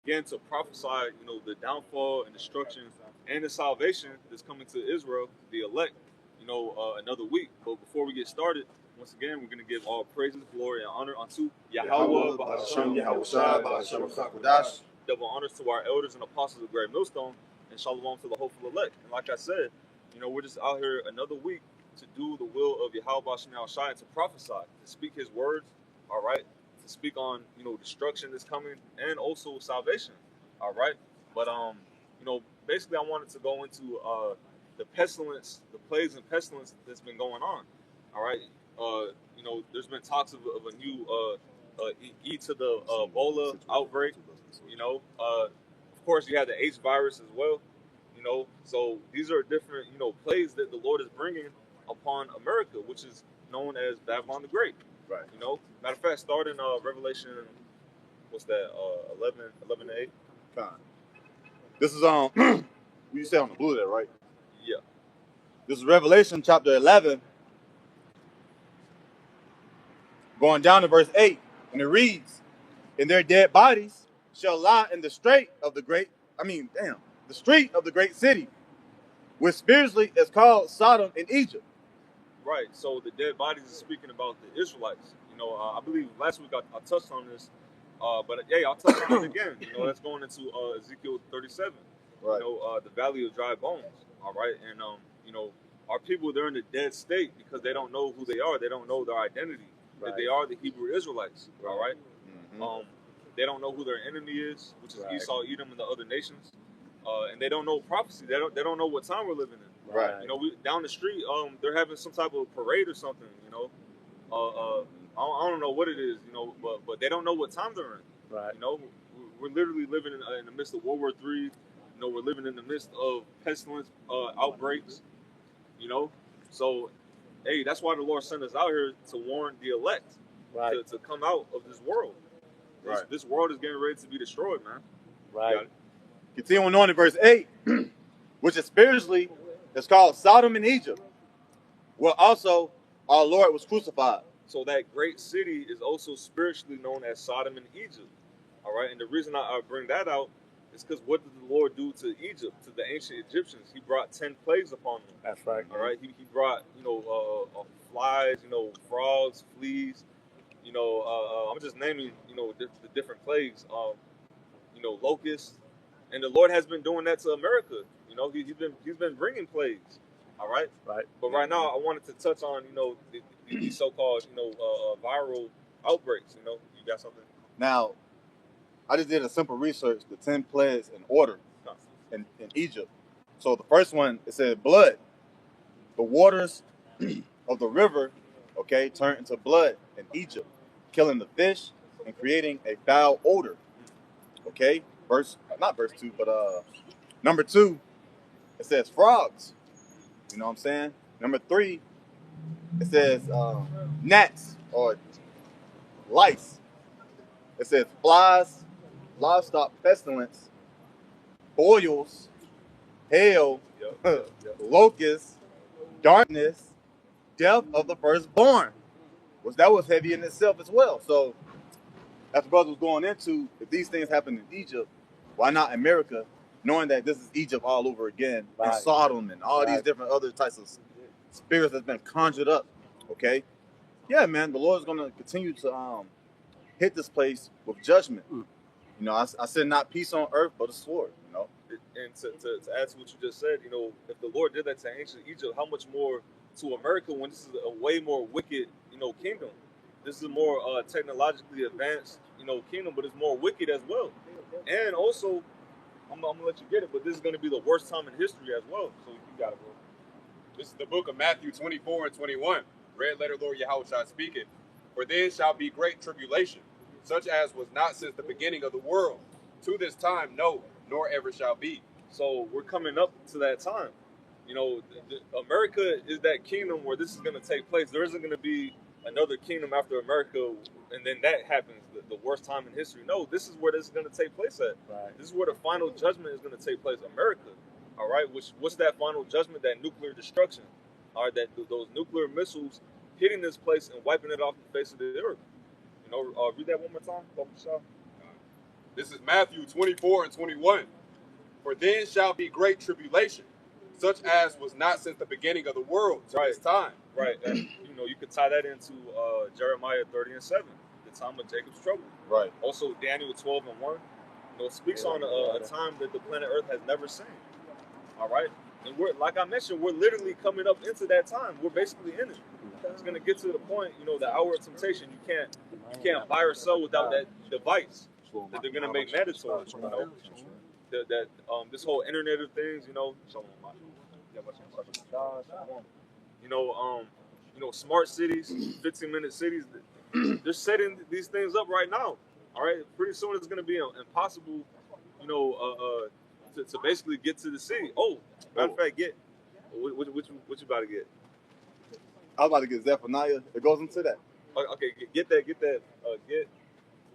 began to prophesy, the downfall and destruction and the salvation that's coming to Israel, the elect, another week. But before we get started, once again, we're going to give all praises, glory, and honor unto Yahweh, double honors to our elders and apostles of Great Millstone, and shalom to the hopeful elect. And like I said, we're just out here another week to do the will of Yahweh Shemel Shai, to prophesy, to speak his words, all right, to speak on, destruction that's coming and also salvation, all right. But, basically I wanted to go into the pestilence, the plagues and pestilence that's been going on, all right. There's been talks of a new E to the Ebola outbreak, of course you had the H virus as well, so these are different, plagues that the Lord is bringing upon America, which is known as Babylon the Great. Right. Matter of fact, start in Revelation, what's that, 11 to 8? Fine. This is you say on the blue there, right? Yeah. This is Revelation chapter 11, going down to verse 8, and it reads, "And their dead bodies shall lie in the street of the great city, which spiritually is called Sodom in Egypt." Right. So the dead bodies is speaking about the Israelites. I believe last week I touched on this, but yeah, I'll touch on it again. That's going into Ezekiel 37. Right. The valley of dry bones. All right, and our people, they're in a dead state because they don't know who they are. They don't know their identity. Right. That they are the Hebrew Israelites. Right. All right. Mm-hmm. They don't know who their enemy is, which is Right. Esau, Edom, and the other nations. And they don't know prophecy. They don't know what time we're living in. Right. We down the street, they're having some type of parade or something. I don't know what it is. But they don't know what time they're in. Right. We're literally living in the midst of World War III. We're living in the midst of pestilence outbreaks. So, hey, that's why the Lord sent us out here to warn the elect, Right. to come out of this world. Right. This world is getting ready to be destroyed, man. Right. Continuing on in verse 8, which is spiritually is called Sodom in Egypt, where also our Lord was crucified. So that great city is also spiritually known as Sodom and Egypt. All right, and the reason I bring that out is because what did the Lord do to Egypt, to the ancient Egyptians? He brought 10 plagues upon them. That's right. All right, he brought flies, frogs, fleas. I'm just naming the different plagues. Locusts, and the Lord has been doing that to America. He's been bringing plagues. All right. Right. But right now, I wanted to touch on these so-called viral outbreaks. You got something? Now, I just did a simple research, the 10 plagues in order in Egypt. So the first one, it said blood. The waters of the river, turned into blood in Egypt, killing the fish and creating a foul odor. Not verse 2, but number 2, it says frogs. You know what I'm saying? Number 3, it says gnats or lice. It says flies, livestock pestilence, boils, hail, locusts, darkness, death of the firstborn. That was heavy in itself as well. So, as the brother was going into, if these things happen in Egypt, why not America, knowing that this is Egypt all over again, right. And Sodom and all these different other types of spirits that's been conjured up, Yeah, man, the Lord's going to continue to hit this place with judgment. I said not peace on earth, but a sword, And to add to what you just said, if the Lord did that to ancient Egypt, how much more to America when this is a way more wicked, kingdom? This is a more technologically advanced, kingdom, but it's more wicked as well. And also, I'm going to let you get it, but this is going to be the worst time in history as well. So you got it, bro. This is the book of Matthew 24 and 21. Red letter Lord Yahushua speaking. For then shall be great tribulation, such as was not since the beginning of the world. To this time, no, nor ever shall be. So we're coming up to that time. America is that kingdom where this is going to take place. There isn't going to be another kingdom after America, and then that happens, the worst time in history. No, this is where this is going to take place at. Right. This is where the final judgment is going to take place. America, all right? What's that final judgment? That nuclear destruction, all right? Those nuclear missiles hitting this place and wiping it off the face of the earth. Read that one more time, This is Matthew 24 and 21. For then shall be great tribulation, such as was not since the beginning of the world to this time. Right. And, you know, you could tie that into Jeremiah 30 and 7, the time of Jacob's trouble. Right. Also, Daniel 12 and 1, you know, speaks on a time that the planet Earth has never seen. All right. And we're, like I mentioned, we're literally coming up into that time. We're basically in it. It's going to get to the point, you know, the hour of temptation. You can't buy or sell without that device that they're going to make mandatory. You know, that this whole Internet of Things. You know, you know, smart cities, 15-minute cities. They're setting these things up right now. All right. Pretty soon it's going to be impossible. You know, to basically get to the city. Oh, matter of fact, what you about to get? I was about to get Zephaniah. It goes into that. Okay, get that. Get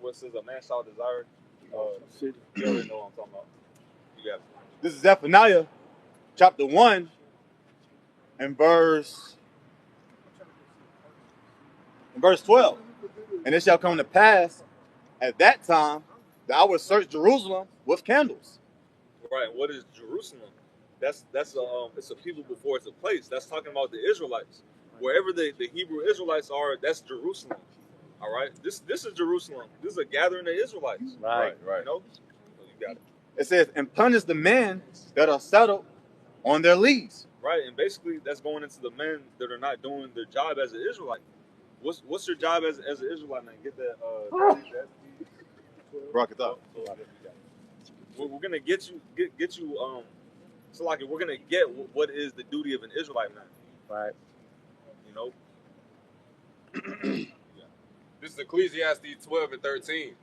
what says a man shall desire. You already know what I'm talking about. You got it. This is Zephaniah, chapter 1, and verse 12. And it shall come to pass at that time that I will search Jerusalem with candles. Right. What is Jerusalem? That's it's a people before it's a place. That's talking about the Israelites. Wherever the Hebrew Israelites are, that's Jerusalem. All right. This is Jerusalem. This is a gathering of Israelites. Right. You know? So you got it. It says, and punish the men that are settled on their leaves. Right. And basically that's going into the men that are not doing their job as an Israelite. What's your job as an Israelite, man? Get that Rock it up. We're gonna get you so like we're gonna get what is the duty of an Israelite man. Right. You know? This is Ecclesiastes 12 and 13.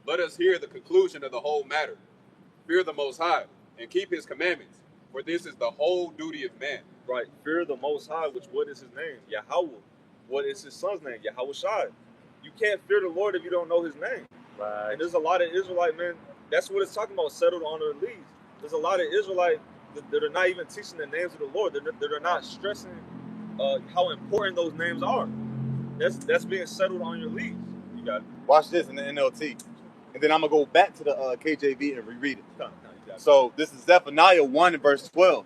Let us hear the conclusion of the whole matter. Fear the Most High and keep his commandments, for this is the whole duty of man. Right. Fear the Most High, which what is his name? Yahweh. What is his son's name? Yahweh Shai. You can't fear the Lord if you don't know his name. Right. And there's a lot of Israelite men, that's what it's talking about, settled on their leaves. There's a lot of Israelite that are not even teaching the names of the Lord. That are not stressing how important those names are. That's being settled on your leaves. You got it. Watch this in the NLT. And then I'm going to go back to the KJV and reread it. You got it. So this is Zephaniah 1 and verse 12.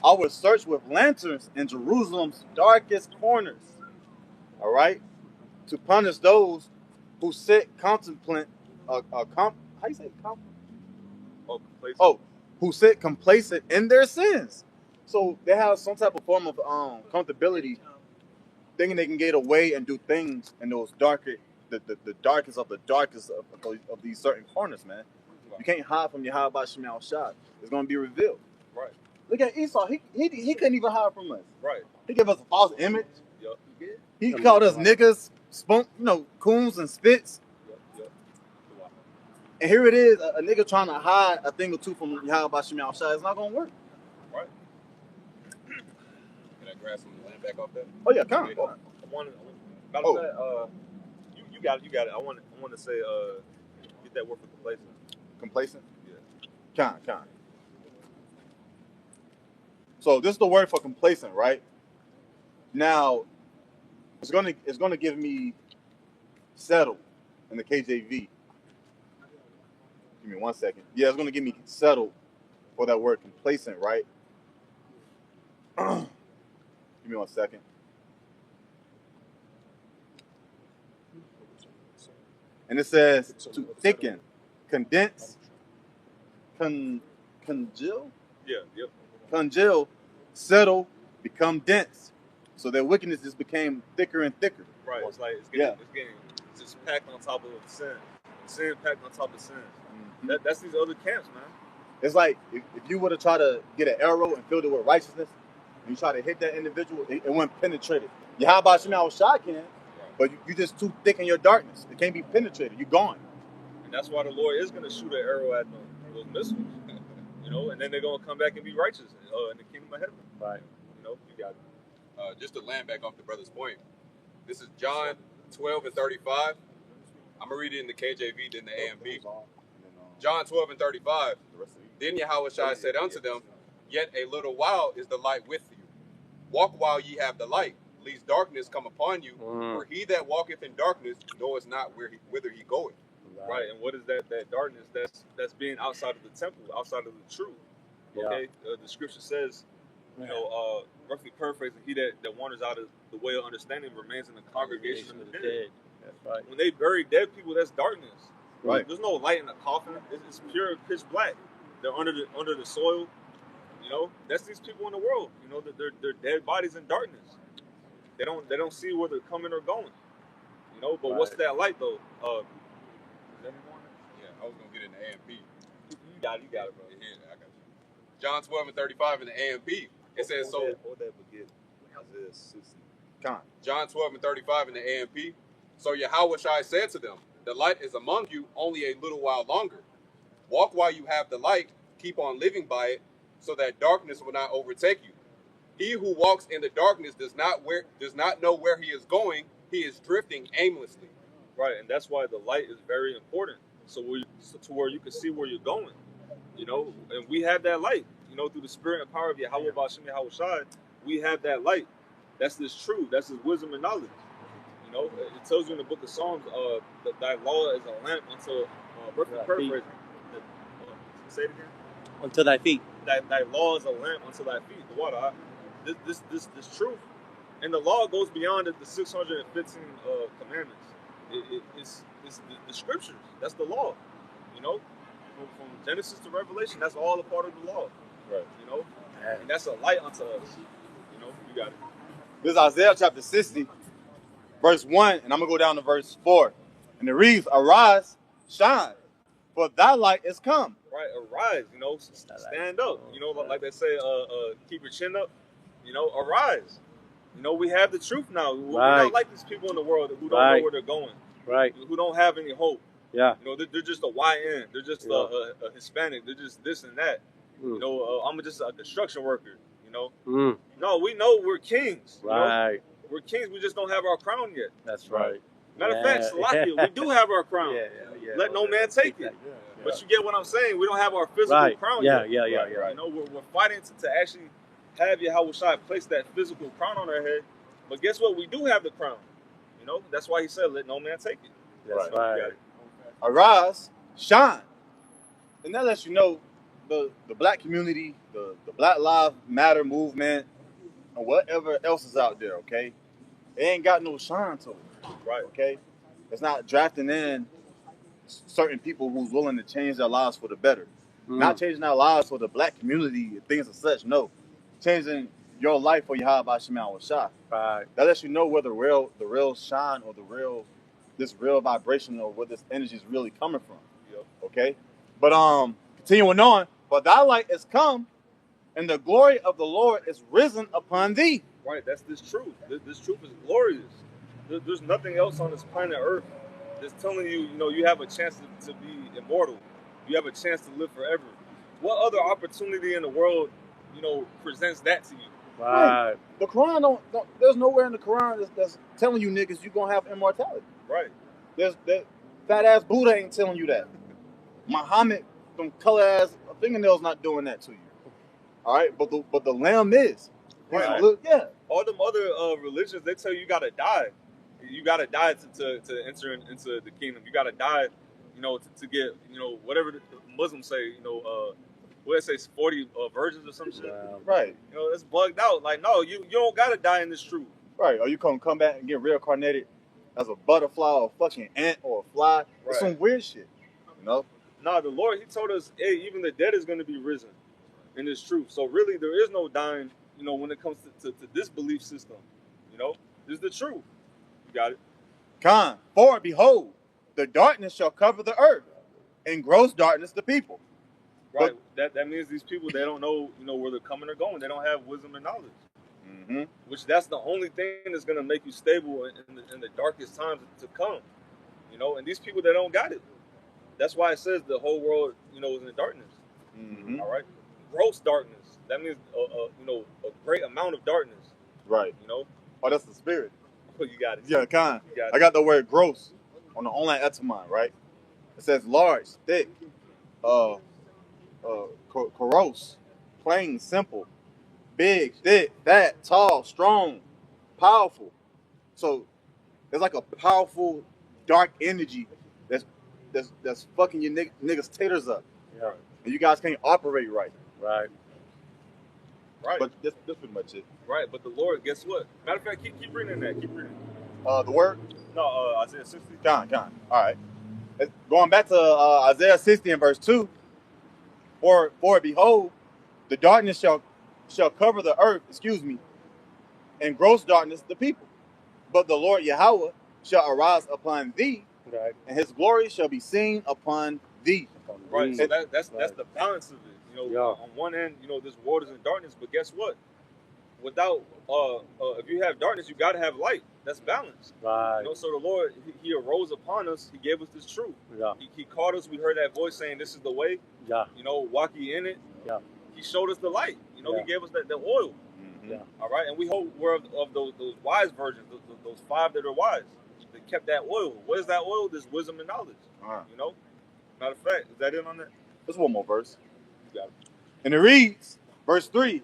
I will search with lanterns in Jerusalem's darkest corners. All right? To punish those who sit contemplate. How you say who sit complacent in their sins. So they have some type of form of comfortability, thinking they can get away and do things in those darker, the darkest of the darkest of these certain corners, man. You can't hide from your Yahweh Shai Shad. It's going to be revealed. Right. Look at Esau. He couldn't even hide from us. Right. He gave us a false image. Yep. He called us niggas, spunk, coons and spits. Yep. And here it is, a nigga trying to hide a thing or two from Yahweh Shai Shad. It's not going to work. Right. Can I grab some land back off that? Oh yeah, come on. You got it. I want to say get that word for complacent. Complacent? Yeah. Con. So this is the word for complacent, right? Now, it's gonna give me settled in the KJV. Give me 1 second. Yeah, it's gonna give me settled for that word complacent, right? Give me 1 second. And it says to thicken, condense, congeal. Yeah. Yep. Congeal, settle, become dense. So their wickedness just became thicker and thicker. Right. It's like it's getting just packed on top of sin packed on top of sin. Mm-hmm. That's these other camps, man. It's like if you were to try to get an arrow and fill it with righteousness, and you try to hit that individual, it wouldn't penetrate it. Yahweh Shai can, but you just too thick in your darkness. It can't be penetrated. You're gone. And that's why the Lord is going to shoot an arrow at them, those missiles. And then they're going to come back and be righteous in the kingdom of heaven. Right. You got it. Just to land back off the brother's point, this is John 12 and 35. I'm going to read it in the KJV, then the AMB. John 12 and 35. Then Yahweh Shai said unto them, Yet a little while is the light with you. Walk while ye have the light, lest darkness come upon you. For he that walketh in darkness knoweth not whither he goeth. Right. And what is that darkness that's being outside of the temple, outside of the truth? Okay. The scripture says, roughly paraphrasing, he that wanders out of the way of understanding remains in the congregation of the dead. That's right. When they bury dead people, that's darkness. Right. There's no light in the coffin. It's pure pitch black. They're under the soil. That's these people in the world. They're dead bodies in darkness. They don't see where they're coming or going. But what's that light though? Is everyone? Yeah, I was gonna get in the AMP. You got it, bro. Yeah, I got you. John 12:35 in the AMP. It says so. Hold that baguette. Isaiah 60. Con. John 12:35 in the AMP. So Yahushua said to them, "The light is among you only a little while longer. Walk while you have the light. Keep on living by it, so that darkness will not overtake you. He who walks in the darkness does not know where he is going. He is drifting aimlessly." Right, and that's why the light is very important. So to where you can see where you're going. And we have that light. Through the spirit and power of Yahweh B'Shem Yahushua, we have that light. That's His truth. That's His wisdom and knowledge. It tells you in the book of Psalms, that thy law is a lamp unto paraphrasing. Say it again. Unto thy feet. Thy law is a lamp unto thy feet. The water. This truth, and the law goes beyond the 615 commandments. It's the scriptures. That's the law. From Genesis to Revelation, that's all a part of the law. Right. And that's a light unto us. You got it. This is Isaiah chapter 60, verse 1, and I'm going to go down to verse 4. And it reads, "Arise, shine, for thy light is come." Right, arise, stand up. Like they say, keep your chin up. Arise. We have the truth now. We're not like these people in the world who don't know where they're going. Right. Who don't have any hope. Yeah. They're just a YN. They're just a Hispanic. They're just this and that. I'm just a construction worker. No, we know we're kings. Right. We're kings. We just don't have our crown yet. That's right. Matter of fact, Salakia, we do have our crown. Let no man take it. But you get what I'm saying? We don't have our physical crown yet. Yeah. We're fighting to actually have Yahushua place that physical crown on our head. But guess what? We do have the crown. That's why He said, "Let no man take it." That's right. Arise, shine. And that lets you know the black community, the Black Lives Matter movement, and whatever else is out there, okay? It ain't got no shine to it. Right. Okay? It's not drafting in certain people who's willing to change their lives for the better. Not changing our lives for the black community and things of such, no. Changing your life for Yahweh B'Shem Yahushua. Right. That lets you know where the real shine or this real vibration or where this energy is really coming from. Yep. Okay? But continuing on, "For thy light is come, and the glory of the Lord is risen upon thee." Right, that's this truth. This truth is glorious. There's nothing else on this planet Earth that's telling you, you have a chance to be immortal. You have a chance to live forever. What other opportunity in the world, presents that to you? Right. The Quran don't there's nowhere in the Quran that's telling you niggas you're gonna have immortality. Right. That fat ass Buddha ain't telling you that. Muhammad, them color ass fingernails not doing that to you. All right, but the Lamb is. Right. Yeah. All them other religions, they tell you gotta die. You gotta die to enter into the kingdom. You gotta die, to get, whatever the Muslims say, what it says, 40 virgins or some shit. Wow. Right. It's bugged out. Like, no, you don't gotta die in this truth. Right. Or you come back and get reincarnated as a butterfly or a fucking ant or a fly. Right. It's some weird shit. No, the Lord, He told us, hey, even the dead is gonna be risen in this truth. So really, there is no dying, when it comes to this belief system. This is the truth. You got it? Con, for behold, the darkness shall cover the earth, and gross darkness the people. Right. But that means these people, they don't know, where they're coming or going. They don't have wisdom and knowledge. Mm-hmm. Which that's the only thing that's gonna make you stable in the darkest times to come. And these people, they don't got it. That's why it says the whole world, is in darkness. Mm-hmm. All right. Gross darkness. That means a great amount of darkness. Right. Oh, that's the spirit. You got it. Yeah, con. You got it. I got the word gross on the online etymon, right? It says large, thick, corrose, plain, simple, big, thick, fat, tall, strong, powerful. So there's like a powerful dark energy that's that's fucking your niggas taters up. Yeah. And you guys can't operate right. Right. Right. But that's pretty much it. Right. But the Lord, guess what? Matter of fact, keep reading that. Keep reading. The word? No, Isaiah 60. Con. All right. Going back to Isaiah 60 and verse 2. For behold, the darkness shall cover the earth, and gross darkness the people. But the Lord Yahweh shall arise upon thee, Right. and his glory shall be seen upon thee. Right. So that's Right. the balance of it. You know, Yeah. on one end, you know, this world is in darkness, but guess what? Without if you have darkness, you gotta have light. That's balance. Right. You know, so the Lord, he arose upon us. He gave us this truth. Yeah. He called us. We heard that voice saying, "This is the way." Yeah. You know, walk ye in it. Yeah. He showed us the light. You know, Yeah. He gave us that oil. Yeah. All right, and we hope we're of those wise virgins, those five that are wise. They kept that oil. What is that oil? This wisdom and knowledge. You know. Matter of fact, is that it on that? There's one more verse. You got it. And it reads, verse 3,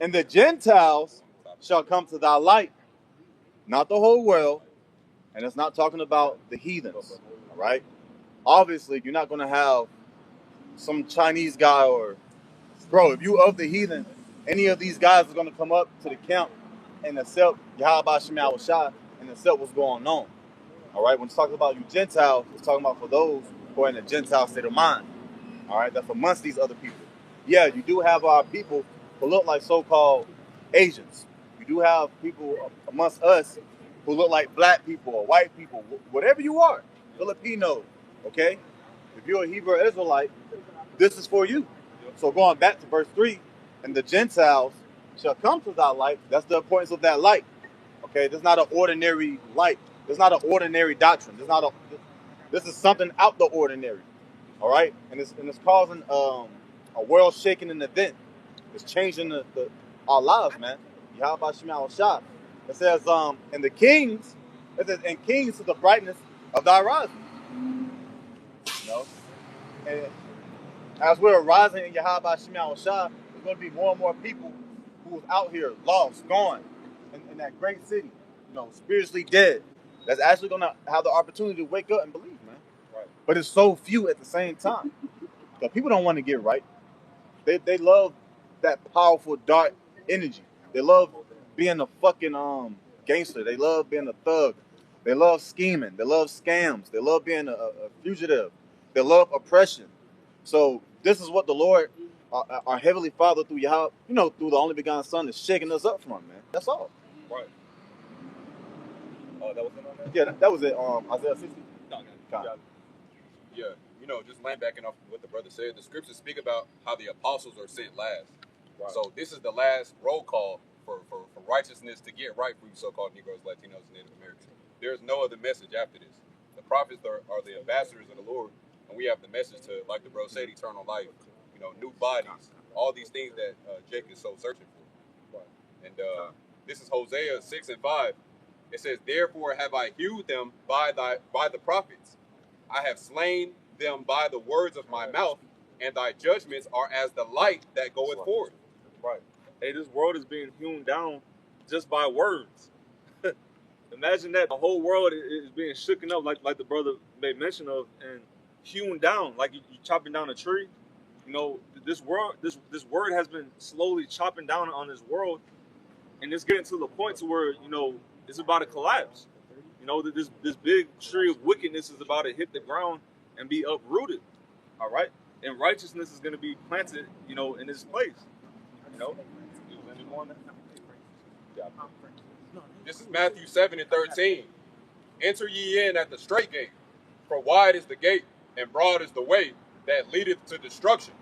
and the Gentiles shall come to thy light, not the whole world, and it's not talking about the heathens, all right? Obviously, you're not going to have some Chinese guy or, bro, if you of the heathen, any of these guys are going to come up to the camp and accept Yahweh Shema Shah and accept what's going on, all right? When it's talking about you Gentiles, it's talking about for those who are in the Gentile state of mind, all right? That's amongst these other people. Yeah, you do have our people who look like so-called Asians. You do have people amongst us who look like black people or white people, whatever you are, Filipino, okay? If you're a Hebrew Israelite, this is for you. So going back to verse 3, and the Gentiles shall come to thy light, that's the importance of that light, okay? This is not an ordinary light. This is not an ordinary doctrine. This is something out the ordinary, all right? And it's causing a world-shaking event. It's changing our lives, man. Yahweh Shema Shah. It says, and the kings, it says, and kings to the brightness of thy rising. You know? And as we're rising in Yahweh Shema Shah, there's going to be more and more people who's out here lost, gone, in that great city, you know, spiritually dead. That's actually going to have the opportunity to wake up and believe, man. Right. But it's so few at the same time. So people don't want to get right. They love that powerful dark energy. They love being a fucking gangster. They love being a thug. They love scheming. They love scams. They love being a fugitive. They love oppression. So this is what the Lord, our Heavenly Father, through Yahweh, you know, through the only begotten Son, is shaking us up from, man. That's all. Right. Oh, that was it on that? Yeah, that was it. Isaiah 60. No. Yeah, you know, just backing off what the brother said, the scriptures speak about how the apostles are sent last. Right. So this is the last roll call for righteousness to get right for you so-called Negroes, Latinos, and Native Americans. There's no other message after this. The prophets are the ambassadors of the Lord, and we have the message to, like the bro said, eternal life, you know, new bodies, all these things that Jake is so searching for. Right. And this is Hosea 6 and 5. It says, therefore have I hewed them by the prophets. I have slain them by the words of my mouth, and thy judgments are as the light that goeth forth. Right. Hey, this world is being hewn down just by words. Imagine that the whole world is being shooken up, like the brother made mention of, and hewn down, like you chopping down a tree. You know, this word has been slowly chopping down on this world, and it's getting to the point to where, you know, it's about to collapse. You know, this big tree of wickedness is about to hit the ground and be uprooted. All right, and righteousness is going to be planted, you know, in this place. You know, this is Matthew 7 and 13. Enter ye in at the straight gate, for wide is the gate, and broad is the way that leadeth to destruction,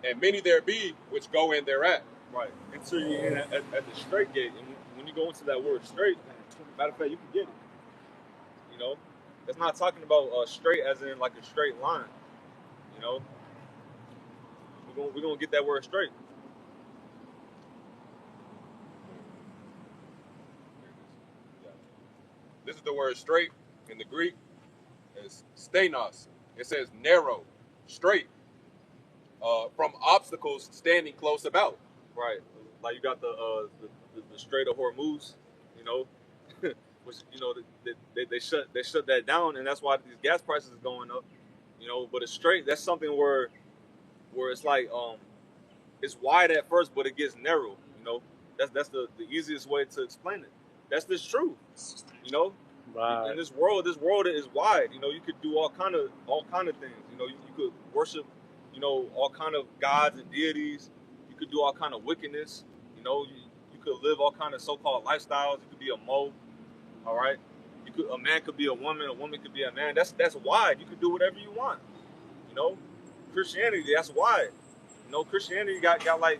and many there be which go in thereat. Right. Enter ye in at the straight gate, and when you go into that word straight, matter of fact, you can get it. You know, it's not talking about straight as in like a straight line. You know, we're gonna get that word straight. This is the word straight in the Greek. It's stenos. It says narrow, straight, from obstacles standing close about. Right. Like you got the Strait of Hormuz, you know, which, you know, they shut that down, and that's why these gas prices are going up. You know, but a straight, that's something where it's like it's wide at first, but it gets narrow. You know, that's the easiest way to explain it. That's the truth. You know, Right. in this world is wide. You know, you could do all kind of things. You know, you could worship, you know, all kind of gods and deities. You could do all kind of wickedness. You know, you could live all kind of so-called lifestyles. You could be a mo, all right. A man could be a woman could be a man. That's wide. You could do whatever you want. You know, Christianity, that's wide. You know, Christianity got like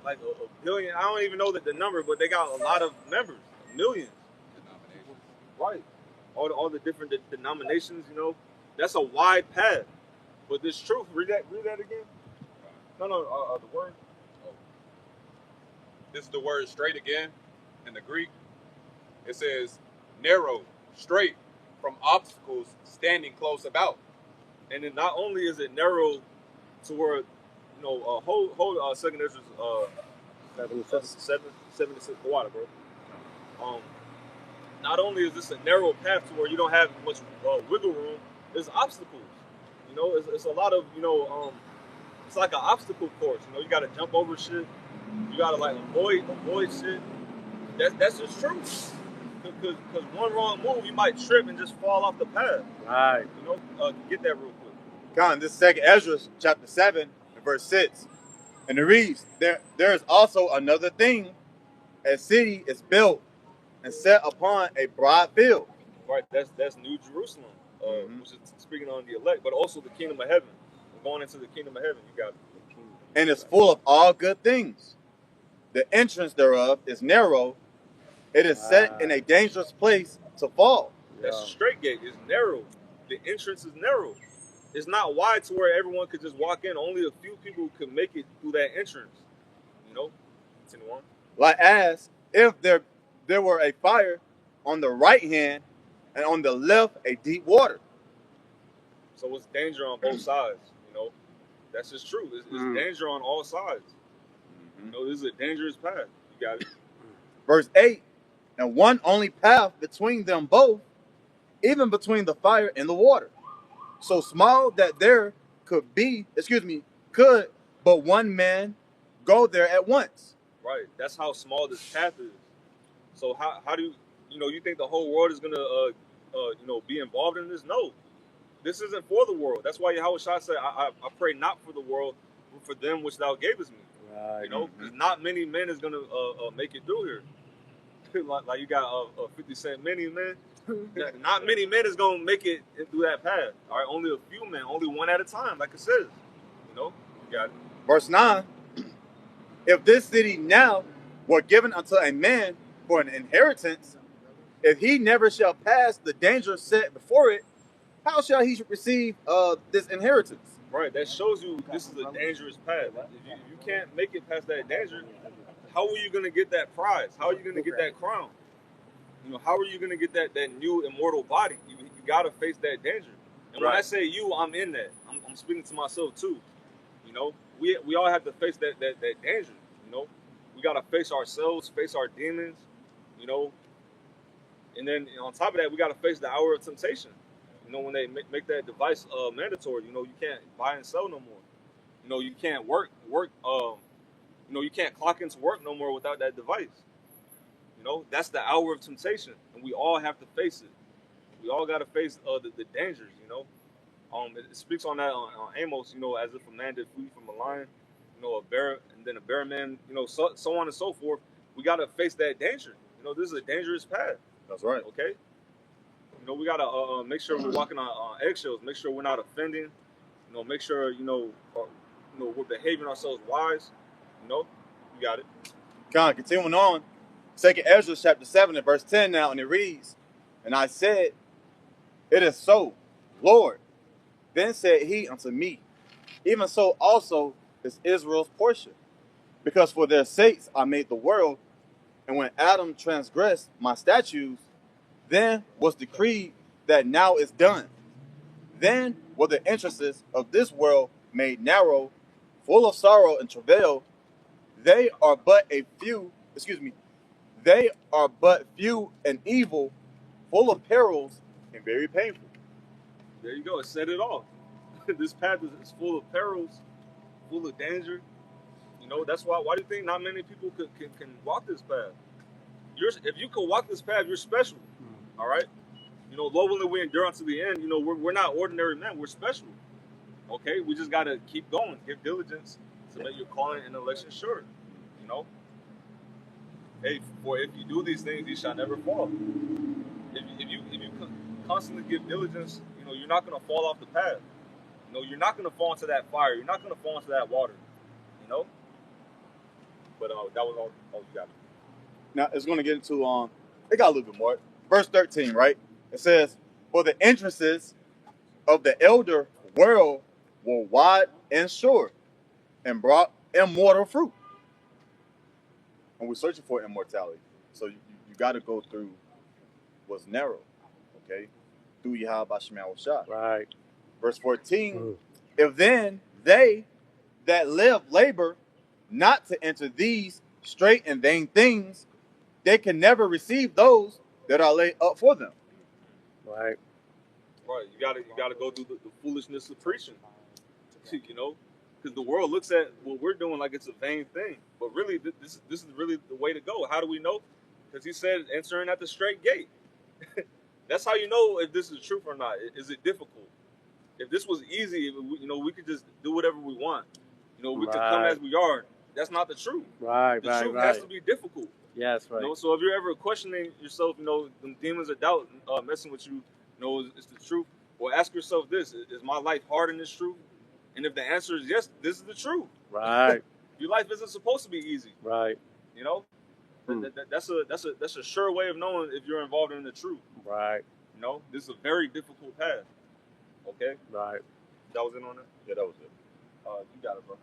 a billion. I don't even know the number, but they got a lot of members, millions. Right. All the different denominations, you know, that's a wide path. But this truth, read that again. No, the word. This is the word straight again in the Greek. It says narrow, straight, from obstacles standing close about. And then not only is it narrow to where, you know, hold second Ezra 76 water, bro. Not only is this a narrow path to where you don't have much wiggle room, there's obstacles. You know, it's a lot of, you know, it's like an obstacle course. You know, you got to jump over shit. You got to like avoid shit. That's just true. Because one wrong move, you might trip and just fall off the path. Right. You know, get that real quick. Con, this second Ezra chapter 7 and verse 6. And it reads, there is also another thing. A city is built and set upon a broad field. Right, that's New Jerusalem, which is speaking on the elect, but also the kingdom of heaven. We're going into the kingdom of heaven. You got it. And is full of all good things. The entrance thereof is narrow. It is set in a dangerous place to fall. That's the straight gate. It's narrow. The entrance is narrow. It's not wide to where everyone could just walk in. Only a few people could make it through that entrance. You know? Continue on. Like as if there were a fire on the right hand and on the left a deep water. So it's danger on both sides, you know? That's just true. It's danger on all sides. You know, this is a dangerous path. You got it. Verse 8, and one only path between them both, even between the fire and the water, so small that there could but one man go there at once. Right. That's how small this path is. So how do you think the whole world is gonna be involved in this? No. This isn't for the world. That's why Yahweh Shai said, I pray not for the world, but for them which thou gavest me. Right. You know, because not many men is gonna make it through here. like you got 50 Cent many men. Not many men is gonna make it through that path. All right, only a few men, only one at a time, like it says. You know, you got it. Verse 9, if this city now were given unto a man for an inheritance, if he never shall pass the danger set before it, how shall he receive this inheritance? Right, that shows you this is a dangerous path. If you can't make it past that danger, how are you going to get that prize? How are you going to get that crown? You know, how are you going to get that new immortal body? You got to face that danger. And when I say you, I'm in that. I'm speaking to myself too. You know, we all have to face that danger. You know, we got to face ourselves, face our demons. You know, and then on top of that, we got to face the hour of temptation. You know, when they make that device mandatory, you know, you can't buy and sell no more. You know, you can't work. You know, you can't clock into work no more without that device. You know, that's the hour of temptation, and we all have to face it. We all got to face the dangers. You know, it speaks on that on Amos. You know, as if a man did flee from a lion, you know, a bear, and then a bear man. You know, so on and so forth. We got to face that danger. You know, this is a dangerous path. That's right. Okay. You know, we gotta make sure we're walking on eggshells. Make sure we're not offending. You know, make sure we're behaving ourselves wise. You know, you got it. Continuing on, 2 Ezra chapter 7 and verse 10 now, and it reads, and I said, it is so, Lord. Then said he unto me, even so also is Israel's portion, because for their sakes I made the world, and when Adam transgressed my statutes, then was decreed that now is done. Then were the entrances of this world made narrow, full of sorrow and travail. They are but few and evil, full of perils and very painful. There you go. It said it all. This path is full of perils, full of danger. You know, that's why do you think not many people can walk this path? If you can walk this path, you're special. All right? You know, Lord willing, we endure unto the end. You know, we're not ordinary men. We're special. Okay? We just got to keep going. Give diligence to make your calling and election sure. You know? Hey, for if you do these things, you shall never fall. If you constantly give diligence, you know, you're not going to fall off the path. You know, you're not going to fall into that fire. You're not going to fall into that water. You know? But that was all you got. Now, it's going to get into, it got a little bit more. Verse 13, right? It says, for the entrances of the elder world were wide and short and brought immortal fruit. And we're searching for immortality. So you got to go through what's narrow, okay? Through Yahweh Shema Shah. Right. Verse 14, if then they that live labor not to enter these straight and vain things, they can never receive those that are laid up for them. Right. Right. You gotta go through the foolishness of preaching. You know, because the world looks at what we're doing like it's a vain thing, but really this is really the way to go. How do we know? Because he said entering at the straight gate. That's how you know if this is truth or not. Is it difficult? If this was easy, you know, we could just do whatever we want. You know, we could come as we are. That's not the truth. Right. The truth has to be difficult. Yes. Right. You know, so if you're ever questioning yourself, you know, the demons of doubt messing with you, you know, it's the truth. Well, ask yourself this: is my life hard in this truth? And if the answer is yes, this is the truth. Right. Your life isn't supposed to be easy. Right. You know, that's a sure way of knowing if you're involved in the truth. Right. You know, this is a very difficult path. Okay. Right. That was it on that. Yeah, that was it. You got it, bro.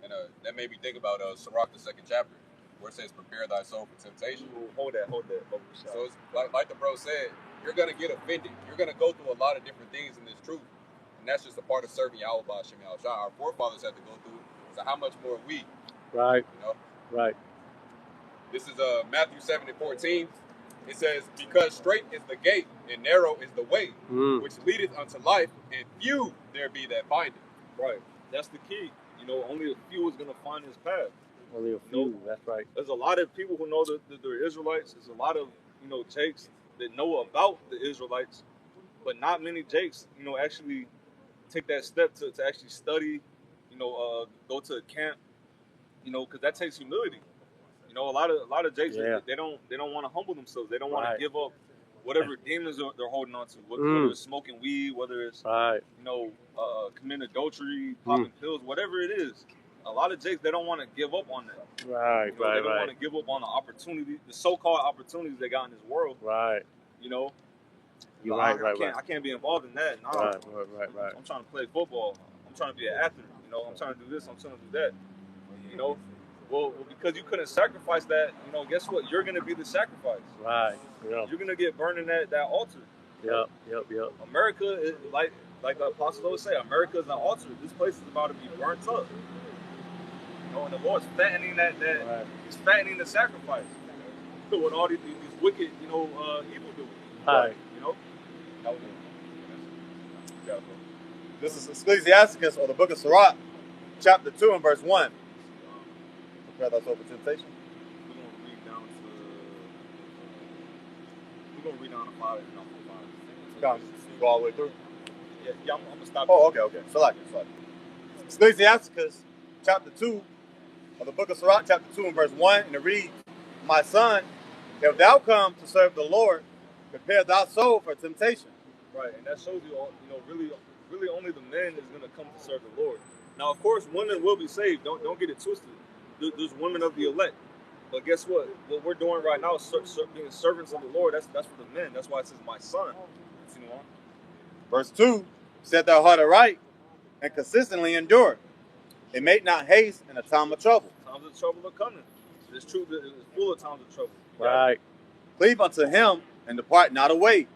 And that made me think about Sirach, the 2nd chapter, where it says, prepare thy soul for temptation. Hold that. So it's like the bro said, you're going to get offended. You're going to go through a lot of different things in this truth. And that's just a part of serving Yahweh Shem Yahweh. Our forefathers had to go through it. So how much more we? Right. You know? Right. This is Matthew 7:14. It says, because straight is the gate and narrow is the way, which leadeth unto life, and few there be that find it. Right. That's the key. You know, only a few is going to find this path. Only a few. That's right. There's a lot of people who know that they're Israelites. There's a lot of, you know, Jakes that know about the Israelites, but not many Jakes, you know, actually take that step to actually study, you know, go to a camp, you know, because that takes humility. You know, a lot of Jakes, they don't want to humble themselves. They don't want to give up whatever demons they're holding on to, whether it's smoking weed, whether it's you know, committing adultery, popping pills, whatever it is. A lot of Jakes, they don't want to give up on that. Right. You know, they don't want to give up on the opportunity, the so-called opportunities they got in this world. Right. You know. You're I right. can't be involved in that. No. Right. I'm trying to play football. I'm trying to be an athlete. You know, I'm trying to do this. I'm trying to do that. You know, well, because you couldn't sacrifice that. You know, guess what? You're gonna be the sacrifice. Right. Yep. You're gonna get burned in that altar. Yep. America is like the apostles always say. America is an altar. This place is about to be burnt up. You know, and the Lord's fattening that. He's fattening the sacrifice. With all these wicked, you know, evildoers. Right. You know. This is Ecclesiasticus, or the book of Sirach, chapter 2 and verse 1. Prepare thy soul for temptation. We're gonna read down to 5 and Go all the way through. Yeah, I'm gonna stop. Oh, okay. Select. Ecclesiasticus, chapter 2, of the book of Sirach, chapter 2 and verse 1, and it reads, my son, if thou come to serve the Lord, prepare thy soul for temptation. Right, and that shows you, you know, really only the man is going to come to serve the Lord. Now, of course, women will be saved. Don't get it twisted. There's women of the elect. But guess what? What we're doing right now is being servants of the Lord. That's for the men. That's why it says, my son. You know? Verse 2, set thy heart aright and consistently endure. It make not haste in a time of trouble. Times of trouble are coming. It's true that it's full of times of trouble. Right. Cleave unto him and depart not away,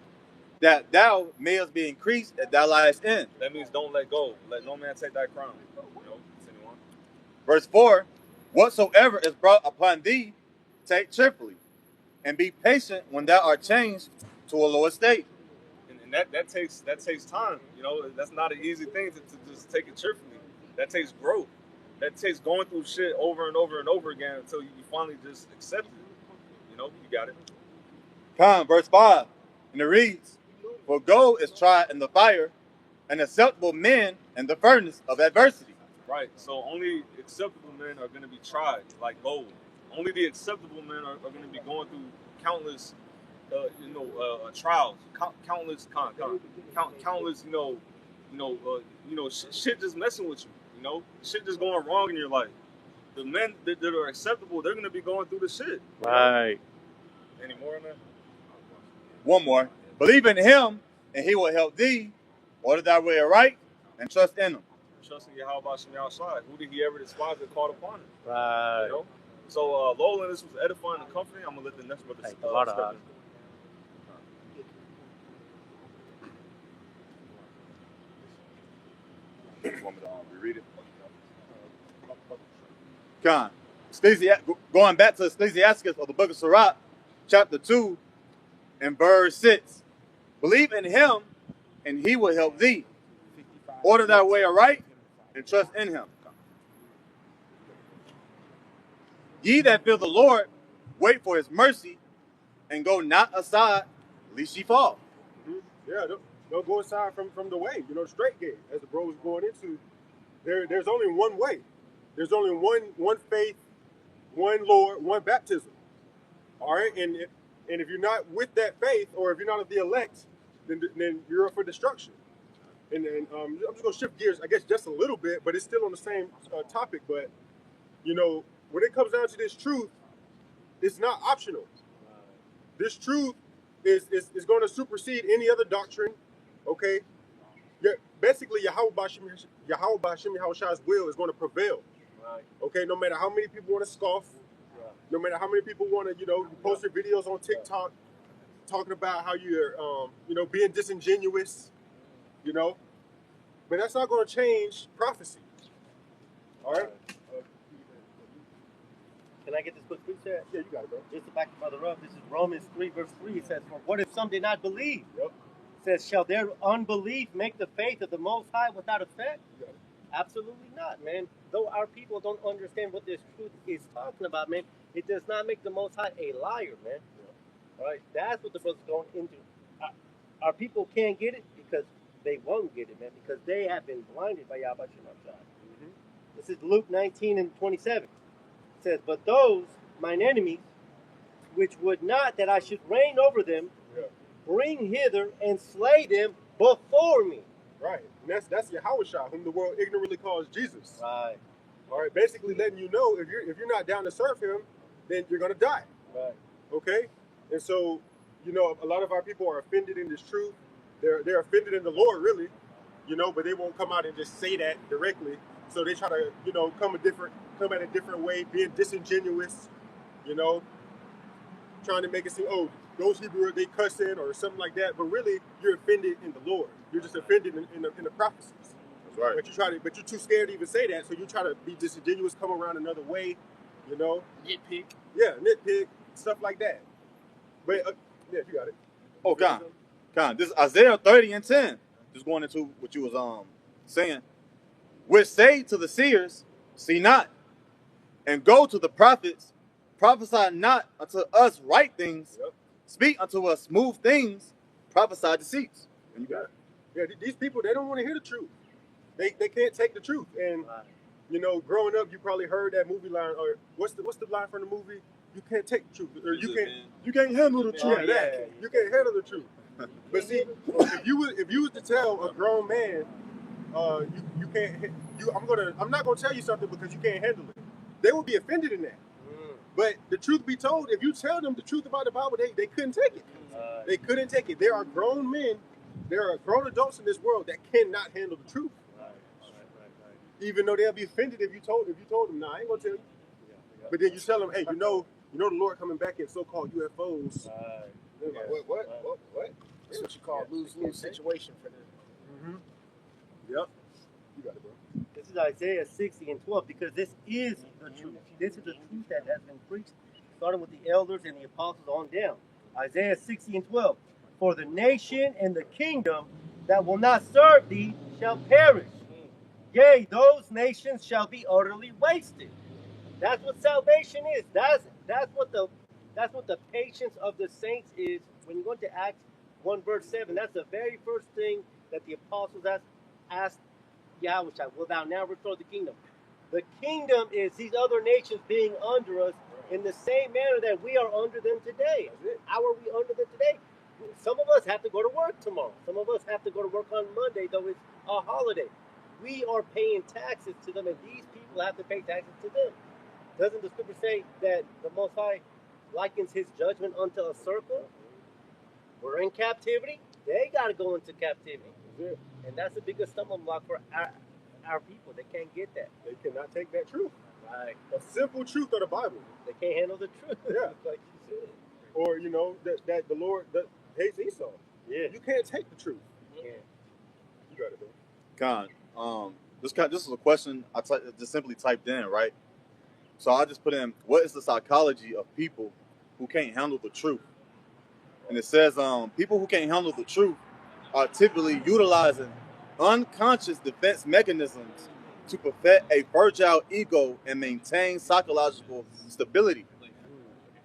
that thou mayest be increased that thou liest in. That means don't let go. Let no man take thy crown. You know, anyone. Verse 4, whatsoever is brought upon thee, take cheerfully, and be patient when thou art changed to a lower state. And that takes time. You know, that's not an easy thing to just take it cheerfully. That takes growth. That takes going through shit over and over and over again until you finally just accept it. You know, you got it. Verse 5, and it reads, "For gold is tried in the fire, and acceptable men in the furnace of adversity." Right. So only acceptable men are going to be tried like gold. Only the acceptable men are going to be going through countless, trials, countless, countless, shit just messing with you. You know, shit just going wrong in your life. The men that are acceptable, they're going to be going through the shit. Right. Any more on that? One more. "Believe in him, and he will help thee. Order thy way aright, and trust in him." Trusting Yahweh Shem outside. Who did he ever despise that called upon him? Right. You know? So, Lola, this was edifying and comforting. I'm going to let the next brother Thank step God. You want me to reread it? Going back to Ecclesiastes of the book of Sirach, chapter 2, and verse 6. "Believe in him, and he will help thee. Order thy way aright, and trust in him. Ye that fear the Lord, wait for his mercy, and go not aside, lest ye fall." Yeah, don't go aside from the way, the straight gate, as the bro was going into. There's only one way. There's only one faith, one Lord, one baptism. All right, and if you're not with that faith, or if you're not of the elect, then you're up for destruction. And I'm just gonna shift gears, I guess, just a little bit, but it's still on the same topic. But when it comes down to this truth, it's not optional. This truth is going to supersede any other doctrine. Okay, basically Yahweh Shem Yahushua's will is going to prevail. Right. Okay, no matter how many people want to scoff, no matter how many people want to, you post your videos on TikTok talking about how you're, being disingenuous, but that's not going to change prophecy. All right. Can I get this quick precept? Yeah, you got it, bro. Just to back the brother up, this is Romans 3, verse 3. It says, "For what if some did not believe?" Yep. It says, "Shall their unbelief make the faith of the Most High without effect?" You got it. Absolutely not, man. Though our people don't understand what this truth is talking about, man, it does not make the Most High a liar, man. Yeah. All right, that's what the brother's going into. Our people can't get it because they won't get it, man, because they have been blinded by Yahweh Shem Hashai. This is Luke 19 and 27. It says, "But those, mine enemies, which would not that I should reign over them, bring hither and slay them before me." Right. And that's Yahushua, whom the world ignorantly calls Jesus. Right. All right. Basically letting you know, if you're not down to serve him, then you're gonna die. Right. Okay. And so, a lot of our people are offended in this truth. They're offended in the Lord, really, but they won't come out and just say that directly. So they try to, come at a different way, being disingenuous, trying to make it seem, oh, those Hebrew, they cussing or something like that. But really, you're offended in the Lord. You're just offended in the prophecies. That's right. But you're too scared to even say that. So you try to be disingenuous, come around another way, Nitpick. Yeah, nitpick, stuff like that. But yeah, you got it. Oh, Con. This is Isaiah 30 and 10. Just going into what you was saying. "Which say to the seers, see not, and go to the prophets, prophesy not unto us right things, speak unto us smooth things, prophesy deceits." And you got it. Yeah, these people, they don't want to hear the truth. They can't take the truth. And growing up, you probably heard that movie line, or what's the line from the movie? You can't take the truth, or you can't handle the truth. Yeah. You can't handle the truth. But see, if you was to tell a grown man, you can't. I'm not gonna tell you something because you can't handle it. They will be offended in that. But the truth be told, if you tell them the truth about the Bible, they couldn't take it. They couldn't take it. There are grown men, there are grown adults in this world that cannot handle the truth. Right. Even though they'll be offended if you told them, nah, I ain't gonna tell you. But then you tell them, hey, the Lord coming back in so-called UFOs. They're like, what? That's what you call lose-lose situation for them. Yep. You got it, bro. This is Isaiah 60 and 12, because this is the truth. This is the truth that has been preached, starting with the elders and the apostles on down. Isaiah 60 and 12. "For the nation and the kingdom that will not serve thee shall perish. Yea, those nations shall be utterly wasted. That's what salvation is. That's what the patience of the saints is. When you go to Acts 1 verse 7, that's the very first thing that the apostles asked Yahweh, will thou now restore the kingdom? The kingdom is these other nations being under us in the same manner that we are under them today. How are we under them today? Some of us have to go to work tomorrow. Some of us have to go to work on Monday, though it's a holiday. We are paying taxes to them, and these people have to pay taxes to them. Doesn't the scripture say that the Most High likens his judgment unto a circle? We're in captivity. They got to go into captivity. And that's the biggest stumbling block for our people. They can't get that. They cannot take that truth. Right. A simple truth of the Bible. They can't handle the truth. Yeah. Like you said. Or, you know, that the Lord hates Esau. Yeah. You can't take the truth. Yeah. You got it, bro. This is a question I just simply typed in, right? So I just put in, what is the psychology of people who can't handle the truth? And it says, people who can't handle the truth are typically utilizing unconscious defense mechanisms to perfect a fragile ego and maintain psychological stability.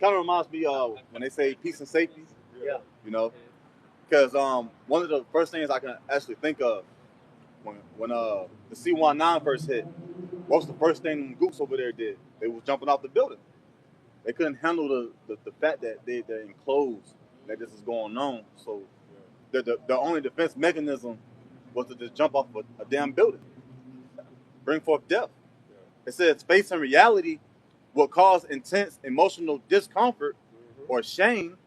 Kind of reminds me of when they say peace and safety. Yeah. You know, because one of the first things I can actually think of when the C-19 first hit, what's the first thing Gooks over there did? They was jumping off the building. They couldn't handle the fact that they're enclosed, that this is going on. So the only defense mechanism was to just jump off a damn building, bring forth death. It says space and reality will cause intense emotional discomfort or shame,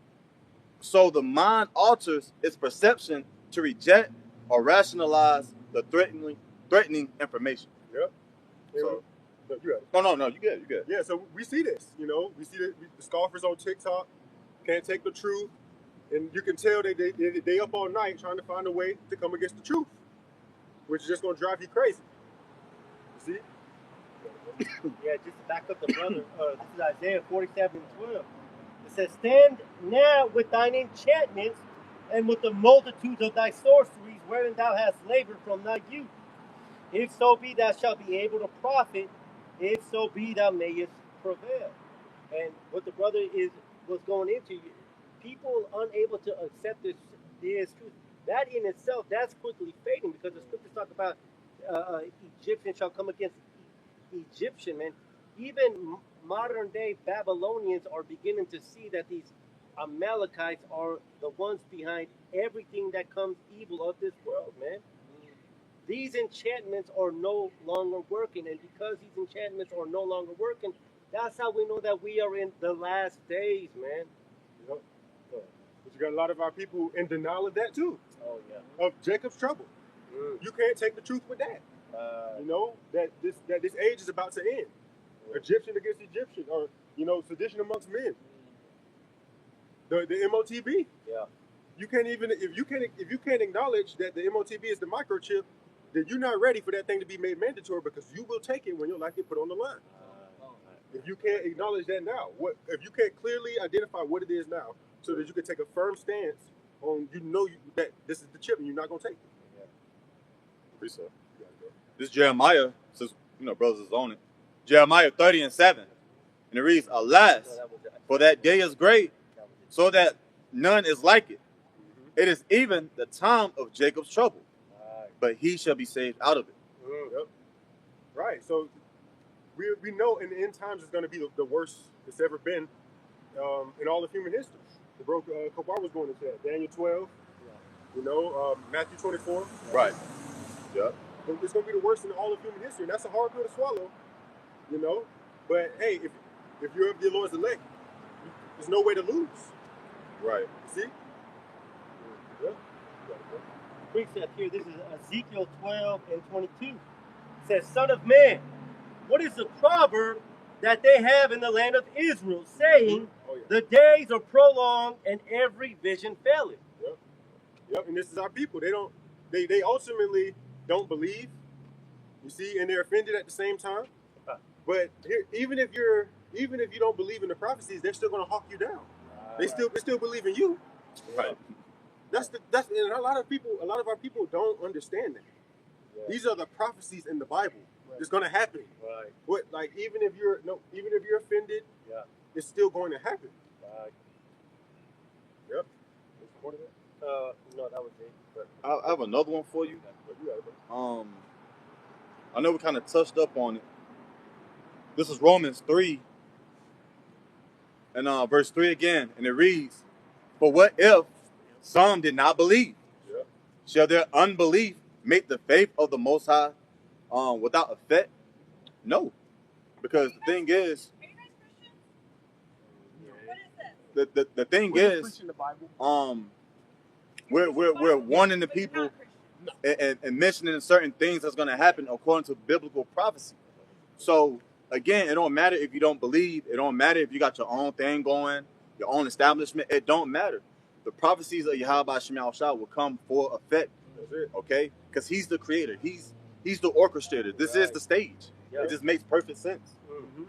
so the mind alters its perception to reject or rationalize the threatening information. Yep. So, No, you got it. no, you good, you good. Yeah, so we see this, you know. We see the scoffers on TikTok can't take the truth, and you can tell they up all night trying to find a way to come against the truth, which is just going to drive you crazy. You see? Yeah, just to back up the brother, this is Isaiah 47:12. It says, stand now with thine enchantments and with the multitudes of thy sorceries wherein thou hast labored from thy youth. If so be thou shalt be able to profit, if so be thou mayest prevail. And what the brother was going into, people unable to accept this truth. That in itself, that's quickly fading, because the scriptures talk about Egyptian shall come against Egyptian, man. Even modern day Babylonians are beginning to see that these Amalekites are the ones behind everything that comes evil of this world, man. These enchantments are no longer working, and because these enchantments are no longer working, that's how we know that we are in the last days, man. You know? But you got a lot of our people in denial of that too. Oh yeah. Of Jacob's trouble. You can't take the truth with that. You know that this age is about to end. Egyptian against Egyptian, or you know, sedition amongst men. The MOTB. Yeah. You can't even if you can't acknowledge that the MOTB is the microchip, then you're not ready for that thing to be made mandatory, because you will take it when your life gets put on the line. If you can't acknowledge that now, if you can't clearly identify what it is now, so that you can take a firm stance on, that this is the chip and you're not gonna take it. Yeah. Appreciate it. This Jeremiah, since brothers is on it. Jeremiah 30:7, and it reads, "Alas, for that day is great, so that none is like it. It is even the time of Jacob's trouble, but he shall be saved out of it." Yep. Right. So we know in the end times it's going to be the worst it's ever been in all of human history. The bro Kobar was going into that. Daniel 12. Matthew 24. Right. Yep. It's going to be the worst in all of human history, and that's a hard pill to swallow. But hey, if you're of the Lord's elect, there's no way to lose. Right. See? Yeah. Precept here. This is Ezekiel 12:22. It says, "Son of man, what is the proverb that they have in the land of Israel, saying, the days are prolonged and every vision faileth?" Yep. And this is our people. They ultimately don't believe. You see, and they're offended at the same time. But here, even if you don't believe in the prophecies, they're still going to hawk you down. They still believe in you. Right. and a lot of our people don't understand that. Yeah. These are the prophecies in the Bible. Right. It's going to happen. Right. What, like, even if you're offended, yeah, it's still going to happen. Right. Yep. No, that was it. But I have another one for you. I know we kind of touched up on it. This is Romans 3, and verse 3 again, and it reads, "For what if some did not believe? Yeah. Shall their unbelief make the faith of the Most High without effect? No, because the thing is, the thing is, we're warning the people and mentioning certain things that's going to happen according to biblical prophecy. So again, it don't matter if you don't believe. It don't matter if you got your own thing going, your own establishment. It don't matter. The prophecies of Yahweh Shema Shah will come for effect. Okay, because He's the creator. He's the orchestrator. This is the stage. It just makes perfect sense. Mm-hmm.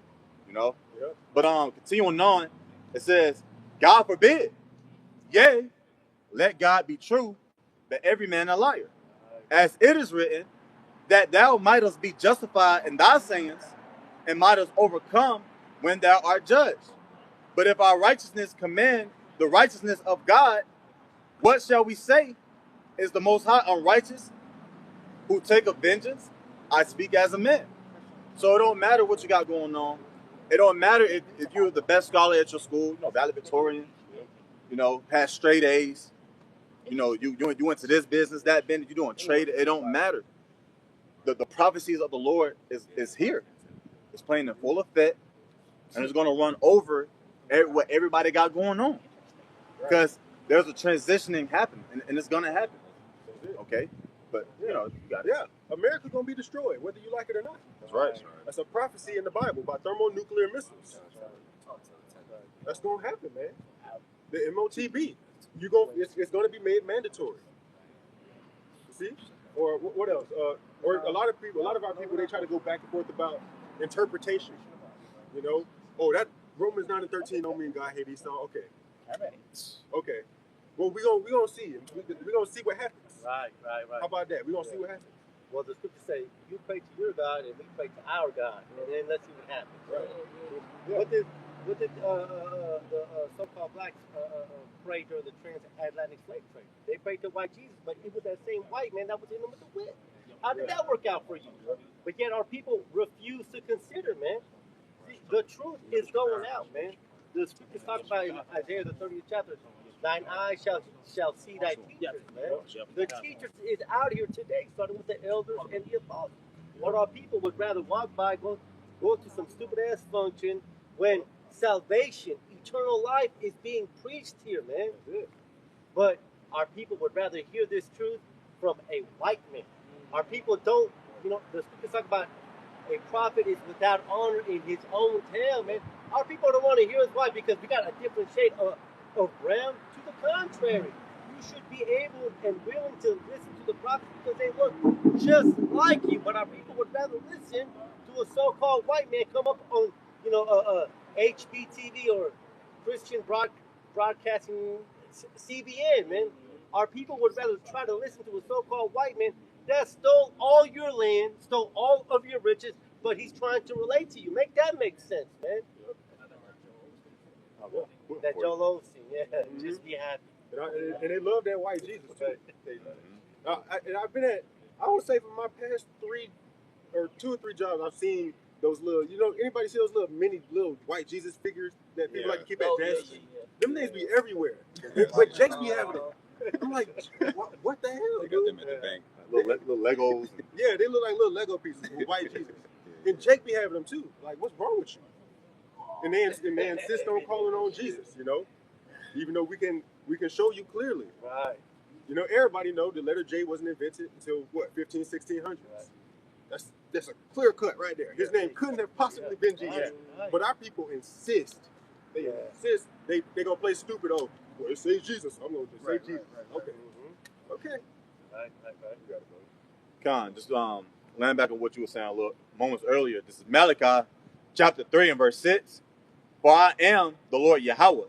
You know. Yep. But continuing on, it says, "God forbid, yea, let God be true, but every man a liar. As it is written, that thou mightest be justified in thy sayings, and mightest overcome when thou art judged. But if our righteousness commend the righteousness of God, what shall we say? Is the Most High unrighteous, who taketh vengeance? I speak as a man." So it don't matter what you got going on. It don't matter if you're the best scholar at your school, valedictorian, pass straight A's. You went to this business, that business, you're doing trade. It don't matter. The prophecies of the Lord is here. It's playing in full effect, and it's going to run over what everybody got going on. Because there's a transitioning happening, and it's going to happen. Okay? But, you got it. Yeah, America's going to be destroyed, whether you like it or not. That's right. That's a prophecy in the Bible about thermonuclear missiles. That's going to happen, man. The MOTB. It's going to be made mandatory. See? Or what else? Or a lot of our people, they try to go back and forth about interpretation. That Romans 9:13 don't mean God hate Esau. Okay. Okay. Well, we gonna see. We gonna see what happens. Right. How about that? We gonna see what happens. Well, the scriptures say, "You pray to your God, and we pray to our God," and then let's see what happens. Right. Yeah. What did the so-called blacks pray during the transatlantic slave trade? They prayed to white Jesus, but it was that same white man that was in them with the whip. How did that work out for you? But yet our people refuse to consider, man. The truth is going out, man. The scriptures talk about in Isaiah the 30th chapter, "Thine eyes shall see thy teachers," man. The teachers is out here today, starting with the elders and the apostles. But our people would rather walk by, go to some stupid ass function when salvation, eternal life is being preached here, man. But our people would rather hear this truth from a white man. Our people don't, the scriptures talk about a prophet is without honor in his own town, man. Our people don't want to hear us. Why? Because we got a different shade of brown. To the contrary, you should be able and willing to listen to the prophets because they look just like you. But our people would rather listen to a so-called white man come up on, HBTV or Christian broadcasting CBN, man. Our people would rather try to listen to a so-called white man that stole all your land, stole all of your riches, but he's trying to relate to you. Make that make sense, man. That Joel Osteen, just be happy. And they love that white Jesus too. And I've been I would say for my past 2 or 3 jobs, I've seen those little, anybody see those little white Jesus figures that people like to keep at desks? Them things be everywhere. But Jake be having them. I'm like, what the hell? They got them at the bank. Little Legos. Yeah, they look like little Lego pieces with white Jesus. And Jake be having them too. Like, what's wrong with you? And they insist on calling on Jesus, even though we can show you clearly. Right. Everybody know the letter J wasn't invented until 1600s. Right. That's a clear cut right there. His name couldn't have possibly been Jesus. Right. But our people insist. They insist. They gonna play stupid. Oh, well, it says Jesus. I'm gonna just say Jesus. Right. Okay. Mm-hmm. Okay. Right. You got it, bro. Con, just land back on what you were saying a little moments earlier. This is Malachi chapter 3 and verse 6. "For I am the Lord Yahweh.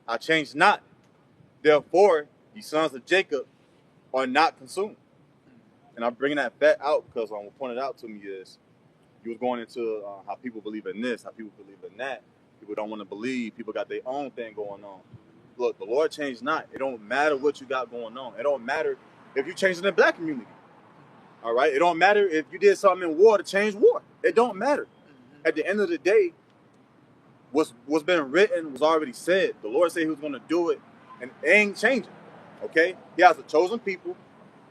I change not. Therefore, ye sons of Jacob are not consumed. And I'm bringing that back out because what pointed out to me is you was going into how people believe in this, how people believe in that. People don't want to believe. People got their own thing going on. Look, the Lord changed not. It don't matter what you got going on. It don't matter if you changed in the black community. All right? It don't matter if you did something in war to change war. It don't matter. At the end of the day, what's been written was already said. The Lord said he was going to do it, and it ain't changing. Okay? He has a chosen people,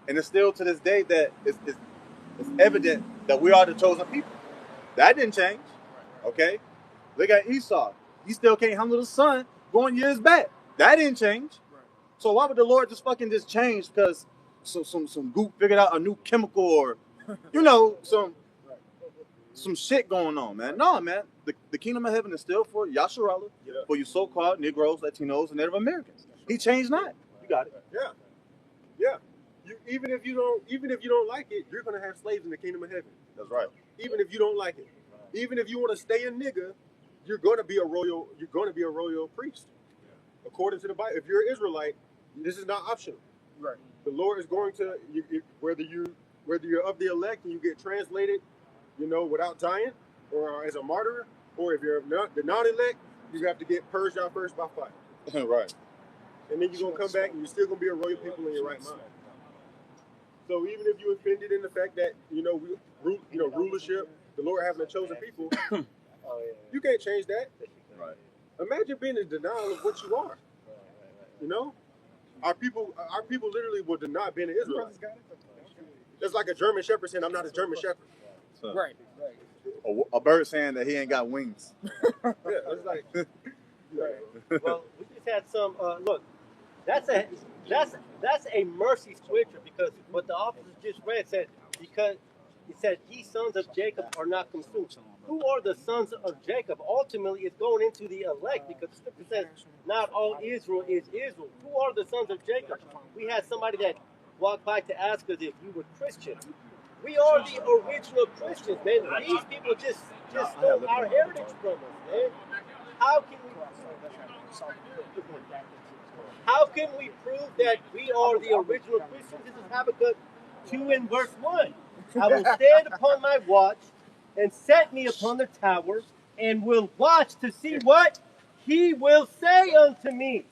and it's still to this day that it's evident that we are the chosen people. That didn't change. Okay? Look at Esau. He still can't handle the sun going years back. That didn't change. So why would the Lord just change because some goop figured out a new chemical or some shit going on, man? No, man. The kingdom of heaven is still for Yasharallah, for you so-called Negroes, Latinos, and Native Americans. He changed not. You got it. Yeah. Yeah. Even if you don't like it, you're gonna have slaves in the kingdom of heaven. That's right. Even if you don't like it. Even if you want to stay a nigga, you're gonna be a royal priest. According to the Bible. If you're an Israelite, this is not optional. Right. The Lord is going to whether you're of the elect and you get translated, without dying, or as a martyr, or if you're the non-elect, you have to get purged out first by fire. Right. And then you're gonna come back and you're still gonna be a royal people in your right mind. So even if you're offended in the fact that rulership, the Lord having a chosen people, you can't change that. Right. Imagine being in denial of what you are. Our people literally will deny being an Israelite. It's like a German Shepherd saying, "I'm not a German Shepherd." So, Right. a bird saying that he ain't got wings. Yeah, it's like. Well, we just had some. Look, that's a mercy scripture because what the officer just read said because it said, "Ye sons of Jacob are not consumed." Who are the sons of Jacob? Ultimately, it's going into the elect because the scripture says, "Not all Israel is Israel." Who are the sons of Jacob? We had somebody that walked by to ask us if we were Christian. We are the original Christians, man. These people just stole our heritage from us, man. How can we prove that we are the original Christians? This is Habakkuk 2 and verse 1. I will stand upon my watch and set me upon the tower and will watch to see what he will say unto me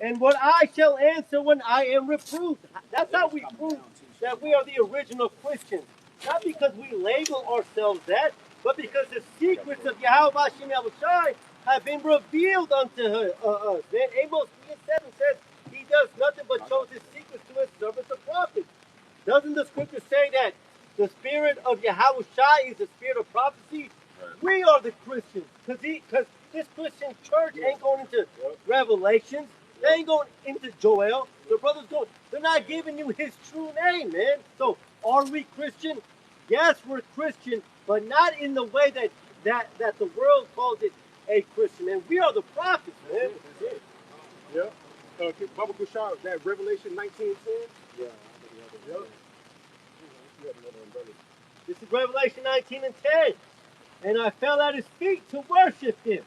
and what I shall answer when I am reproved. That's how we prove that we are the original Christians. Not because we label ourselves that, but because the secrets of Yahweh Hashem Yahushai have been revealed unto us. Then Amos 3:7 says he does nothing but shows his secrets to his servants the prophets. Doesn't the scripture say that the spirit of Yahushai is the spirit of prophecy? Right. We are the Christians. Because this Christian church ain't going into Revelations. They ain't going into Joel. The brothers going. They're not giving you his true name, man. So are we Christian? Yes, we're Christian, but not in the way that the world calls it a Christian. And we are the prophets, man. Yeah. Baba Kushar, that Revelation 19:10. Yeah. This is Revelation 19 and 10. And I fell at his feet to worship him.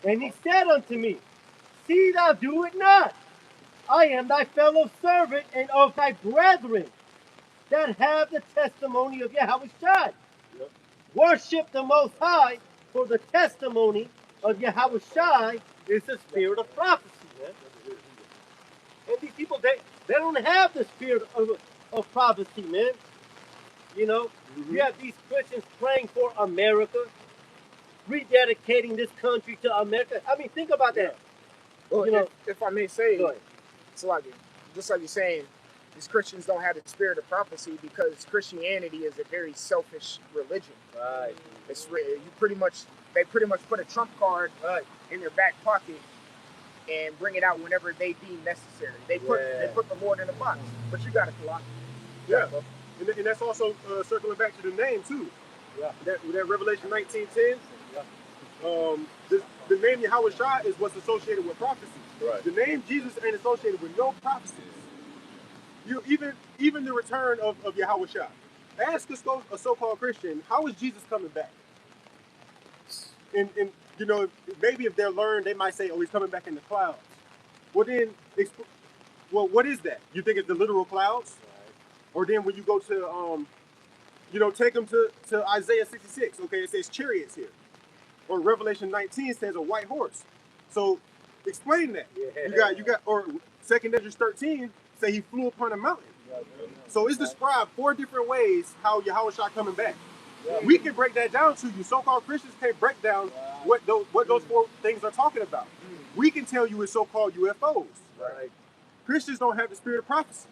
And he said unto me, See thou do it not. I am thy fellow servant and of thy brethren that have the testimony of Yahushua. Yep. Worship the Most High, for the testimony of Yahushua is the spirit of prophecy. Man. And these people, they don't have the spirit of prophecy, man. You have these Christians praying for America, rededicating this country to America. I mean, think about that. Well, if I may say, it's like, just like you're saying, these Christians don't have the spirit of prophecy because Christianity is a very selfish religion. Right. They pretty much put a trump card in their back pocket and bring it out whenever they deem necessary. They put the Lord in a box, but you got to clock. Yeah, and that's also circling back to the name too. Yeah. That Revelation 19:10. Yeah. The name Yahushua is what's associated with prophecy. Right. The name Jesus ain't associated with no prophecies. Even the return of Yahushua. Ask a so-called Christian, how is Jesus coming back? And maybe if they're learned, they might say, oh, he's coming back in the clouds. Well then, Well, what is that? You think it's the literal clouds? Or then when you go to, take them to Isaiah 66, okay, it says chariots here. Or Revelation 19 says a white horse. So explain that. Yeah. You got, or 2 Ezra 13 say he flew upon a mountain. So it's described 4 different ways how Yahushua coming back. We can break that down to you. So-called Christians can't break down what those 4 things are talking about. We can tell you it's so-called UFOs. Right. Christians don't have the spirit of prophecy.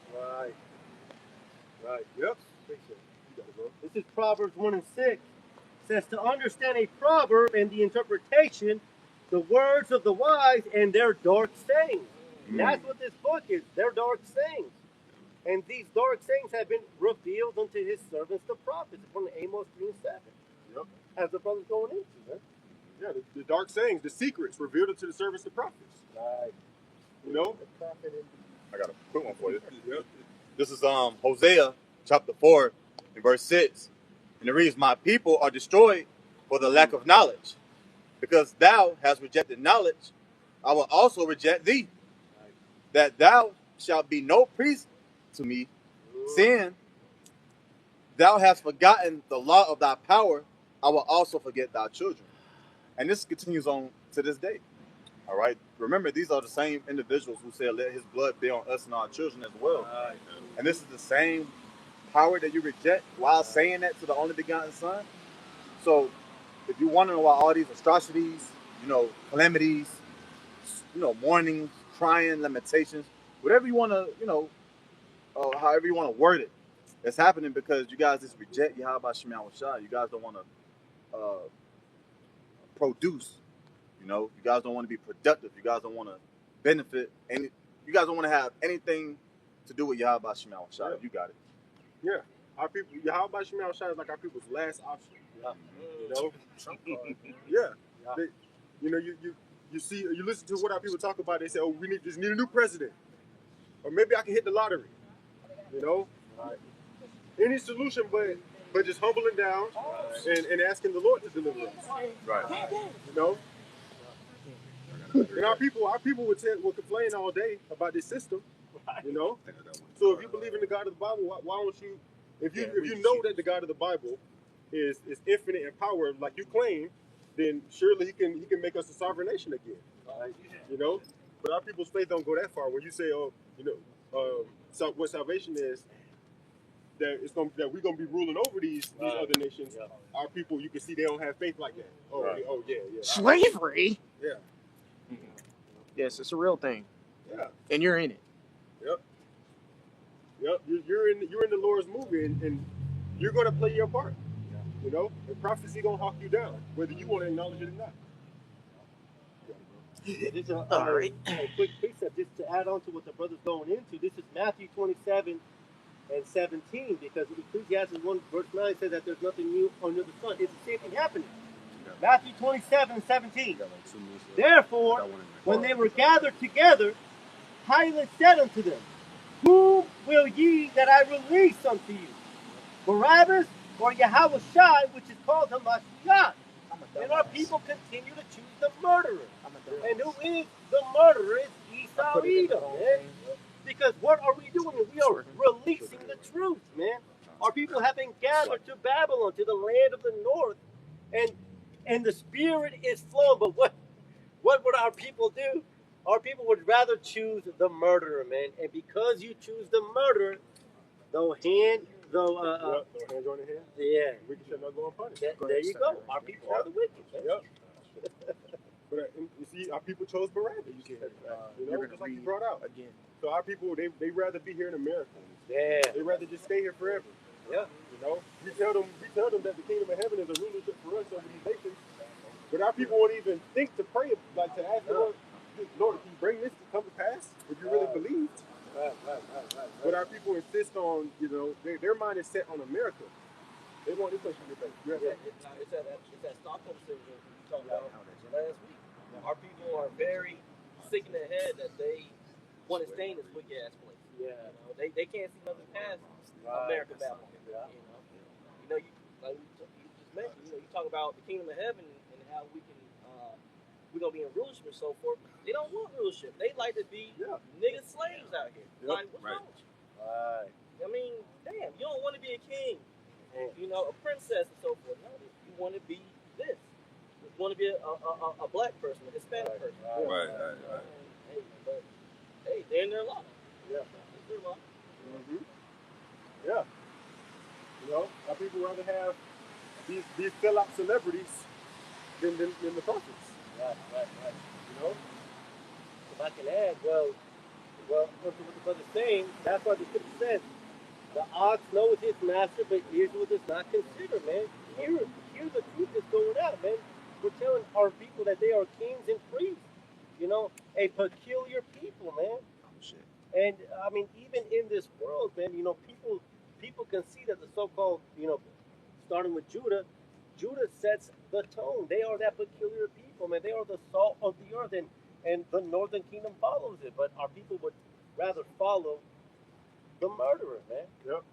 Right. Yep. This is Proverbs 1 and 6. It says to understand a proverb and the interpretation, the words of the wise and their dark sayings. That's what this book is. Their dark sayings. And these dark sayings have been revealed unto his servants, the prophets, according to Amos 3 and 7. Yep. As the brother's going into, man. Yeah, the dark sayings, the secrets revealed unto the servants, the prophets. Right. You know? I got a quick one for you. Yep. This is Hosea chapter 4 and verse 6. And it reads, my people are destroyed for the lack of knowledge. Because thou hast rejected knowledge, I will also reject thee. That thou shalt be no priest to me, seeing thou hast forgotten the law of thy power, I will also forget thy children. And this continues on to this day. All right. Remember, these are the same individuals who said, let his blood be on us and our children as well. And this is the same power that you reject while saying that to the only begotten Son. So if you want to know why all these atrocities, calamities, mourning, crying, lamentations, whatever you want to, however you want to word it, it's happening because you guys just reject Yahweh Shem Shai. You guys don't want to produce. You guys don't want to be productive. You guys don't want to benefit. You guys don't want to have anything to do with Yahweh Shem Shai. You got it. Yeah. Our people, Yahweh Shem Shai is like our people's last option. Yeah. They, you see, you listen to what our people talk about. They say, "Oh, we just need a new president, or maybe I can hit the lottery." Any solution, but just humbling down and asking the Lord to deliver us. Right. And our people would complain all day about this system. So if you believe in the God of the Bible, why don't you? If you know that the God of the Bible is infinite in power, like you claim, then surely he can make us a sovereign nation again. But our people's faith don't go that far. When you say, so what salvation is, that we're gonna be ruling over these other nations. Our people, you can see they don't have faith like that. Yeah. Slavery? Yeah. Yes, it's a real thing. Yeah. And you're in it. Yep. You're in the Lord's movie, and you're gonna play your part. And prophecy gonna hawk you down, whether you want to acknowledge it or not. This is a quick precept just to add on to what the brother's going into. This is Matthew 27 and 17, because Ecclesiastes 1 verse 9 says that there's nothing new under the sun. It's the same thing happening. Matthew 27 and 17. Therefore, when they were gathered together, Pilate said unto them, whom will ye that I release unto you? Barabbas or Yahushua, which is called Hamashiach? And our people continue to choose the murderer. And who is the murderer? Is Esau Edom, man. Because what are we doing? We are releasing the truth, man. Our people have been gathered to Babylon, to the land of the north, and the spirit is flowing. But what would our people do? Our people would rather choose the murderer, man. And because you choose the murderer, they'll hand throw hands on the head. Yeah. Wicked shall not go unpunished. There you go. Our people are the wicked. Yep. But you see, our people chose Barabbas. Just like you brought out again. So our people, they rather be here in America. Yeah. They rather just stay here forever. Yeah. We tell them that the kingdom of heaven is a rulership for us over these nations. But our people won't even think to pray, like to ask the Lord, can you bring this to come to pass? If you really believed. Right. But our people insist on, their mind is set on America. They want this place to get better. It's that Stockholm syndrome we talked about last week. Our people are very sick in the head that they want to stay in this wicked ass place. Yeah. They can't see nothing past America Babylon. You just mentioned, you talk about the kingdom of heaven and how we can we're gonna be in rulership and so forth. They don't want rulership. They like to be nigga slaves out here. Yep. Like, what's wrong with you? I mean, damn, you don't want to be a king, you know, a princess and so forth. No, you want to be this. You want to be a black person, a Hispanic person. Right. Hey, but hey, they're in their law. Yeah. It's their law. Yeah. You know, our people rather have these fill-out celebrities than the prophets. Right. You know? If I can add, well, what the brother's saying, that's why the scripture says, the ox knows his master, but Israel does not consider, man. Here the truth is going out, man. We're telling our people that they are kings and priests, you know, a peculiar people, man. And I mean, even in this world, man, you know, people can see that the so-called, you know, starting with Judah sets the tone. They are that peculiar people, man. They are the salt of the earth, and the northern kingdom follows it. But our people would rather follow the murderer, man. Yep.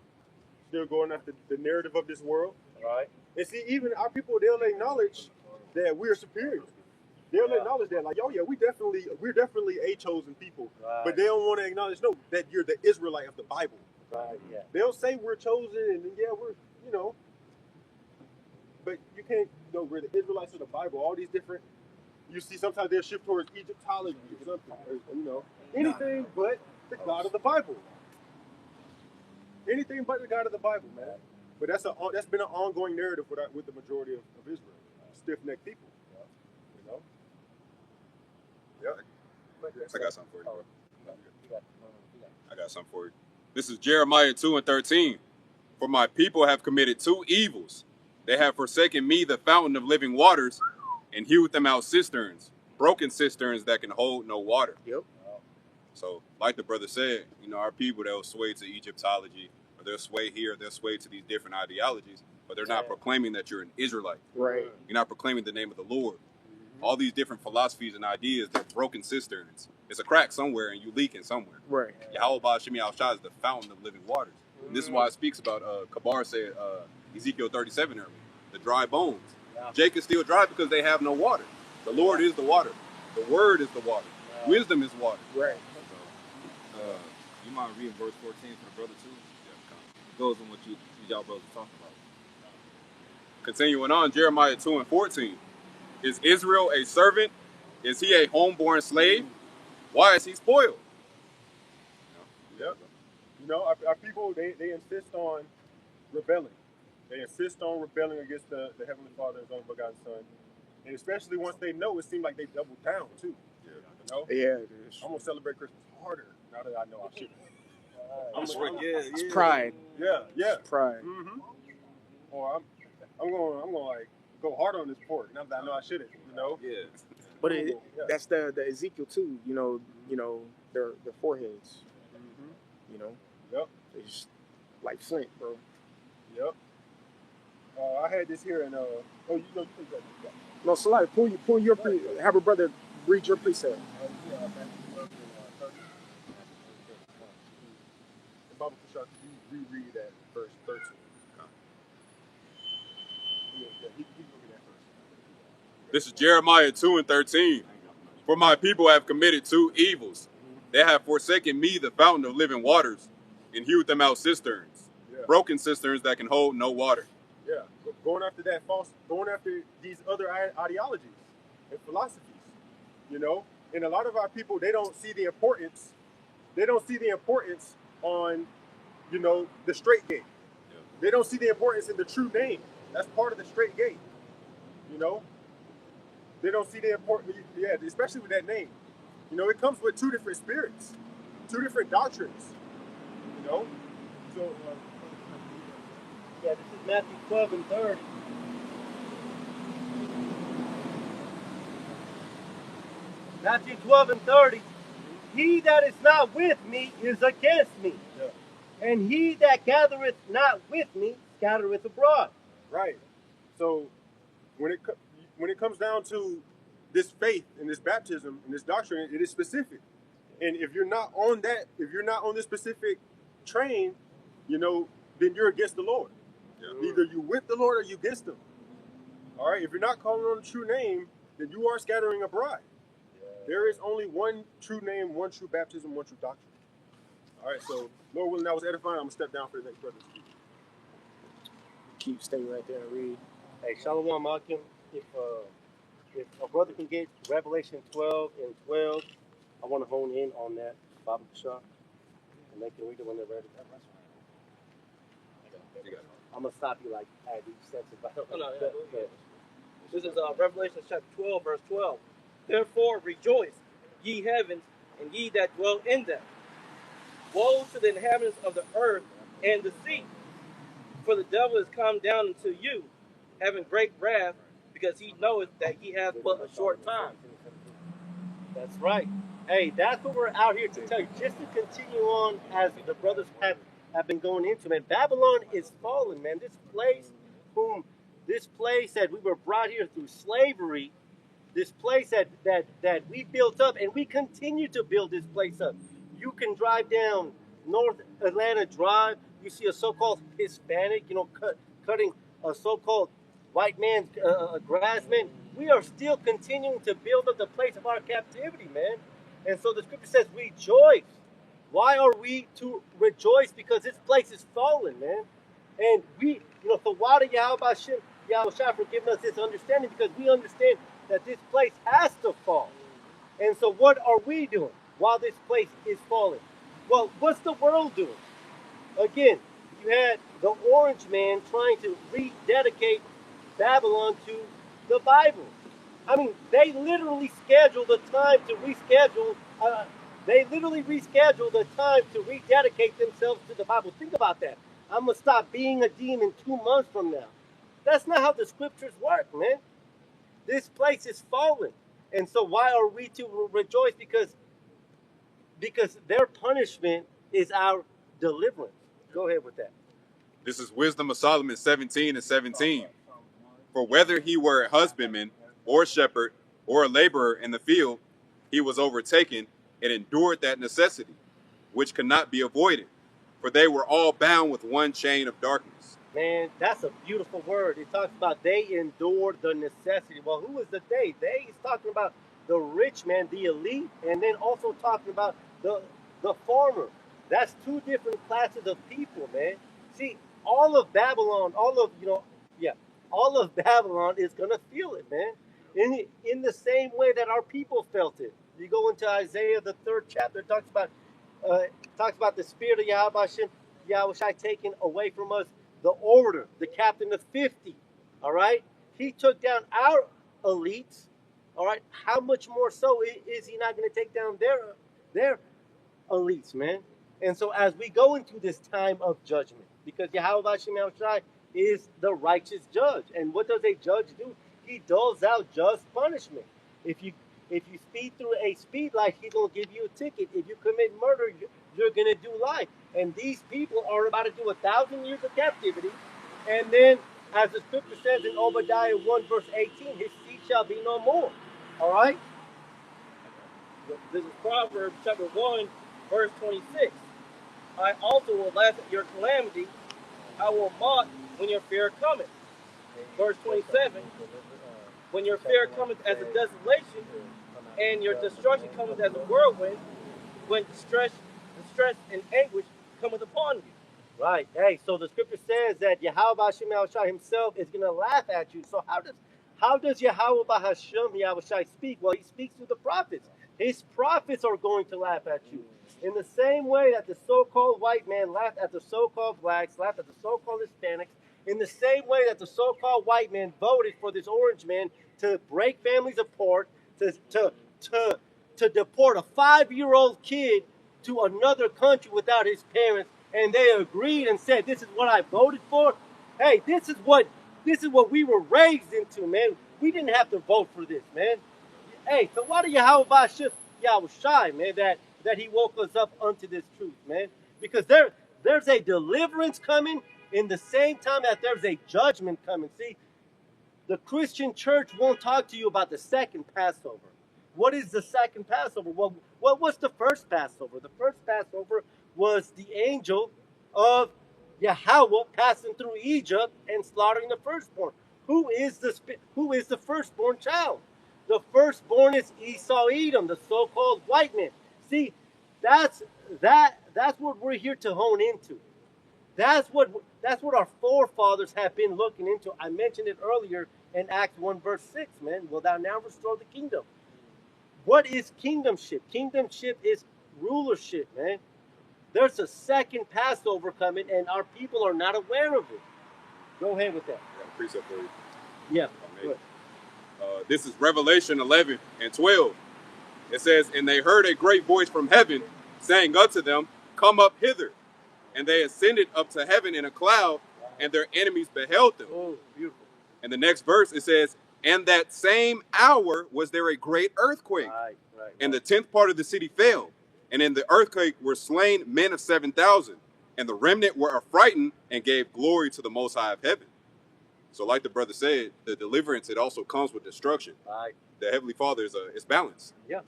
Still going after the narrative of this world. Right. And see, even our people, they'll acknowledge that we're superior. They'll acknowledge that, like, oh yeah, we're definitely a chosen people. Right. But they don't want to acknowledge, no, that you're the Israelite of the Bible. Right. Yeah. They'll say we're chosen, and yeah, we're, you know, but you can't, you know, we're the Israelites of the Bible. All these different, you see, sometimes they'll shift towards Egyptology or something, or, you know, anything but the God of the Bible. Anything but the God of the Bible, man. But that's been an ongoing narrative with the majority of Israel, stiff-necked people. You know. Yeah. I got something for you, bro. I got something for you. This is Jeremiah 2:13. For my people have committed two evils. They have forsaken me, the fountain of living waters, and hewed them out cisterns, broken cisterns that can hold no water. Yep. So, like the brother said, you know, our people, they'll sway to Egyptology, or they'll sway here, they'll sway to these different ideologies, but they're not proclaiming that you're an Israelite. Right. You're not proclaiming the name of the Lord. All these different philosophies and ideas, they're broken cisterns. It's a crack somewhere and you leaking somewhere. Right. Yahweh Shemi Al-Shah is the fountain of living waters. And this is why it speaks about, Kabar said, Ezekiel 37 earlier, the dry bones. Jake is still dry because they have no water. The Lord is the water. The word is the water. Wisdom is water. Right. You mind reading verse 14 for the brother too? It goes on what y'all brothers are talking about. Continuing on, Jeremiah 2:14. Is Israel a servant? Is he a homeborn slave? Why is he spoiled? Yep. You know, our people, they insist on rebelling. They insist on rebelling against the Heavenly Father, His only begotten Son. And especially once they know, it seems like they double down too. You know? Yeah, it is. I'm going to celebrate Christmas harder now that I know I shouldn't. It's pride. Yeah. It's pride. Mm-hmm. Or I'm going like go hard on this pork now that I know I shouldn't. You know. Yeah. But that's the Ezekiel too. You know their foreheads. Mm-hmm. You know. Yep. They just like flint, bro. Yep. I had this here and you know. No, Salai, pull your have a brother read your precept. Bible Kushak, you reread that verse 13. He can look at that first. This is Jeremiah 2:13. For my people have committed two evils. They have forsaken me, the fountain of living waters, and hewed them out cisterns, broken cisterns that can hold no water. Yeah, going after going after these other ideologies and philosophies, you know. And a lot of our people, they don't see the importance. They don't see the importance on, you know, the straight gate. Yeah. They don't see the importance in the true name. That's part of the straight gate, you know. They don't see the importance, especially with that name. You know, it comes with two different spirits, two different doctrines, you know. So. Yeah, this is Matthew 12 and 30. Matthew 12 and 30. He that is not with me is against me. Yeah. And he that gathereth not with me scattereth abroad. Right. So when it comes down to this faith and this baptism and this doctrine, it is specific. And if you're not on this specific train, you know, then you're against the Lord. Yeah. Either you with the Lord or you against him. All right. If you're not calling on the true name, then you are scattering abroad. There is only one true name, one true baptism, one true doctrine. All right, so Lord willing, that was edifying. I'm gonna step down for the next brother to speak. Keep stay right there and read. Hey, Shalom Akim. If a brother can get Revelation 12 and 12, I want to hone in on that, Baba Shah, and they can read it when they're ready. You got it. I'm gonna stop you like at each sentence. No. This is Revelation chapter 12, verse 12. Therefore rejoice, ye heavens, and ye that dwell in them. Woe to the inhabitants of the earth and the sea, for the devil is come down unto you, having great wrath, because he knoweth that he hath but a short time. That's right. Hey, that's what we're out here to tell you. Just to continue on as the brothers have been going into, man. Babylon is fallen, man. This place that we were brought here through slavery, this place that we built up, and we continue to build this place up. You can drive down North Atlanta Drive. You see a so-called Hispanic, cutting a so-called white man's grassman. We are still continuing to build up the place of our captivity, man. And so the scripture says, rejoice. Why are we to rejoice? Because this place is fallen, man. And we, so why do Yahweh for giving us this understanding? Because we understand that this place has to fall. And so what are we doing while this place is falling? Well, what's the world doing? Again, you had the Orange Man trying to rededicate Babylon to the Bible. I mean, they literally scheduled the time to reschedule. They literally rescheduled the time to rededicate themselves to the Bible. Think about that. I'm going to stop being a demon 2 months from now. That's not how the scriptures work, man. This place is fallen. And so why are we to rejoice? Because their punishment is our deliverance. Go ahead with that. This is Wisdom of Solomon 17 and 17. For whether he were a husbandman or shepherd or a laborer in the field, he was overtaken and endured that necessity, which could not be avoided. For they were all bound with one chain of darkness. Man, that's a beautiful word. It talks about they endured the necessity. Well, who is the they? They is talking about the rich man, the elite, and then also talking about the farmer. That's two different classes of people, man. See, all of Babylon, all of Babylon is gonna feel it, man. In the same way that our people felt it. You go into Isaiah the 3rd chapter, it talks about the spirit of Yahweh taken away from us, the order, the captain of 50. All right, he took down our elites. All right, how much more so is he not going to take down their elites, man? And so as we go into this time of judgment, because Yahweh is the righteous judge, and what does a judge do? He doles out just punishment. If you speed through a speed light, he's gonna give you a ticket. If you commit murder, you're gonna do life. And these people are about to do 1,000 years of captivity, and then, as the scripture says in Obadiah 1 verse 18, his seed shall be no more. All right. This is Proverbs chapter 1, verse 26. I also will laugh at your calamity. I will mock when your fear cometh. Verse 27. When your fear cometh as a desolation, and your destruction cometh as a whirlwind, when distress and anguish cometh upon you. Right. Hey, so the scripture says that Yahweh himself is going to laugh at you. So how does Yahweh speak? Well, he speaks through the prophets. His prophets are going to laugh at you. In the same way that the so-called white man laughed at the so-called blacks, laughed at the so-called Hispanics, in the same way that the so-called white man voted for this orange man to break families apart, to deport a 5-year-old kid to another country without his parents, and they agreed and said, "This is what I voted for." Hey, this is what we were raised into, man. We didn't have to vote for this, man. Hey, so why do Yahweh shy, man, that he woke us up unto this truth, man? Because there's a deliverance coming in the same time that there's a judgment coming. See, the Christian church won't talk to you about the second Passover. What is the second Passover? Well, what was the first Passover? The first Passover was the angel of Yahweh passing through Egypt and slaughtering the firstborn. Who is the firstborn child? The firstborn is Esau Edom, the so-called white man. See, that's what we're here to hone into. That's what our forefathers have been looking into. I mentioned it earlier in Acts 1 verse 6, man. Will thou now restore the kingdom? What is kingdomship? Kingdomship is rulership, man. There's a second Passover coming, and our people are not aware of it. Go ahead with that. I got a precept for you. Yeah. Good. This is Revelation 11 and 12. It says, "And they heard a great voice from heaven, saying unto them, Come up hither. And they ascended up to heaven in a cloud, and their enemies beheld them." Oh, beautiful. And the next verse, it says, "And that same hour was there a great earthquake, Right. and the 10th part of the city fell. And in the earthquake were slain men of 7,000, and the remnant were affrighted and gave glory to the Most High of heaven." So like the brother said, the deliverance, it also comes with destruction. Right. The Heavenly Father is balanced. Yeah.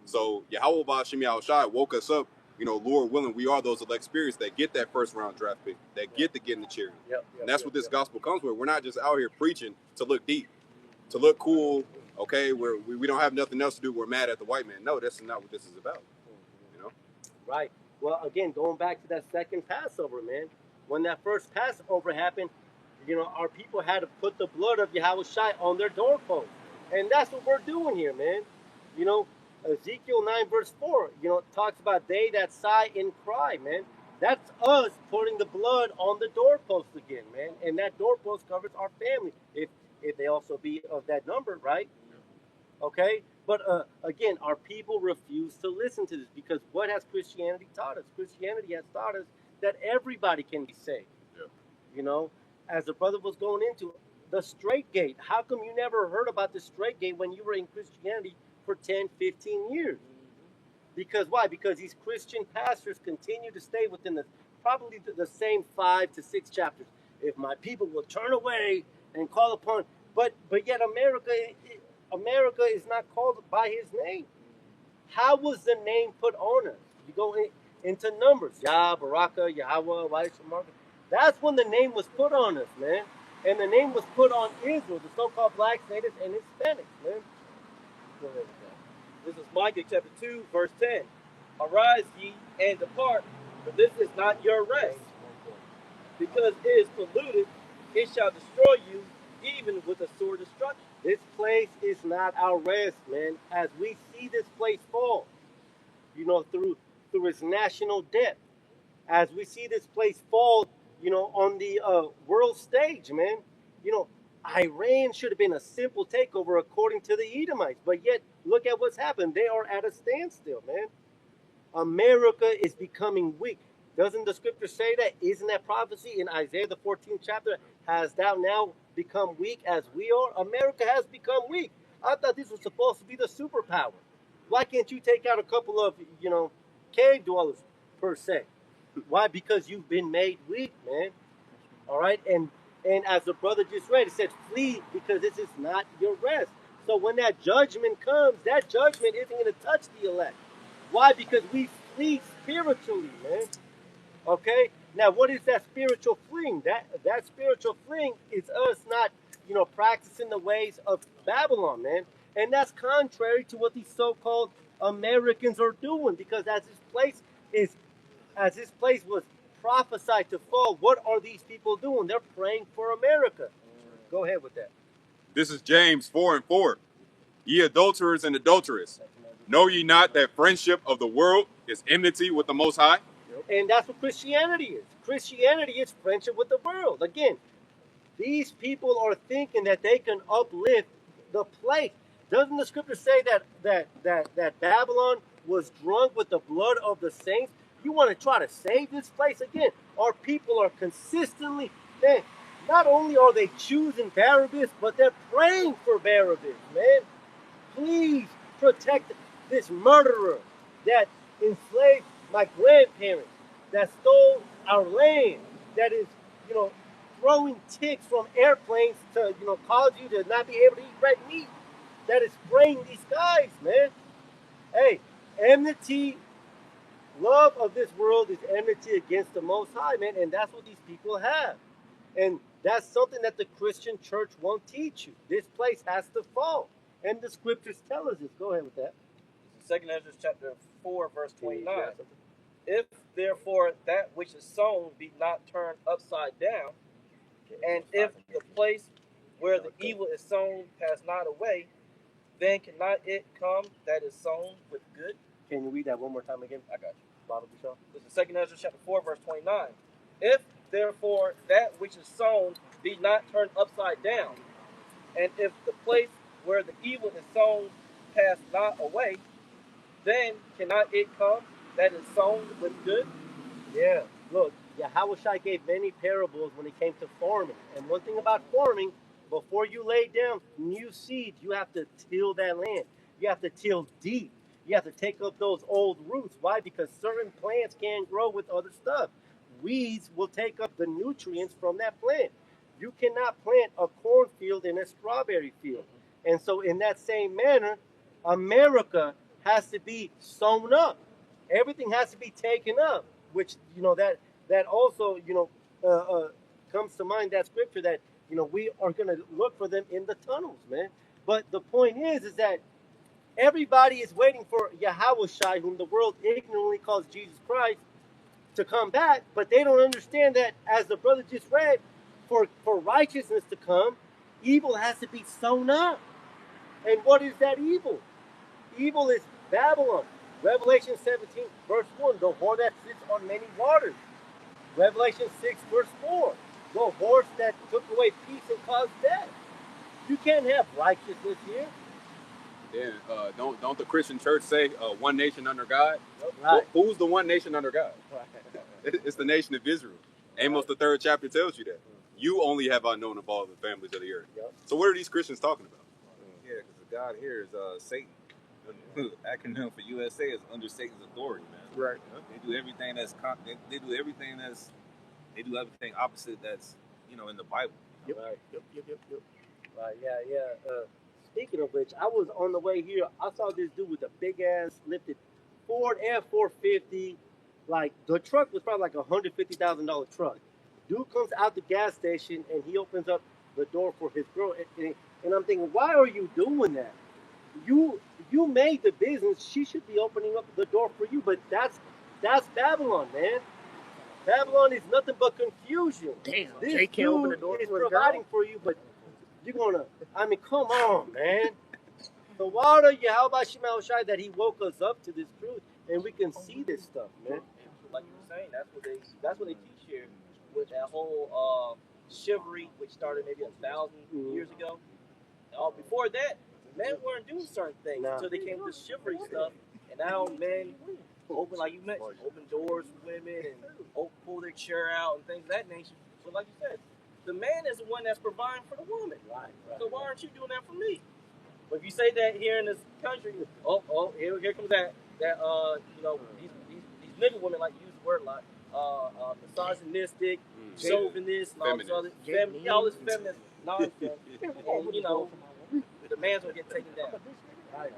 So Yahweh Ba'Shem Yahushai woke us up. You know, Lord willing, we are those elect spirits that get that first round draft pick, that get to get in the charity. And that's what this gospel comes with. We're not just out here preaching to look deep, to look cool, okay, where we don't have nothing else to do. We're mad at the white man. No, that's not what this is about. You know? Right. Well, again, going back to that second Passover, man. When that first Passover happened, you know, our people had to put the blood of Yahushua on their doorpost. And that's what we're doing here, man. You know, Ezekiel 9 verse 4, you know, talks about they that sigh and cry, man. That's us putting the blood on the doorpost again, man. And that doorpost covers our family, if they also be of that number, right? Okay? But again, our people refuse to listen to this because what has Christianity taught us? Christianity has taught us that everybody can be saved. Yeah. You know, as the brother was going into, the straight gate. How come you never heard about the straight gate when you were in Christianity for 10, 15 years? Because why? Because these Christian pastors continue to stay within probably the same 5 to 6 chapters. If my people will turn away and call upon, but yet America is not called by his name. How was the name put on us? You go into Numbers, Yah, Baraka, Yahweh, Waisha, that's when the name was put on us, man. And the name was put on Israel, the so-called blacks, natives, and Hispanics, man. Go ahead with that. This is Micah chapter 2, verse 10. Arise ye and depart, for this is not your rest. Because it is polluted, it shall destroy you, even with a sore destruction. This place is not our rest, man. As we see this place fall, you know, through its national debt, as we see this place fall, you know, on the world stage, man. You know, Iran should have been a simple takeover according to the Edomites, but yet look at what's happened. They are at a standstill, man. America is becoming weak. Doesn't the scripture say that? Isn't that prophecy in Isaiah the 14th chapter? Has thou now become weak as we are? America has become weak. I thought this was supposed to be the superpower. Why can't you take out a couple of, you know, cave dwellers per se? Why? Because you've been made weak, man. All right? And as the brother just read, it said, flee because this is not your rest. So when that judgment comes, that judgment isn't going to touch the elect. Why? Because we flee spiritually, man. Okay? Now, what is that spiritual fleeing? That spiritual fleeing is us not, you know, practicing the ways of Babylon, man. And that's contrary to what these so-called Americans are doing, because as this place was prophesied to fall, what are these people doing? They're praying for America. Go ahead with that. This is James 4 and 4. "Ye adulterers and adulteress, know ye not that friendship of the world is enmity with the Most High?" And that's what Christianity is. Christianity is friendship with the world. Again, these people are thinking that they can uplift the place. Doesn't the scripture say that Babylon was drunk with the blood of the saints? You want to try to save this place? Again, our people are consistently, man, not only are they choosing Barabbas, but they're praying for Barabbas, man. Please protect this murderer that enslaved my grandparents, that stole our land, that is, you know, throwing ticks from airplanes to, you know, cause you to not be able to eat red meat, that is spraying these guys, man. Hey, enmity, love of this world is enmity against the Most High, man, and that's what these people have. And that's something that the Christian church won't teach you. This place has to fall. And the scriptures tell us this. Go ahead with that. 2 Ezra chapter 4, verse 29. Yeah. If therefore that which is sown be not turned upside down, and if the place where the evil is sown pass not away, then cannot it come that is sown with good? Can you read that one more time again? I got you. Bible Bishop. This is 2 Ezra chapter 4, verse 29. If therefore that which is sown be not turned upside down, and if the place where the evil is sown pass not away, then cannot it come that is sown with good? Yeah. Look, Yahweh gave many parables when it came to farming. And one thing about farming, before you lay down new seeds, you have to till that land. You have to till deep. You have to take up those old roots. Why? Because certain plants can't grow with other stuff. Weeds will take up the nutrients from that plant. You cannot plant a cornfield in a strawberry field. And so in that same manner, America has to be sown up. Everything has to be taken up, which, that also, comes to mind, that scripture that, we are going to look for them in the tunnels, man. But the point is that everybody is waiting for Yahweh, whom the world ignorantly calls Jesus Christ, to come back, but they don't understand that, as the brother just read, for righteousness to come, evil has to be sown up. And what is that evil? Evil is Babylon. Revelation 17, verse 1, the whore that sits on many waters. Revelation 6, verse 4, the horse that took away peace and caused death. You can't have righteousness here. Yeah, don't the Christian church say one nation under God? Right. Who's the one nation under God? It's the nation of Israel. Amos the 3rd chapter tells you that. You only have I known of all the families of the earth. Yep. So what are these Christians talking about? Yeah, because the God here is Satan. The acronym for USA is under Satan's authority, man. Right. They do everything they do everything opposite that's in the Bible. Yep. Right. Yep. Right. Yeah. Speaking of which, I was on the way here. I saw this dude with a big ass lifted Ford F-450. Like, the truck was probably like $150,000 truck. Dude comes out the gas station and he opens up the door for his girl. And I'm thinking, why are you doing that? You made the business. She should be opening up the door for you. But that's Babylon, man. Babylon is nothing but confusion. Damn, This they can't open the dude door is for his providing for you, but you're gonna. I mean, come on, man. The water Yahweh Shai that he woke us up to this truth, and we can see this stuff, man. Like you were saying, that's what they teach here with that whole chivalry, which started maybe 1,000 years ago. Before that, men weren't doing certain things until they came to this chivalry stuff, and now men open, like you mentioned, open doors for women and pull their chair out and things of that nature. But like you said, the man is the one that's providing for the woman. Right. So why aren't you doing that for me? But if you say that here in this country, here comes that these nigga women like to use the word a lot, misogynistic, chauvinist, and all this other all this feminist nonsense, and the man's gonna get taken down. Right.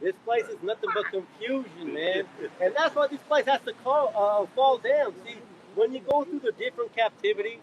This place is nothing but confusion, man, and that's why this place has to fall down. See, when you go through the different captivities,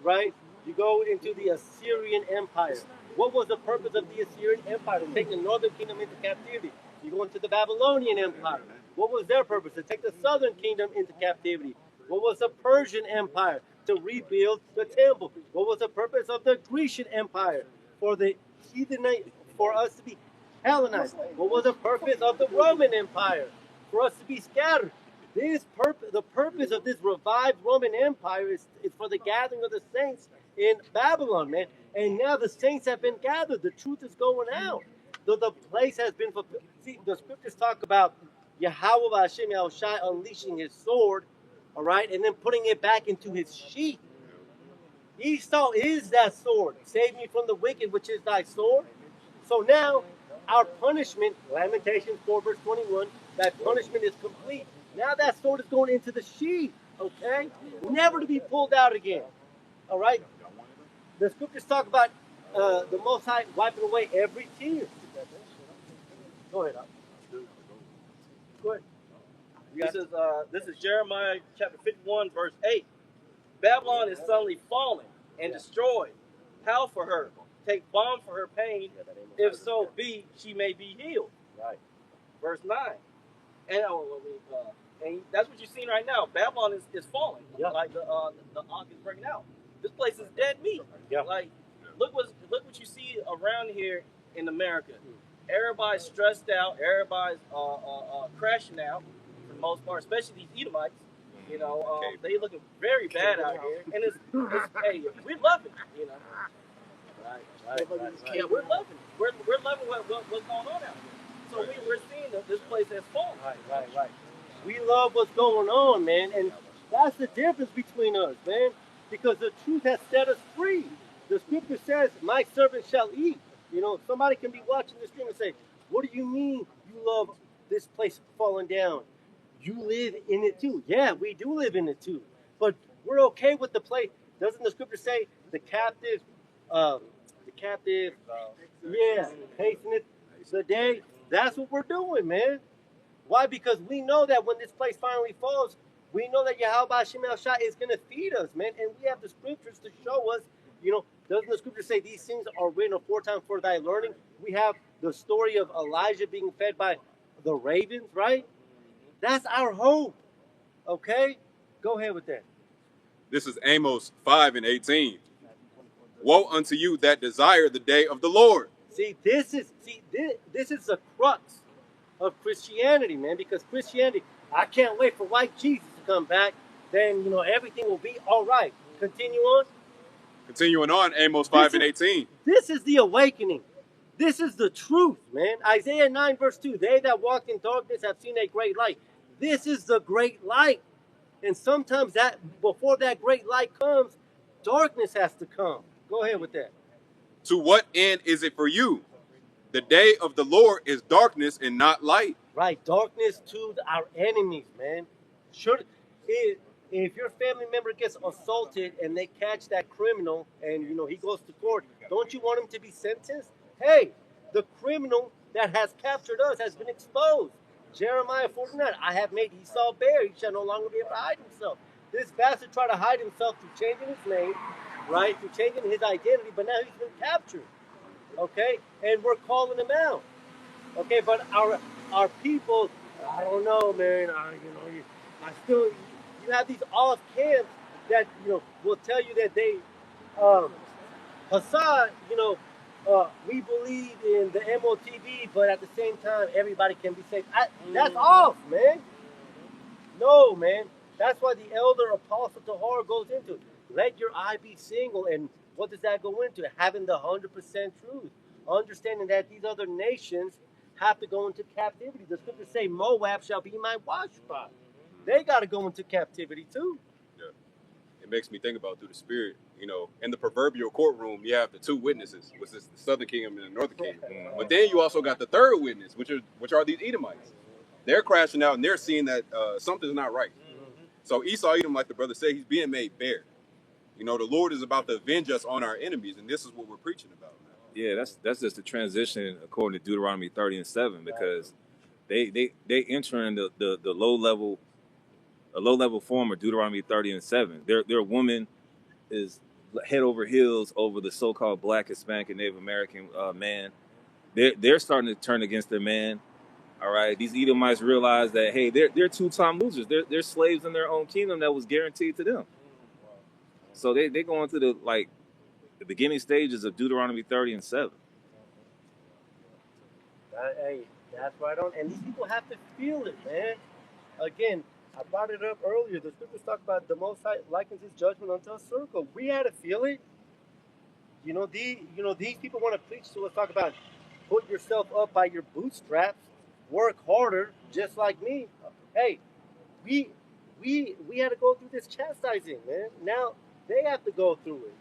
right? You go into the Assyrian Empire. What was the purpose of the Assyrian Empire? To take the northern kingdom into captivity. You go into the Babylonian Empire. What was their purpose? To take the southern kingdom into captivity. What was the Persian Empire? To rebuild the temple. What was the purpose of the Grecian Empire? For the heathenite, for us to be Hellenized. What was the purpose of the Roman Empire? For us to be scattered. The purpose of this revived Roman Empire is for the gathering of the saints in Babylon, man. And now the saints have been gathered. The truth is going out. The place has been fulfilled. See, the scriptures talk about Yahweh Hashem Yahushai unleashing his sword, all right, and then putting it back into his sheath. Esau is that sword. Save me from the wicked, which is thy sword. So now, our punishment, Lamentations 4 verse 21, that punishment is complete. Now that sword is going into the sheath, okay? Never to be pulled out again, all right? The scriptures talk about the Most High wiping away every tear. Go ahead. Go ahead. This is Jeremiah chapter 51, verse 8. Babylon is suddenly fallen and destroyed. How for her? take balm for her pain, Yeah, that ain't no if Bible so there. be she may be healed. Right. Verse 9. And that's what you're seeing right now. Babylon is falling. Yeah. Like the ark is breaking out. This place is dead meat. Yeah. Like look what you see around here in America. Everybody's stressed out. Everybody's crashing out for the most part, especially these Edomites. You know, they looking very bad out here, and it's hey, we're loving it. You know, right. Yeah, we're loving it. We're loving what's going on out here. So we're seeing that this place has fallen. Right. We love what's going on, man, and that's the difference between us, man. Because the truth has set us free. The scripture says, "My servant shall eat." You know, somebody can be watching this stream and say, "What do you mean you love this place falling down? You live in it too." Yeah, we do live in it too, but we're okay with the place. Doesn't the scripture say the captive, yeah, hasten it the day? That's what we're doing, man. Why? Because we know that when this place finally falls, we know that Yahweh Shemel Shah is going to feed us, man. And we have the scriptures to show us, you know, doesn't the scripture say these things are written aforetime for thy learning? We have the story of Elijah being fed by the ravens, right? That's our hope, okay? Go ahead with that. This is Amos 5:18. Woe unto you that desire the day of the Lord. This is the crux of Christianity, man, because Christianity, I can't wait for white Jesus to come back. Then, you know, everything will be all right. Continue on. Continuing on, Amos 5:18. This is the awakening. This is the truth, man. Isaiah 9 verse 2, they that walk in darkness have seen a great light. This is the great light. And sometimes that before that great light comes, darkness has to come. Go ahead with that. To what end is it for you? The day of the Lord is darkness and not light. Right, darkness to our enemies, man. If your family member gets assaulted and they catch that criminal and you know he goes to court, don't you want him to be sentenced? Hey, the criminal that has captured us has been exposed. Jeremiah 49, I have made Esau bare, he shall no longer be able to hide himself. This bastard tried to hide himself through changing his name, right? Through changing his identity, but now he's been captured. Okay? And we're calling him out. Okay, but our people, I don't know, man. You have these off camps that will tell you that they, Hassad, we believe in the MOTV, but at the same time, everybody can be saved. That's off, man. No, man. That's why the elder apostle Tahar goes into let your eye be single, and what does that go into? Having the 100% truth, understanding that these other nations have to go into captivity. The scriptures say Moab shall be my wash spot. They got to go into captivity too. Yeah. It makes me think about through the spirit, in the proverbial courtroom, you have the two witnesses, which is the southern kingdom and the northern kingdom. But then you also got the third witness, which are these Edomites. They're crashing out and they're seeing that something's not right. So Esau Edom, like the brother said, he's being made bare. The Lord is about to avenge us on our enemies, and this is what we're preaching about. Yeah, that's just the transition according to Deuteronomy 30:7, because they entering the low level form of Deuteronomy 30:7. Their woman is head over heels over the so-called Black, Hispanic, and Native American man. They're starting to turn against their man. All right, these Edomites realize that hey, they're two-time losers. They're slaves in their own kingdom that was guaranteed to them. So they go into the beginning stages of Deuteronomy 30:7. Hey, that's right on. And these people have to feel it, man. Again, I brought it up earlier. The scriptures talk about the Most High likens his judgment unto a circle. We had to feel it. These people want to preach to us, talk about put yourself up by your bootstraps, work harder, just like me. Hey, we had to go through this chastising, man. Now they have to go through it.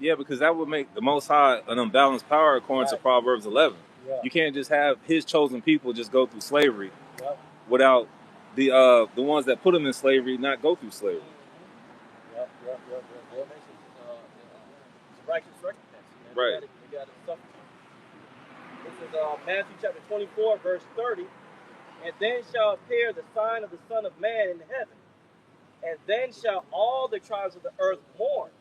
Yeah, because that would make the Most High an unbalanced power according to Proverbs 11. Yeah. You can't just have his chosen people just go through slavery without the ones that put them in slavery not go through slavery. Righteous recompense. Right. We got to suffer. This is Matthew chapter 24, verse 30. And then shall appear the sign of the Son of Man in heaven. And then shall all the tribes of the earth mourn.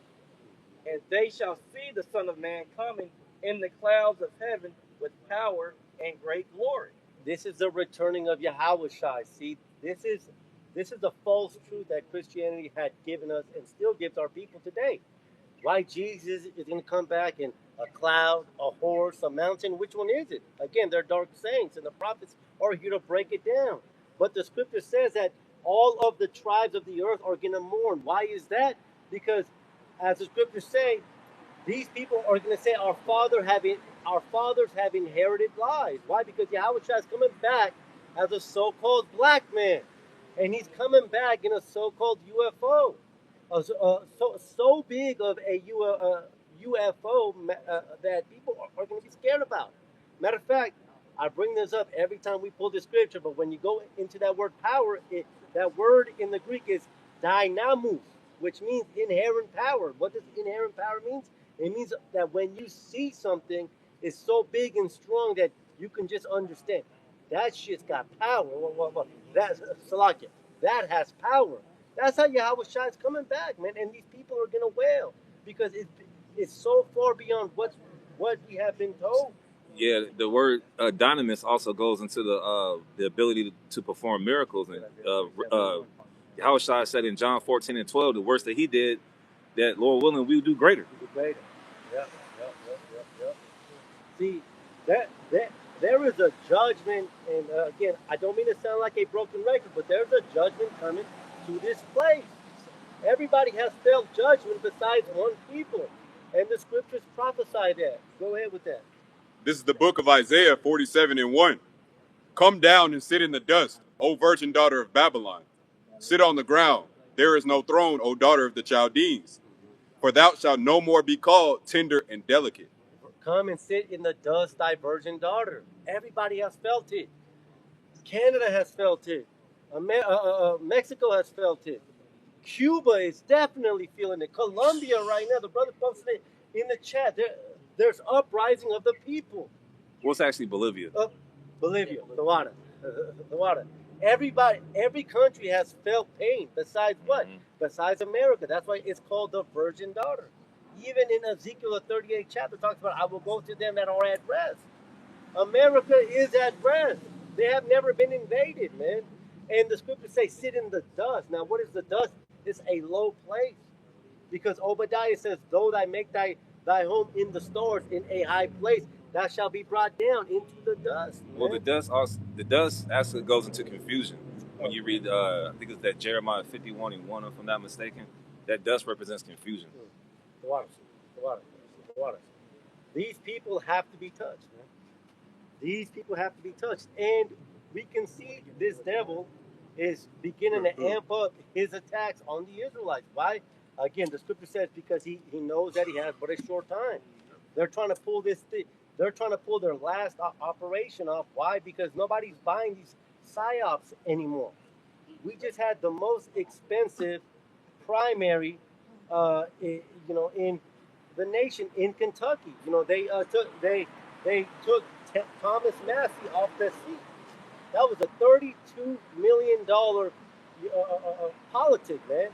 And they shall see the Son of Man coming in the clouds of heaven with power and great glory. This is the returning of Yahweh Shai. See, this is the false truth that Christianity had given us and still gives our people today. Why Jesus is going to come back in a cloud, a horse, a mountain? Which one is it? Again, they're dark sayings, and the prophets are here to break it down. But the scripture says that all of the tribes of the earth are going to mourn. Why is that? Because, as the scriptures say, these people are going to say our fathers have inherited lies. Why? Because Yahweh Shai is coming back as a so-called black man, and he's coming back in a so-called UFO, so big of a UFO that people are going to be scared about. Matter of fact, I bring this up every time we pull the scripture, but when you go into that word power, that word in the Greek is dynamus, which means inherent power. What does inherent power mean? It means that when you see something, it's so big and strong that you can just understand. That shit's got power. That's Salakia. That has power. That's how Yahweh Shai is coming back, man. And these people are gonna wail because it's so far beyond what we have been told. Yeah, the word dynamis also goes into the ability to perform miracles. And Yahweh Shai said in John 14 and 12, the works that he did, that Lord willing, we will do greater. Yep. See, there is a judgment, and again, I don't mean to sound like a broken record, but there's a judgment coming to this place. Everybody has felt judgment besides one people, and the scriptures prophesy that. Go ahead with that. This is the book of Isaiah 47 and 1. Come down and sit in the dust, O virgin daughter of Babylon. Sit on the ground. There is no throne, O daughter of the Chaldeans. For thou shalt no more be called tender and delicate. Come and sit in the dust, thy virgin daughter. Everybody has felt it. Canada has felt it. Mexico has felt it. Cuba is definitely feeling it. Colombia right now, the brother posted it in the chat. There's uprising of the people. What's actually Bolivia? Bolivia, the water. Everybody, every country has felt pain. Besides what? Mm-hmm. Besides America. That's why it's called the virgin daughter. Even in Ezekiel, the 38th chapter, talks about, I will go to them that are at rest. America is at rest. They have never been invaded, man. And the scriptures say, sit in the dust. Now, what is the dust? It's a low place. Because Obadiah says, though thou make thy home in the stores in a high place, thou shalt be brought down into the dust. Man. Well, the dust actually goes into confusion. When you read, I think it's that Jeremiah 51 and 1, if I'm not mistaken, that dust represents confusion. The waters. These people have to be touched, man. These people have to be touched. And we can see this devil is beginning to amp up his attacks on the Israelites. Why? Again, the scripture says because he knows that he has but a short time. They're trying to pull this thing. They're trying to pull their last operation off. Why? Because nobody's buying these psyops anymore. We just had the most expensive primary, in the nation in Kentucky. They took Thomas Massey off the seat. That was a $32 million politic, man.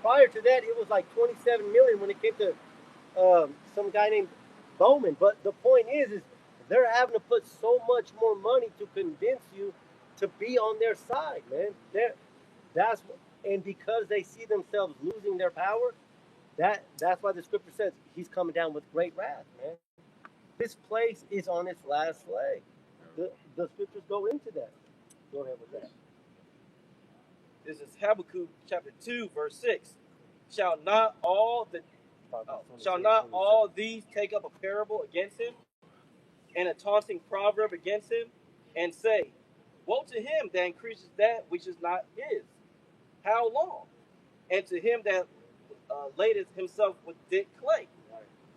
Prior to that, it was like $27 million when it came to some guy named Bowman. But the point is they're having to put so much more money to convince you to be on their side, man. And because they see themselves losing their power, that's why the scripture says he's coming down with great wrath, man. This place is on its last leg. The scriptures go into that. Go ahead with that. This is Habakkuk chapter 2, verse 6. Shall not all these take up a parable against him, and a taunting proverb against him, and say, woe to him that increases that which is not his. How long? And to him that ladeth himself with thick clay.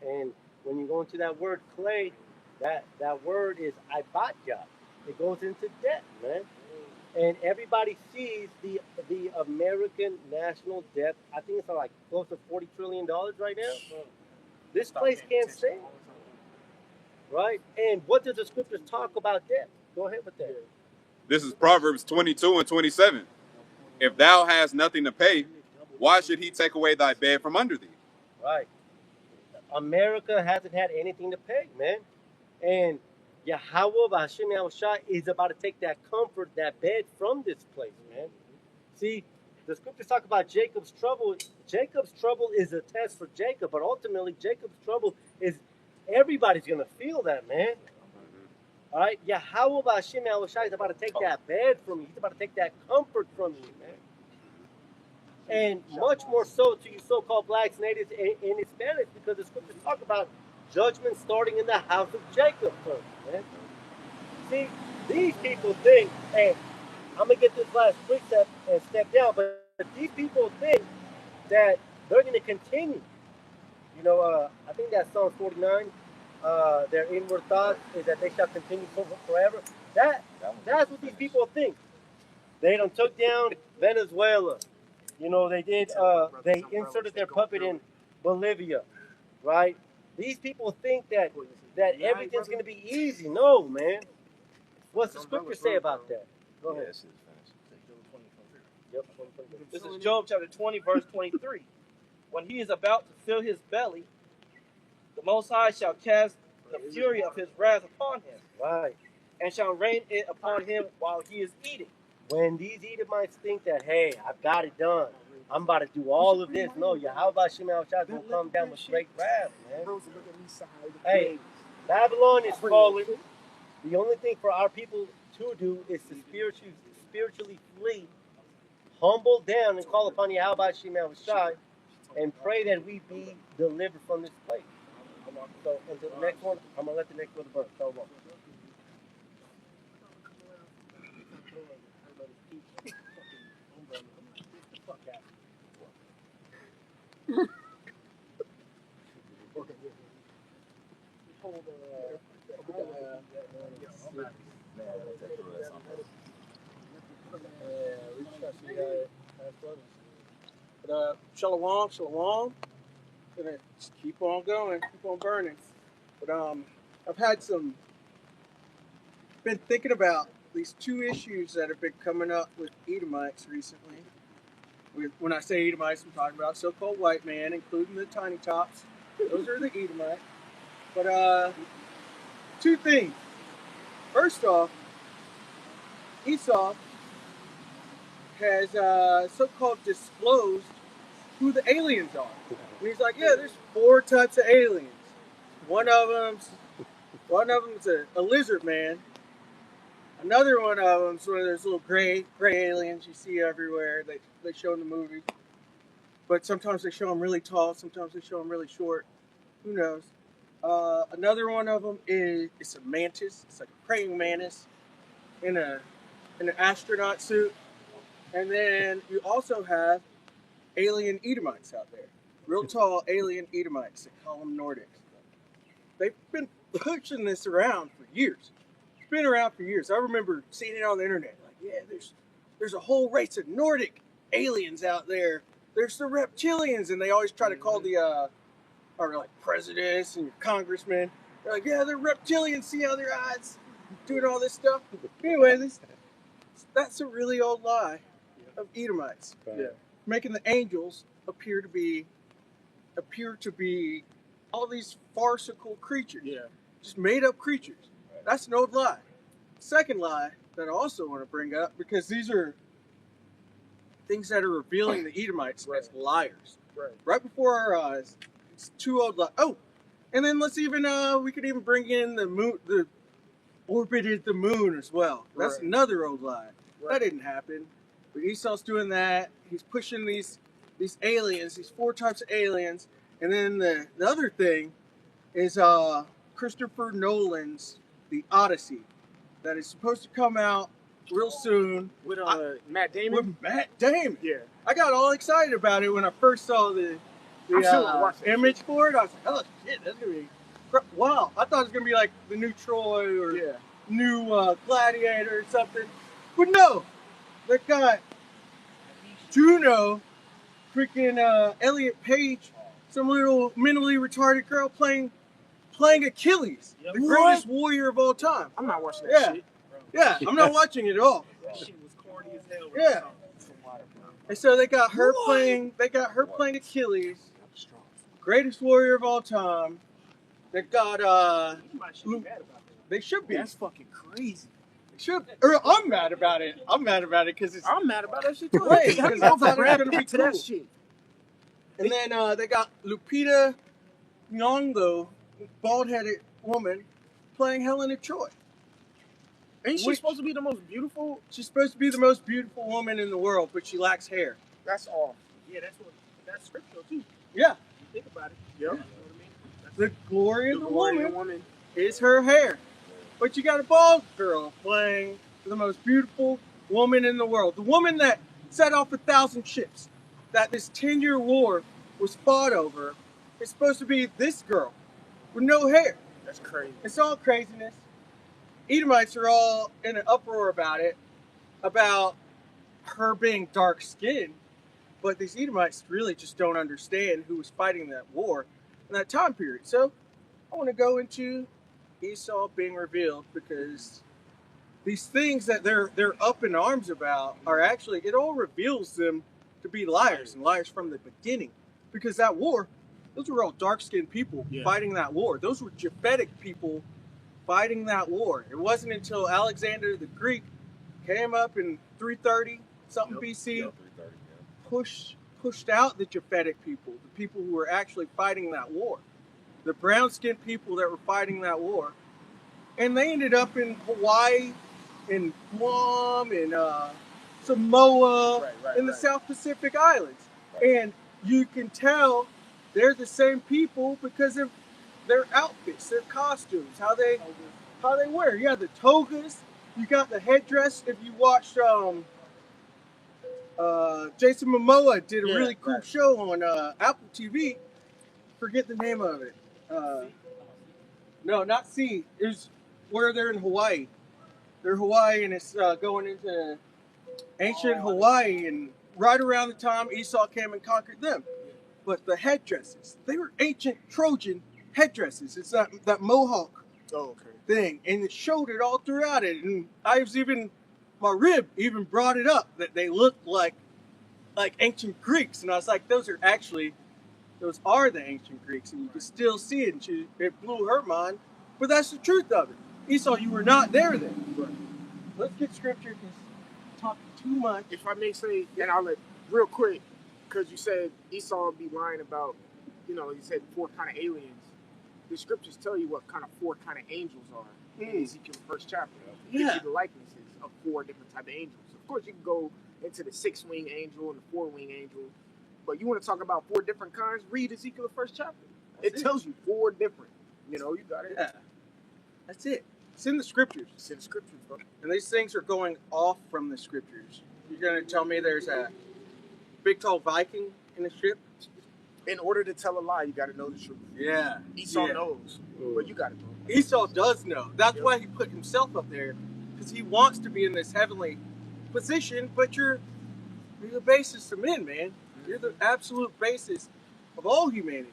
And when you go into that word clay, that word is ibatja. It goes into debt, man. And everybody sees the American national debt. I think it's like close to $40 trillion right now. This place can't stand, right? And what does the scriptures talk about debt? Go ahead with that. This is Proverbs 22 and 27. If thou hast nothing to pay, why should he take away thy bed from under thee? Right. America hasn't had anything to pay, man. And Yahweh Hashem Yahushua is about to take that comfort, that bed from this place, man. See, the scriptures talk about Jacob's trouble. Jacob's trouble is a test for Jacob, but ultimately Jacob's trouble is everybody's gonna feel that, man. All right, Yahweh Hashem Yahushua is about to take that bed from you. He's about to take that comfort from you, man. And much more so to you so-called blacks, natives, and Hispanics, because the scriptures talk about judgment starting in the house of Jacob first, man. See, these people think, hey, I'm going to get this last precept and step down, but these people think that they're going to continue. You know, I think that's Psalm 49. Their inward thoughts is that they shall continue forever. That's what these people think. They done took down Venezuela. You know, they did. They inserted their puppet in Bolivia, right? These people think that everything's going to be easy. No, man. What's the scripture say about that? Go ahead. Yep. This is Job chapter 20, verse 23. When he is about to fill his belly, the Most High shall cast the fury of his wrath upon him, Right. and shall rain it upon him while he is eating. When these Edomites think that, hey, I've got it done, I'm about to do all of this. No, Yahweh Hashem Yahushua is going to come down with great wrath, man. Hey, Babylon is falling. The only thing for our people to do is to spiritually flee, humble down, and call upon Yahweh Hashem Yahushua, and pray that we be delivered from this place. So until the next one, I'm going to let the next brother burn. So long. But shalom, shalom. Gonna just keep on going, keep on burning. But I've had been thinking about these two issues that have been coming up with Edomites recently. When I say Edomites, I'm talking about so-called white man, including the tiny tops. Those are the Edomites. But two things. First off, Esau has so-called disclosed who the aliens are. And he's like, yeah, there's 4 types of aliens. One of them's a lizard man. Another one of them's one of those little gray aliens you see everywhere. They show in the movie. But sometimes they show them really tall. Sometimes they show them really short. Who knows? Another one of them it's a mantis. It's like a praying mantis in an astronaut suit. And then you also have alien Edomites out there. Real tall alien Edomites. They call them Nordics. They've been pushing this around for years. It's been around for years. I remember seeing it on the internet. Like, yeah, there's a whole race of Nordic aliens out there. There's the reptilians, and they always try to call our like presidents and your congressmen. They're like, yeah, they're reptilians. See how their eyes doing all this stuff. Anyway, that's a really old lie of Edomites. Yeah. Making the angels appear to be all these farcical creatures. Yeah. Just made up creatures. Right. That's an old lie. Second lie that I also want to bring up, because these are things that are revealing the Edomites as liars. Right before our eyes. It's 2 old lies. Oh, and then we could even bring in the moon, orbited the moon as well. That's another old lie. That didn't happen. But Esau's doing that. He's pushing these aliens, these 4 types of aliens. And then the other thing is Christopher Nolan's The Odyssey, that is supposed to come out real soon. With Matt Damon? With Matt Damon. Yeah. I got all excited about it when I first saw the image for it. I was like, oh shit, that's going to be... Wow, I thought it was going to be like the new Troy or new Gladiator or something. But no, they got Juno, freaking Elliot Page, some little mentally retarded girl playing Achilles, the greatest warrior of all time. I'm not watching that shit. Yeah, I'm not watching it at all. That shit was corny as hell. Yeah. And so they got her playing Achilles. greatest warrior of all time. That got Edomite should be mad about that. They should be. That's fucking crazy. They should. Or I'm mad about it. I'm mad about it because it's I'm mad about that shit too. Right, How because you I go thought from it was Brad gonna be Pitt to that cool. shit? And then they got Lupita Nyong'o, bald-headed woman, playing Helen of Troy. Ain't she Which- supposed to be the most beautiful? She's supposed to be the most beautiful woman in the world, but she lacks hair. That's all. Yeah, that's scriptural too. Yeah. Think about it. Yep. You know what I mean? That's The glory of the the glory of woman the is her hair. But you got a bald girl playing the most beautiful woman in the world. The woman that set off 1,000 ships, that this 10-year war was fought over, is supposed to be this girl with no hair. That's crazy. It's all craziness. Edomites are all in an uproar about it, about her being dark skinned. But these Edomites really just don't understand who was fighting that war in that time period. So I want to go into Esau being revealed, because these things that they're up in arms about are actually, it all reveals them to be liars, and liars from the beginning. Because that war, those were all dark-skinned people fighting that war. Those were Japhetic people fighting that war. It wasn't until Alexander the Greek came up in 330 something BC, pushed out the Japhetic people, the people who were actually fighting that war, the brown-skinned people that were fighting that war. And they ended up in Hawaii, in Guam, in Samoa, in the South Pacific Islands. And you can tell they're the same people because of their outfits, their costumes, how they wear. Yeah, the togas. You got the headdress. If you watched Jason Momoa did a really cool show on Apple TV. Forget the name of it. No, not C. It was where they're in Hawaii. They're Hawaii, and it's going into ancient Hawaii, and right around the time Esau came and conquered them. But the headdresses, they were ancient Trojan headdresses. It's that mohawk thing, and it showed it all throughout it. And my rib even brought it up that they looked like ancient Greeks, and I was like, those are the ancient Greeks, and you can still see it. And it blew her mind, but that's the truth of it. Esau, you were not there then. Right. Let's get scripture, because talking too much. If I may say, and I'll let real quick, because you said Esau would be lying about, you said 4 kind of aliens. The scriptures tell you what kind of 4 kind of angels are in Ezekiel 1st chapter. It gives you the likenesses of 4 different type of angels. Of course, you can go into the 6-wing angel and the 4-wing angel, but you want to talk about 4 different kinds? Read Ezekiel 1st chapter. It tells you 4 different. You got it. Yeah, that's it. It's in the scriptures. It's in the scriptures, bro. And these things are going off from the scriptures. You're going to tell me there's a big tall Viking in the ship? In order to tell a lie, you got to know the truth. Yeah. Esau knows, but you got to know. Esau does know. That's why he put himself up there, because he wants to be in this heavenly position. But you're the basis of men, man. You're the absolute basis of all humanity.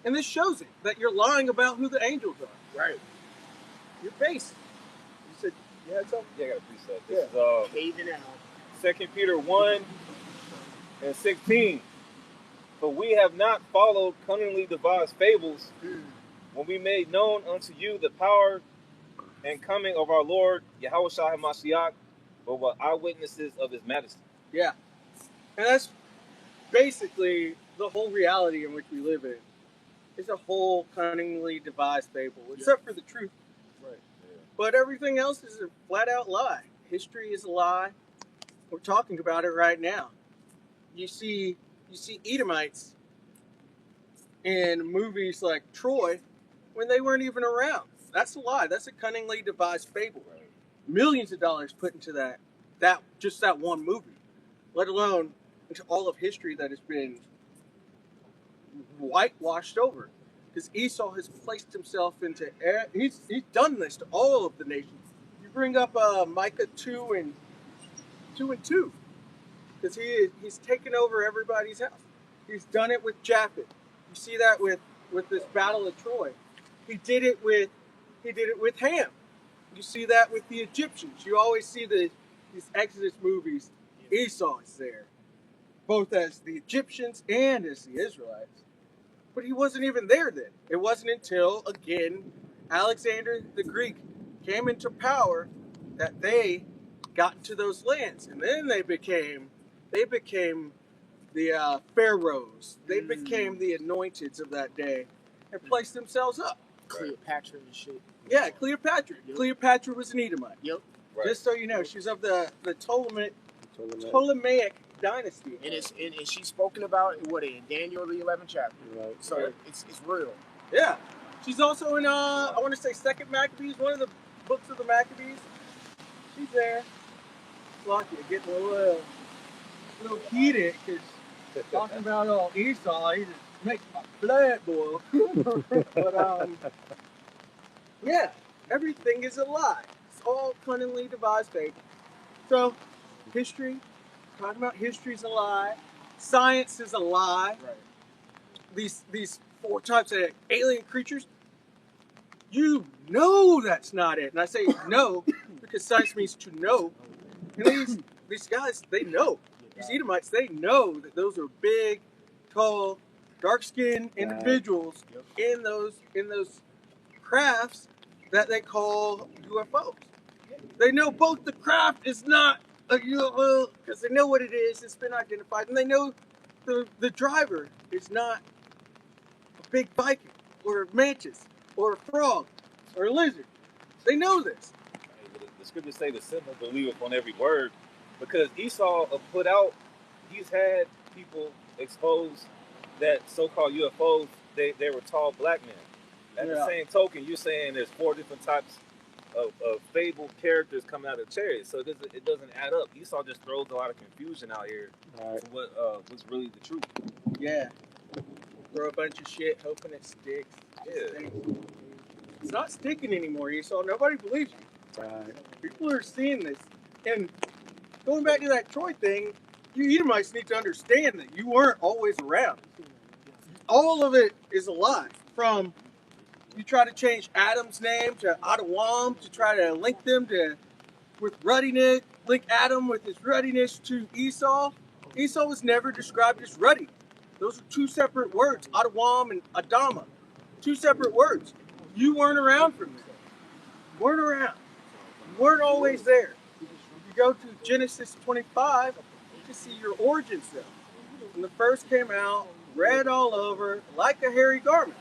And this shows it, that you're lying about who the angels are. Right. You're base. You said you had something? Yeah, I got a preset. This is Caving out. 2 Peter 1 and 16. For we have not followed cunningly devised fables when we made known unto you the power and coming of our Lord Yahushua HaMashiach, but were eyewitnesses of his majesty. Yeah. And that's basically the whole reality in which we live in. It's a whole cunningly devised fable, except for the truth. Right. Yeah. But everything else is a flat-out lie. History is a lie. We're talking about it right now. You see Edomites in movies like Troy when they weren't even around. That's a lie. That's a cunningly devised fable. Right. Millions of dollars put into that one movie, let alone into all of history that has been whitewashed over. Because Esau has placed himself into, he's done this to all of the nations. You bring up Micah 2 and 2, because he's taken over everybody's house. He's done it with Japheth. You see that with this battle of Troy. He did it with Ham. You see that with the Egyptians. You always see these Exodus movies. Esau is there, both as the Egyptians and as the Israelites. But he wasn't even there then. It wasn't until, again, Alexander the Greek came into power that they got into those lands. And then they became the pharaohs. They became the anointeds of that day and placed themselves up. Cleopatra and shit. Yeah, Cleopatra. Yep. Cleopatra was an Edomite. Yep. Right. Just so you know, she's of the Ptolemaic dynasty. And she's spoken about in Daniel the 11th chapter. Right. So Right. it's real. Yeah. She's also in I want to say Second Maccabees, one of the books of the Maccabees. She's there. Lucky, getting a little heated because talking about Esau, he just makes my blood boil. But yeah, everything is a lie. It's all cunningly devised fable. So, history, talking about history is a lie. Science is a lie. Right. These 4 types of alien creatures, you know that's not it. And I say no because science means to know. And these guys, they know. These Edomites, they know that those are big, tall, dark-skinned individuals in those crafts that they call UFOs. They know both the craft is not a UFO because they know what it is. It's been identified, and they know the driver is not a big Viking or a mantis or a frog or a lizard. They know this. The scriptures say the simple believeth on every word, because Esau put out, he's had people expose that so-called UFOs, they were tall black men. At the same token, you're saying there's 4 different types of fabled characters coming out of chariots, so it doesn't add up. Esau just throws a lot of confusion out here to what's really the truth. Yeah. Throw a bunch of shit, hoping it sticks. Yeah. It's not sticking anymore, Esau. Nobody believes you. Right. People are seeing this. And going back to that Troy thing, you Edomites need to understand that you weren't always around. All of it is a lie. From you try to change Adam's name to Adawam to try to link them with ruddiness, link Adam with his ruddiness to Esau. Esau was never described as ruddy. Those are 2 separate words, Adawam and Adama. 2 separate words. You weren't around for this. You weren't around. You weren't always there. If you go to Genesis 25, you can see your origins there. When the first came out, red all over, like a hairy garment.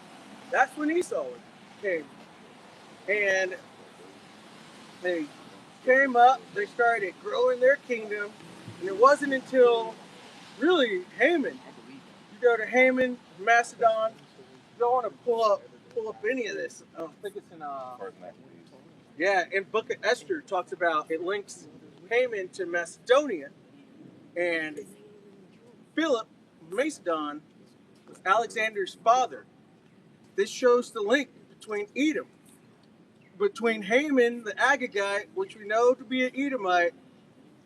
That's when Esau came. And they came up, they started growing their kingdom, and it wasn't until really Haman. You go to Haman, Macedon, you don't want to pull up any of this. I don't think it's in yeah, in Book of Esther talks about, it links Haman to Macedonia, and Philip, Macedon, was Alexander's father. This shows the link between Edom, between Haman the Agagite, which we know to be an Edomite,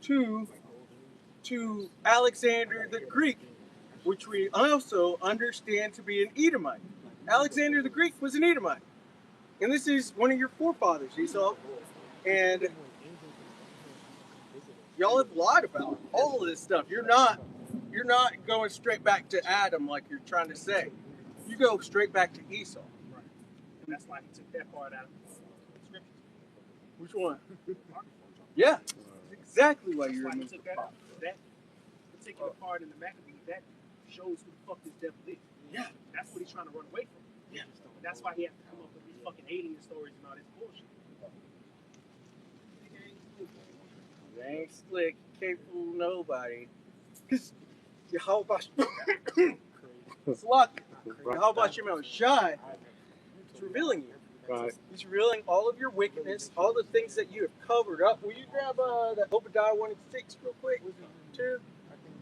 to Alexander the Greek, which we also understand to be an Edomite. Alexander the Greek was an Edomite. And this is one of your forefathers, Esau. And y'all have lied about all of this stuff. You're not going straight back to Adam like you're trying to say. You go straight back to Esau. Right. And that's why he took that part out of the scriptures. Which one? Yeah. That's exactly why you That's why he removed took the that part. out. That particular part in the Maccabees, that shows who the fuck this devil is. Yeah. That's what he's trying to run away from. Yeah. And that's why he has to come up with these fucking alien stories and all this bullshit. They ain't slick, can't fool nobody. Cause how about Slocky? How about your shy? It's revealing you. Right. He's revealing all of your wickedness, all the things that you have covered up. Will you grab that Obadiah 1:6 real quick, too?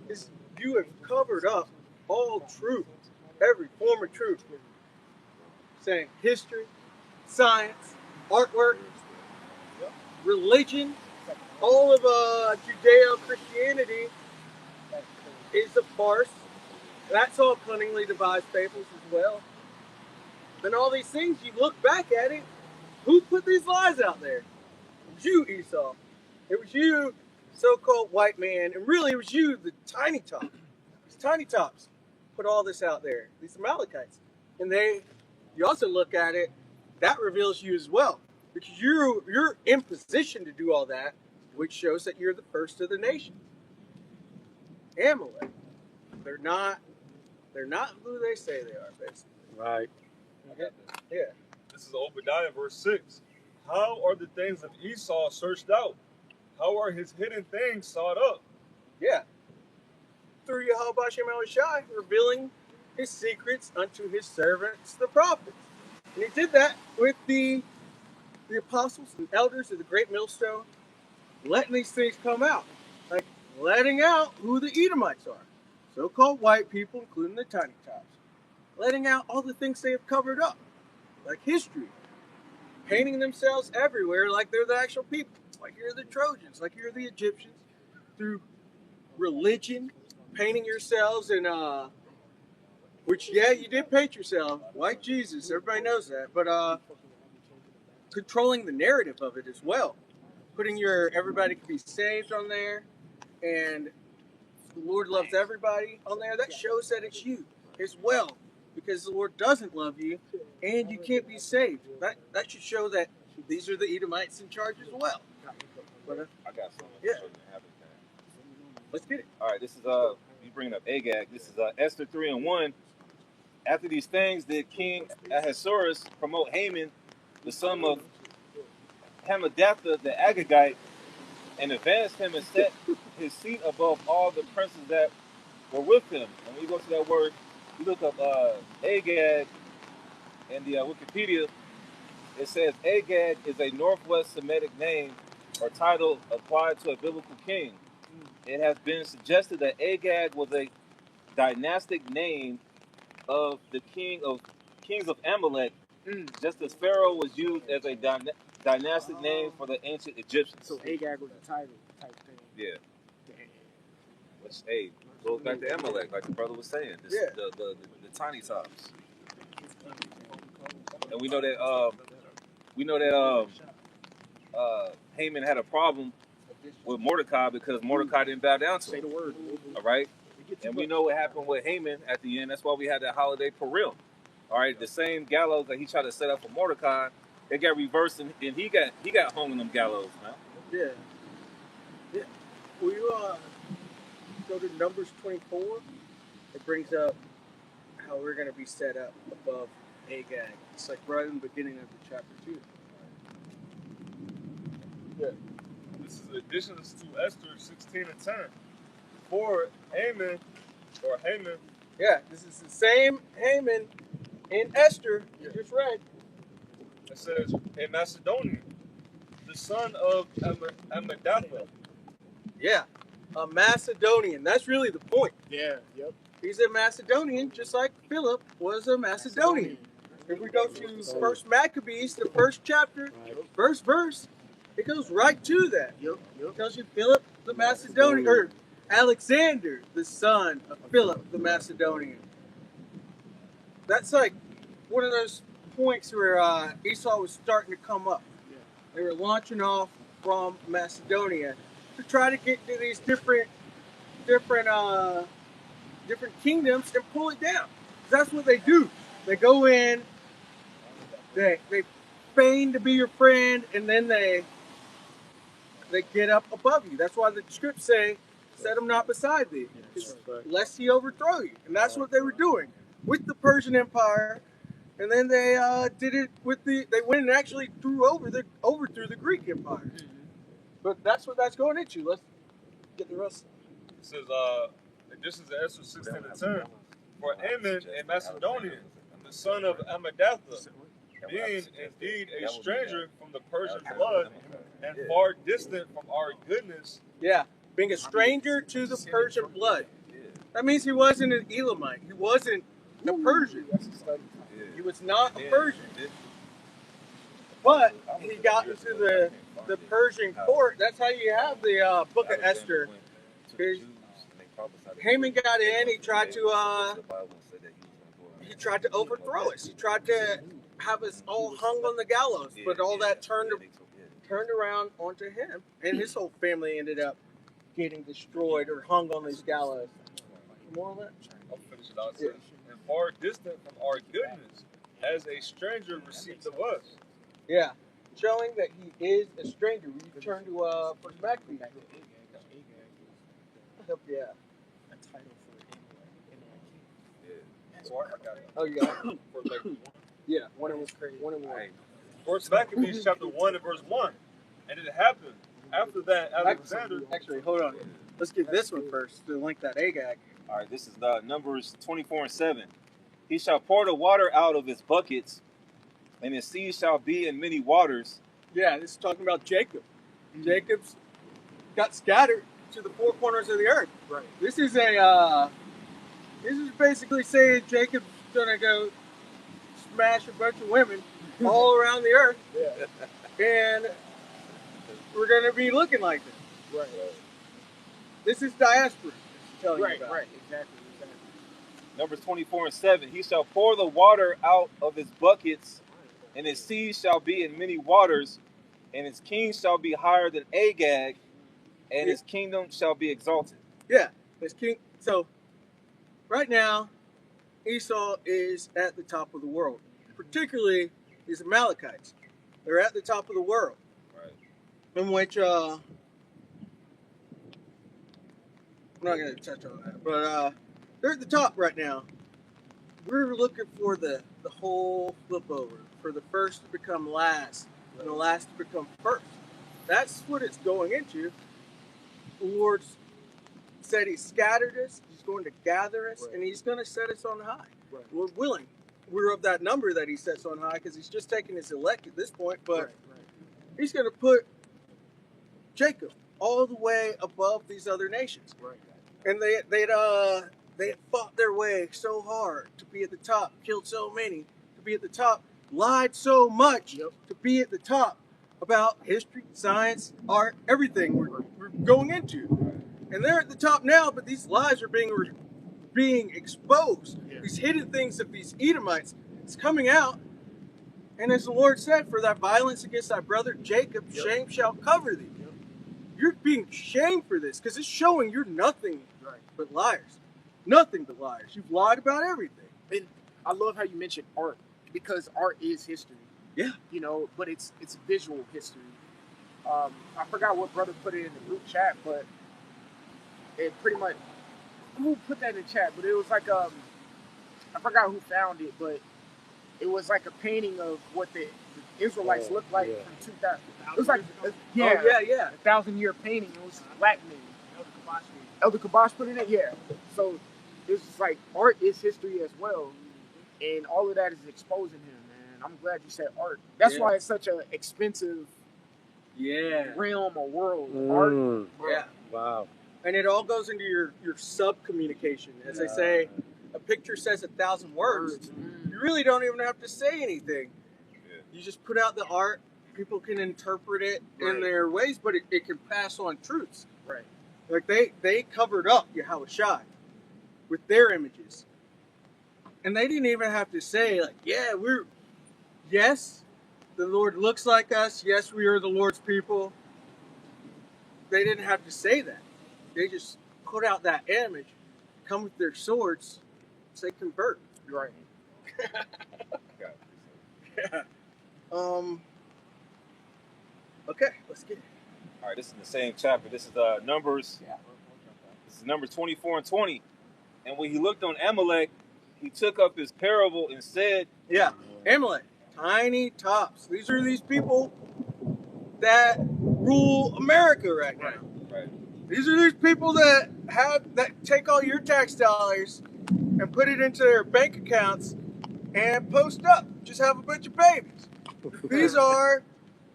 Because you have covered up all truth, every form of truth. Saying history, science, artwork, religion, all of Judeo-Christianity is a farce. That's all cunningly devised fables as well. And all these things, you look back at it, who put these lies out there? It was you, Esau. It was you, so-called white man, and really it was you, the tiny top. These tiny tops put all this out there. These Amalekites. And you also look at it, that reveals you as well. Because you're in position to do all that, which shows that you're the first of the nation. Amalek. They're not who they say they are, basically. Right. Yeah. This is Obadiah, verse 6. How are the things of Esau searched out? How are his hidden things sought up? Yeah. Through Yahweh Shem Shai, revealing his secrets unto his servants, the prophets. And he did that with the apostles and elders of the great millstone, letting these things come out. Like letting out who the Edomites are. So-called white people, including the tiny tops. Letting out all the things they have covered up. Like history. Painting themselves everywhere like they're the actual people. Like you're the Trojans, like you're the Egyptians. Through religion, painting yourselves in which you did paint yourself, like Jesus, everybody knows that, but controlling the narrative of it as well. Putting your everybody can be saved on there, and the Lord loves everybody on there. That shows that it's you as well, because the Lord doesn't love you, and you can't be saved. That should show that these are the Edomites in charge as well. But I got something. Yeah. Let's get it. All right, this is you bringing up Agag. This is Esther 3:1. After these things, did King Ahasuerus promote Haman, the son of Hammedatha the Agagite, and advanced him and set his seat above all the princes that were with him. And when you go to that word, you look up Agag in the Wikipedia. It says Agag is a Northwest Semitic name or title applied to a biblical king. It has been suggested that Agag was a dynastic name of the kings of Amalek, just as Pharaoh was used as a dynastic name for the ancient Egyptians. So Agag was a title type thing. Yeah. Which goes back to Amalek, like the brother was saying. The tiny tops. And we know that Haman had a problem with Mordecai because Mordecai didn't bow down to him. Say the word. All right? And we know what happened with Haman at the end. That's why we had that holiday Purim. All right? The same gallows that he tried to set up for Mordecai, it got reversed and he got hung on them gallows, man. Yeah. Will you go to Numbers 24? It brings up how we're going to be set up above Agag. It's like right in the beginning of the chapter 2. Yeah. This is additions to Esther 16 and 10. For Haman. Yeah, this is the same Haman in Esther you just read. It says, a Macedonian, the son of Ammedatha. Yeah, a Macedonian. That's really the point. Yeah, yep. He's a Macedonian, just like Philip was a Macedonian. If we go to First Maccabees, the first chapter, first verse, it goes right to that. It tells you Philip the Macedonian, or Alexander, the son of Philip the Macedonian. That's like one of those points where Esau was starting to come up. They were launching off from Macedonia to try to get to these different kingdoms and pull it down. That's what they do. They go in, they feign to be your friend, and then they get up above you. That's why the scripts say, set him not beside thee, lest he overthrow you. And that's what they were doing with the Persian Empire. And then they did it with they went and actually overthrew the Greek Empire. But that's what that's going into. Let's get the rest. It says, additions to Esther 16 and 10. For Haman, a Macedonian, the son of Ammedatha, being indeed a stranger from the Persian blood and far distant from our goodness. Yeah, being a stranger to the Persian blood. That means he wasn't an Elamite. He wasn't a Persian. He was not a Persian. But he got into the Persian court. That's how you have the Book of Esther. Haman got in. He tried to overthrow us. He tried to have us all hung on the gallows. But all that turned around onto him, and his whole family ended up getting destroyed or hung on these gallows. More on that? I'll finish it out. In far distant from our goodness, as a stranger received of us. Yeah, showing that he is a stranger. We turn to First Maccabees. Help you out. A title for So I got it. Oh, you got it? For like, Yeah, one and one. First Maccabees chapter 1 and verse 1. And it happened after that, Alexander. Actually, hold on. Let's get this one first to link that Agag. All right, this is Numbers 24 and 7. He shall pour the water out of his buckets, and his seed shall be in many waters. Yeah, this is talking about Jacob. Jacob's got scattered to the four corners of the earth. Right. This is basically saying Jacob's gonna go smash a bunch of women all around the earth, and we're gonna be looking like this. Right. This is diaspora. Telling Right. you about. Right. Exactly. Numbers 24 and 7. He shall pour the water out of his buckets, and his seed shall be in many waters, and his king shall be higher than Agag, and his kingdom shall be exalted. Yeah, this king. So, right now, Esau is at the top of the world. Particularly, these Amalekites. They're at the top of the world. Right. In which, I'm not going to touch on that, but they're at the top right now. We're looking for the whole flip over, for the first to become last, and the last to become first. That's what it's going into. The Lord said He scattered us, He's going to gather us, and He's going to set us on high. Right. We're willing. We're of that number that He sets on high, because He's just taking His elect at this point, but He's going to put Jacob all the way above these other nations. Right. And they had fought their way so hard to be at the top, killed so many to be at the top, lied so much to be at the top about history, science, art, everything we're going into. And they're at the top now, but these lies are being exposed. Yeah. These hidden things of these Edomites is coming out. And as the Lord said, for thy violence against thy brother Jacob, shame shall cover thee. You're being shamed for this, because it's showing you're nothing but liars. Nothing but liars. You've lied about everything. And I love how you mentioned art, because art is history. Yeah. You know, but it's visual history. I forgot what brother put it in the group chat, but it pretty much, who put that in the chat? But it was like I forgot who found it, but it was like a painting of what the Israelites looked like from 2000. It was like a 1,000-year painting. It was a black man. Elder Kabash put it in, So it's just like art is history as well, and all of that is exposing him, man. I'm glad you said art. That's why it's such an expensive realm or world. Art. Yeah. Wow. And it all goes into your sub-communication. As they say, a picture says 1,000 words. You really don't even have to say anything. You just put out the art. People can interpret it in their ways, but it can pass on truths. Right. Like they covered up Yahushua with their images. And they didn't even have to say, like, yes, the Lord looks like us. Yes, we are the Lord's people. They didn't have to say that. They just put out that image, come with their swords, say convert. Right. Okay, let's get it. All right, this is the same chapter. This is Numbers. This is Numbers 24 and 20. And when he looked on Amalek, he took up his parable and said, Amalek, tiny tops. These are these people that rule America right now. Right. These are these people that take all your tax dollars and put it into their bank accounts and post up. Just have a bunch of babies. These are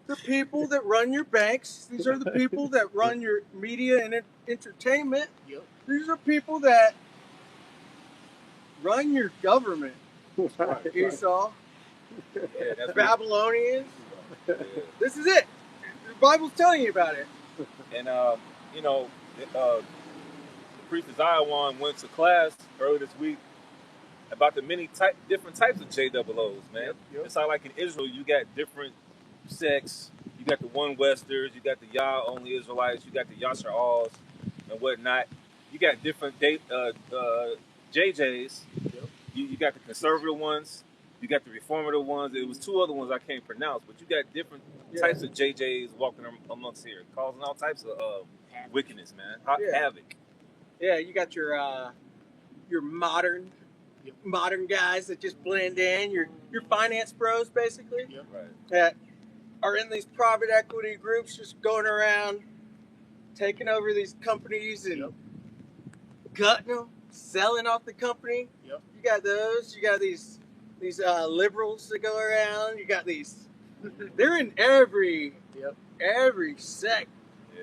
the people that run your banks. These are the people that run your media and entertainment. These are people that run your government. Esau. that's Babylonians. This is it. The Bible's telling you about it. And, the priest of Zion went to class earlier this week about the many different types of JOOs, man. It's like in Israel, you got different sects. You got the one Westers, you got the Yah only Israelites, you got the Yasser Alls and whatnot. You got different JJs, you got the conservative ones, you got the reformative ones. It was two other ones I can't pronounce, but you got different types of JJs walking amongst here, causing all types of wickedness, man. Havoc. Yeah, you got your modern guys that just blend in. Your finance bros, basically. Yep. Right. That are in these private equity groups, just going around taking over these companies and gutting them, selling off the company. Yep. You got those. You got these liberals that go around. You got these. They're in every sect,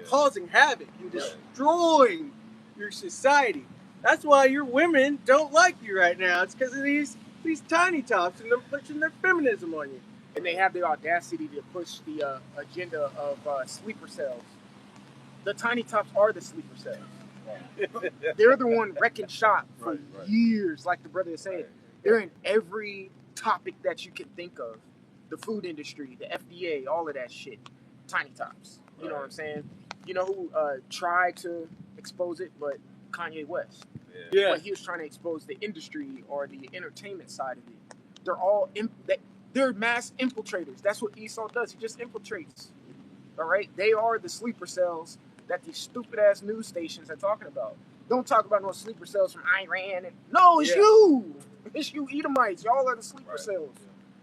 causing havoc and destroying your society. That's why your women don't like you right now. It's because of these tiny tops and them pushing their feminism on you. And they have the audacity to push the agenda of sleeper cells. The tiny tops are the sleeper cells. They're the one wrecking shop for years, like the brother is saying. They're in every topic that you can think of. The food industry, the FDA, all of that shit. Tiny tops. You know what I'm saying? You know who tried to expose it, but Kanye West. Yeah. But he was trying to expose the industry or the entertainment side of it. They're all they're mass infiltrators. That's what Esau does. He just infiltrates. All right? They are the sleeper cells that these stupid ass news stations are talking about. Don't talk about no sleeper cells from Iran. No, it's you. It's you Edomites. Y'all are the sleeper cells.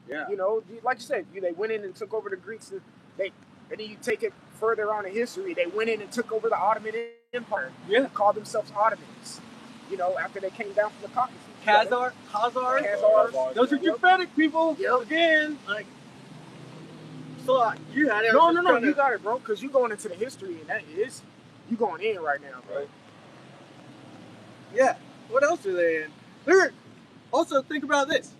Yeah. You know, like you said, they went in and took over the Greeks. And then you take it further on in history. They went in and took over the Ottoman Empire. Yeah. Called themselves Ottomans. You know, after they came down from the Caucasus. Khazars. Those are Germanic people. Yep. Again, like. So you had it. No, you got it, bro. Because you're going into the history, and that is you going in right now, bro. Yeah. What else are they in? They're also, think about this.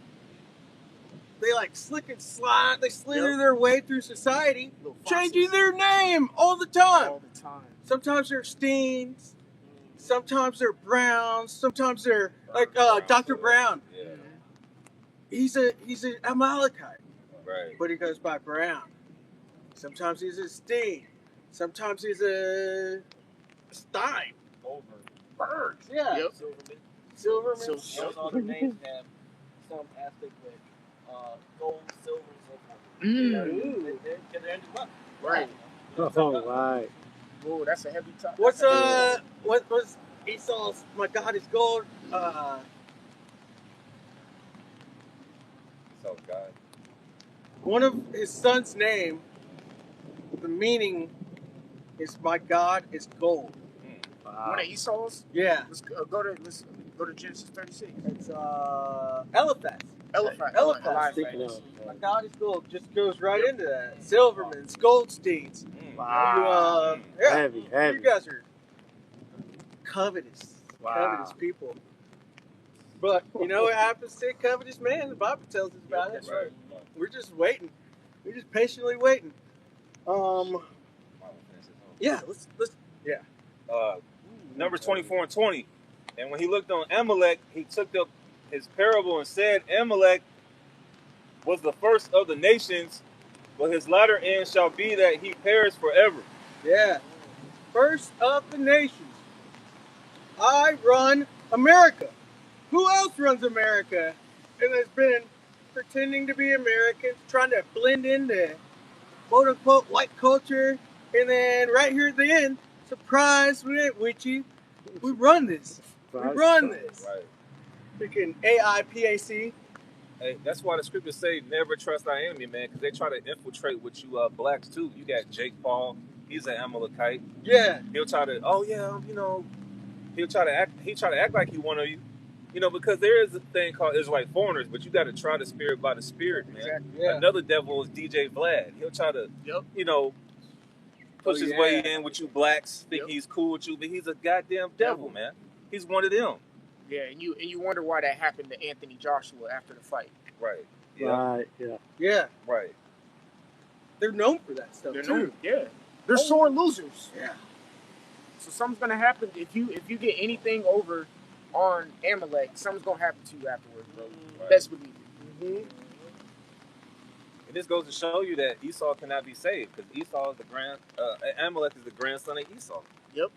They like slick and slide. They slither their way through society, changing their name all the time. All the time. Sometimes they're Steens. Sometimes they're Browns. Sometimes they're like Dr. Brown. Yeah. He's an Amalekite. Right. But he goes by Brown. Sometimes he's a Steen. Sometimes he's a Stein. Birds. Yeah. Yep. Silverman. Those other names have some aspect with gold, silver, and so forth. They're into money. Right. Oh, right. Oh, that's a heavy topic. What was Esau's? My God is gold. So God. One of his son's name. The meaning is my God is gold. One of Esau's? Yeah. Let's go to Genesis 36. It's Eliphaz. Eliphaz. My God is gold. Just goes right into that. Silvermans, Goldsteins. Wow. Heavy. You guys are covetous. Covetous people. But you know what happens to a covetous man? The Bible tells us about it. Right. We're just waiting. We're just patiently waiting. Yeah, let's Numbers 24 and 20. And when he looked on Amalek, he took up his parable and said, Amalek was the first of the nations, but his latter end shall be that he perish forever. Yeah. First of the nations. I run America. Who else runs America and has been pretending to be Americans, trying to blend into quote unquote white culture, and then right here at the end, surprise, we ain't with you. We run this. We run this. Right. Freaking AIPAC. Hey, that's why the scriptures say never trust thy enemy, man, because they try to infiltrate with you blacks too. You got Jake Paul, he's an Amalekite. Yeah. He'll try to, he'll try to act like he one of you. Because there is a thing called Israelite foreigners, but you got to try the spirit by the spirit, man. Exactly. Yeah. Another devil is DJ Vlad. He'll try to, push his way in with you blacks, think he's cool with you, but he's a goddamn devil, man. He's one of them. Yeah, and you wonder why that happened to Anthony Joshua after the fight. Right. Yeah. Right. Yeah. Yeah. Right. They're known for that stuff They're too. known. Yeah, they're sore losers. Yeah. So something's gonna happen if you get anything over on Amalek. Something's gonna happen to you afterwards, bro. Right. Best believe it. Mm-hmm. And this goes to show you that Esau cannot be saved because Esau is Amalek is the grandson of Esau. Yep.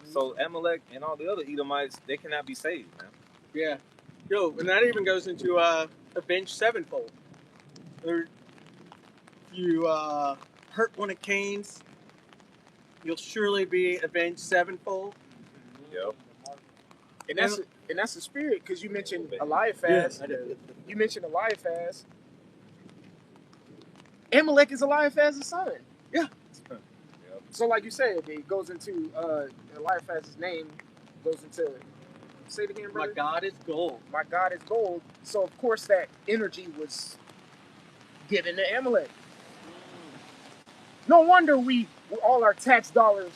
So Amalek and all the other Edomites, they cannot be saved, man. Yeah. Yo, and that even goes into Avenged Sevenfold. Or you hurt one of Cain's, you'll surely be avenged sevenfold. Yep. And that's the spirit, because you mentioned Eliphaz. I did. You mentioned Eliphaz. Amalek is Eliphaz's son. Yeah. Yep. So like you said, it goes into Eliphaz's name, goes into, say it again, My brother. God is gold. My God is gold. So of course that energy was given to Amalek. No wonder all our tax dollars,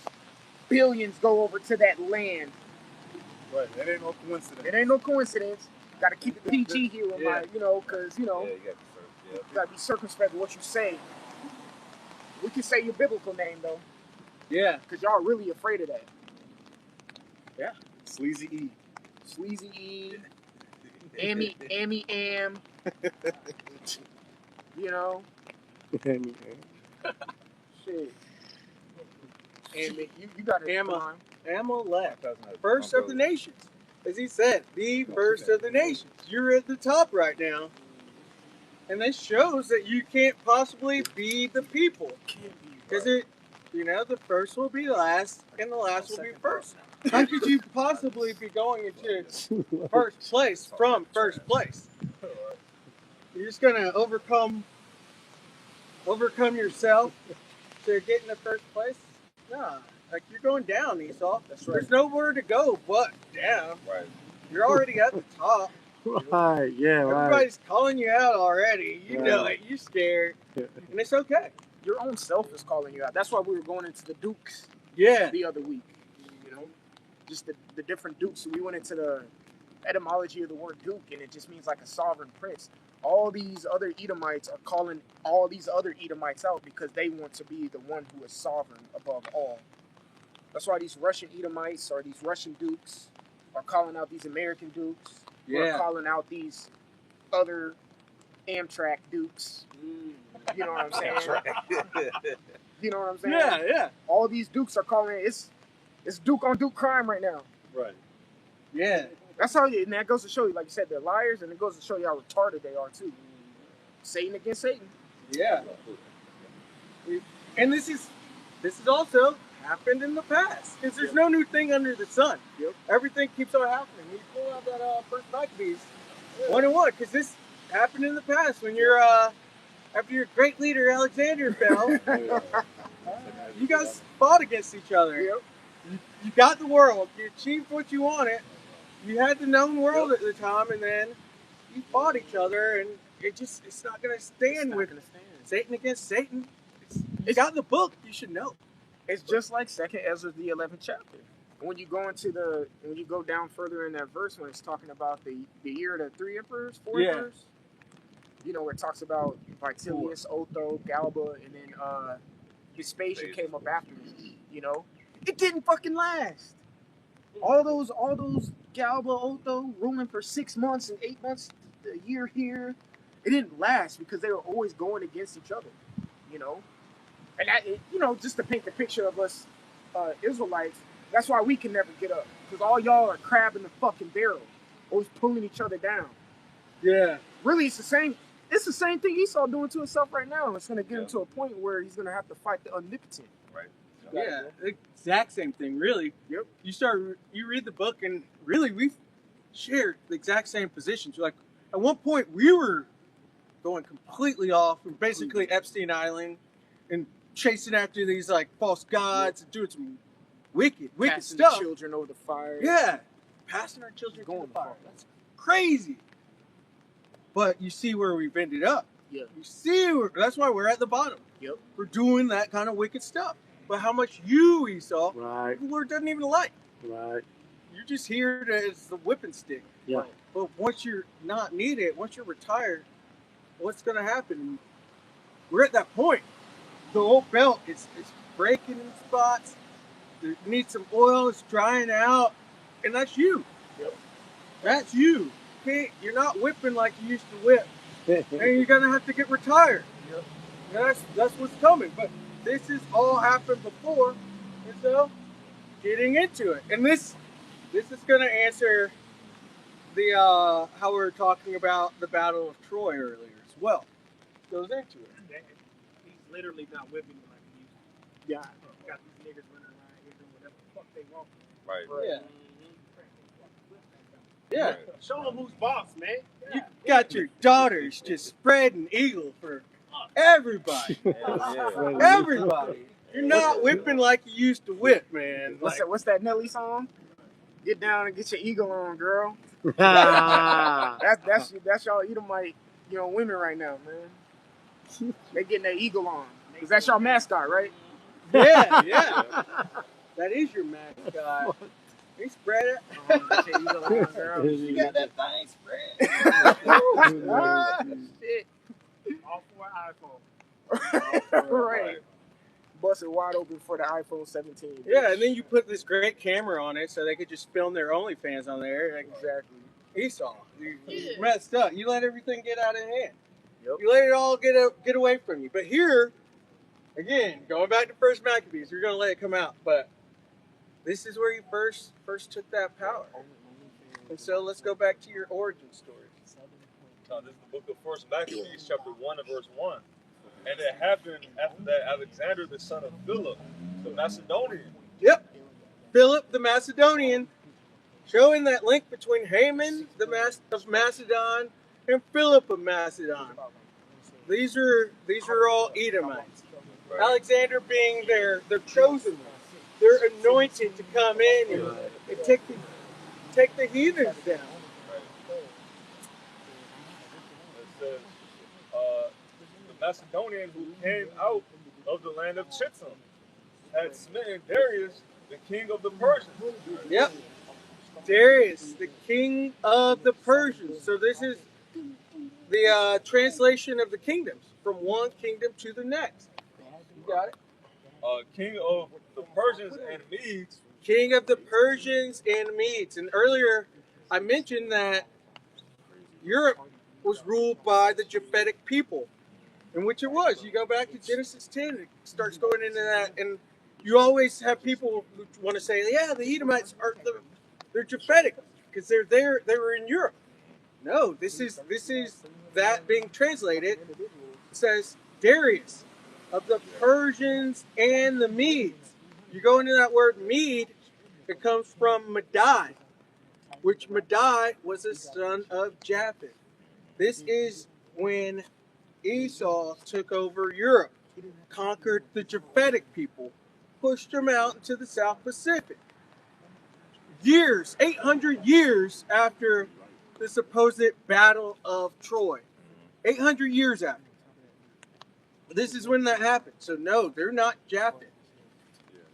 billions go over to that land. Right, that ain't no coincidence. It ain't no coincidence. Got to keep it PG here with Yeah. my, because Yeah, you got to serve. you got to be circumspect with what you say. We can say your biblical name though, Yeah. because y'all really afraid of that. Yeah. Sleazy E. Sleazy E, Amy, Am. You know, shit. Amy. You got to Amma. Amalek, My cousin has first my of the brother. nations. As he said, the first of the nations. You're at the top right now. And this shows that you can't possibly be the people. Because the first will be last, and the last will be first. How could you possibly be going into first place from first place? You're just gonna overcome yourself to get in the first place? Nah, like you're going down, Esau. That's right. There's nowhere to go but down. Right. You're already at the top. Right, yeah, right. Everybody's calling you out already. You know Right. it. You're scared, and it's okay. Your own self is calling you out. That's why we were going into the Dukes Yeah. the other week. You know, just the different Dukes. So we went into the etymology of the word Duke, and it just means like a sovereign prince. All these other Edomites are calling all these other Edomites out because they want to be the one who is sovereign above all. That's why these Russian Edomites or these Russian Dukes are calling out these American Dukes. Or Yeah. calling out these other Amtrak Dukes. You know what I'm saying? You know what I'm saying? Yeah, yeah. All these Dukes are calling it's Duke on Duke crime right now. Right. Yeah. That's how and that goes to show you, like you said, they're liars, and it goes to show you how retarded they are too. Satan against Satan. Yeah. And this is also happened in the past. Because there's no new thing under the sun. Yep. Everything keeps on happening. You pull out that first Maccabees 1-1, because this happened in the past when you're after your great leader Alexander fell. You guys fought against each other. Yep. You got the world. You achieved what you wanted. You had the known world at the time, and then you fought each other, and it's not going to stand with Satan against Satan. It's got in the book. You should know. It's just like 2nd Ezra, the 11th chapter. When you go down further in that verse, when it's talking about the year of the 3 emperors, 4 Yeah. emperors, where it talks about Vitellius, Otho, Galba, and then Vespasian came up after him. It didn't fucking last. All those Galba, Otho, ruling for 6 months and 8 months, a year here, it didn't last because they were always going against each other. And that, just to paint the picture of us Israelites, that's why we can never get up. Because all y'all are crabbing the fucking barrel, always pulling each other down. Yeah. Really, it's the same thing Esau doing to himself right now. It's going to get him to a point where he's going to have to fight the omnipotent. Right. Yeah, the exact same thing, really. Yep. You read the book, and really, we've shared the exact same positions. Like, at one point, we were going completely off, and basically Epstein Island, and chasing after these, like, false gods, and doing some wicked Passing stuff. the children over the fire. Yeah, passing our children Going to the fire. far. That's crazy. But you see where we've ended up. Yeah. That's why we're at the bottom. Yep. We're doing that kind of wicked stuff. But how much you, Esau, Right. the Lord doesn't even like. Right. You're just here as the whipping stick. Yeah. But once you're not needed, once you're retired, what's going to happen? We're at that point. The old belt is breaking in spots. It needs some oil. It's drying out. And that's you. Yep. That's you. You're not whipping like you used to whip. And you're going to have to get retired. Yep. And that's what's coming. But this has all happened before. And so, getting into it. And this is going to answer how we were talking about the Battle of Troy earlier as well. Goes into it. He's literally not whipping you like he used to. Yeah. Got these niggas running around here doing whatever the fuck they want. Right. Yeah. Yeah. Show them who's boss, man. You got your daughters just spreading eagle for everybody. Yeah. Everybody. You're not whipping like you used to whip, man. Like, What's that Nelly song? Get down and get your eagle on, girl. That's y'all Edomite, women right now, man. They getting their eagle on. Cause that's your mascot, right? yeah. That is your mascot. He spread it. Get your eagle on, girl. You got that thing spread. Shit. All for iPhone. Right. Bust it wide open for the iPhone 17. Bitch. Yeah, and then you put this great camera on it so they could just film their OnlyFans on there. Like, Exactly. Esau, you messed up. You let everything get out of hand. Yep. You let it all get away from you. But here, again, going back to First Maccabees, you're going to let it come out. But this is where you first took that power. And so let's go back to your origin story. This is the book of First Maccabees, chapter 1 and verse 1. And it happened after that Alexander, the son of Philip, the Macedonian. Yep. Philip the Macedonian, showing that link between Haman of Macedon and Philip of Macedon. These are all Edomites. Right. Alexander being their chosen one. They're anointed to come in and take the heathens down. It says, the Macedonian who came out of the land of Chittim had smitten Darius, the king of the Persians. Yep. Darius, the king of the Persians. So this is the translation of the kingdoms from one kingdom to the next. You got it? King of the Persians and Medes. King of the Persians and Medes. And earlier I mentioned that Europe was ruled by the Japhetic people, in which it was. You go back to Genesis 10, it starts going into that, and you always have people who want to say, yeah, the Edomites they're Japhetic because they're there. They were in Europe. No, this is that being translated. It says Darius of the Persians and the Medes. You go into that word Mede, it comes from Madai, which Madai was a son of Japheth. This is when Esau took over Europe, conquered the Japhetic people, pushed them out into the South Pacific. 800 years after the supposed Battle of Troy. 800 years after. This is when that happened. So no, they're not Japheth.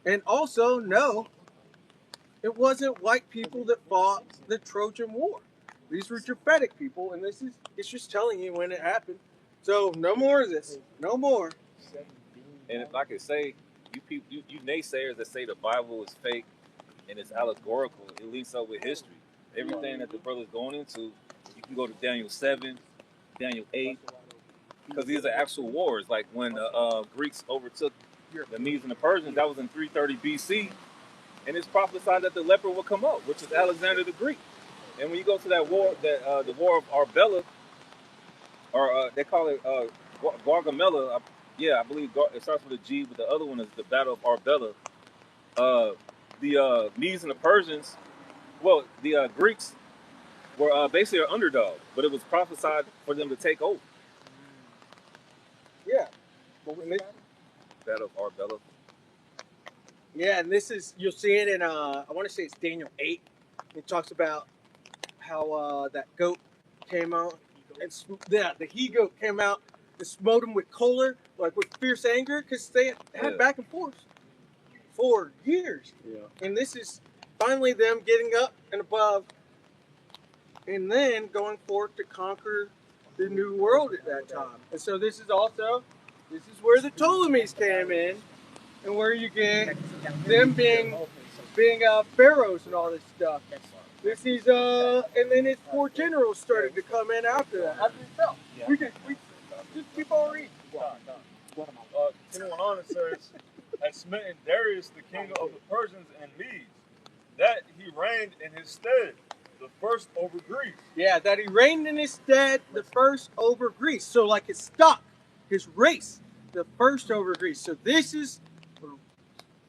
And also, no, it wasn't white people that fought the Trojan War. These were Japhetic people, and it's just telling you when it happened. So no more of this. No more. And if I could say, you naysayers that say the Bible is fake and it's allegorical, it links up with history. Everything that the brother's going into, you can go to Daniel 7, Daniel 8, because these are actual wars. Like when the Greeks overtook the Medes and the Persians, that was in 330 BC, and it's prophesied that the leper will come up, which is Alexander the Greek. And when you go to that war, the War of Arbela, or they call it Gargamella, I believe it starts with a G, but the other one is the Battle of Arbela. The Medes and the Persians, the Greeks were basically an underdog, but it was prophesied for them to take over. Yeah. Battle of Arbela. Yeah, and you'll see it in, I want to say it's Daniel 8. It talks about how that goat came out, and the he-goat came out and smote him with choler, like with fierce anger, because they had back and forth for years. Yeah. And this is finally them getting up and above, and then going forth to conquer the new world at that time. And so this is where the Ptolemies came in, and where you get them being pharaohs and all this stuff. This is and then its four generals started to come in after that. After it fell. We just keep on reading. Continuing on, it says, had smitten Darius, the king of the Persians and Medes, that he reigned in his stead. the first over Greece. Yeah, that he reigned in his stead, the first over Greece. So like his stock, his race, the first over Greece. So this is where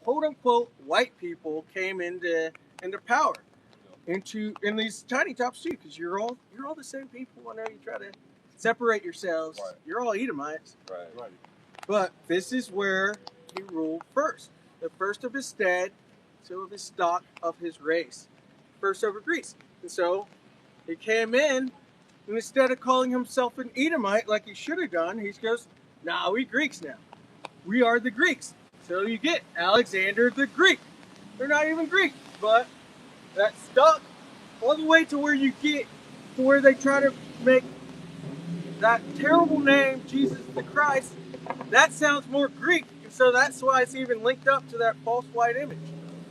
quote unquote white people came into power. In these tiny tops too, because you're all the same people. I know you try to separate yourselves. Right. You're all Edomites. Right. But this is where he ruled first. The first of his stead, so of his stock, of his race. First over Greece. And so he came in, and instead of calling himself an Edomite like he should have done, he goes, nah, we Greeks now. We are the Greeks. So you get Alexander the Greek. They're not even Greek, but that stuck all the way to where you get to where they try to make that terrible name, Jesus the Christ, that sounds more Greek. And so that's why it's even linked up to that false white image.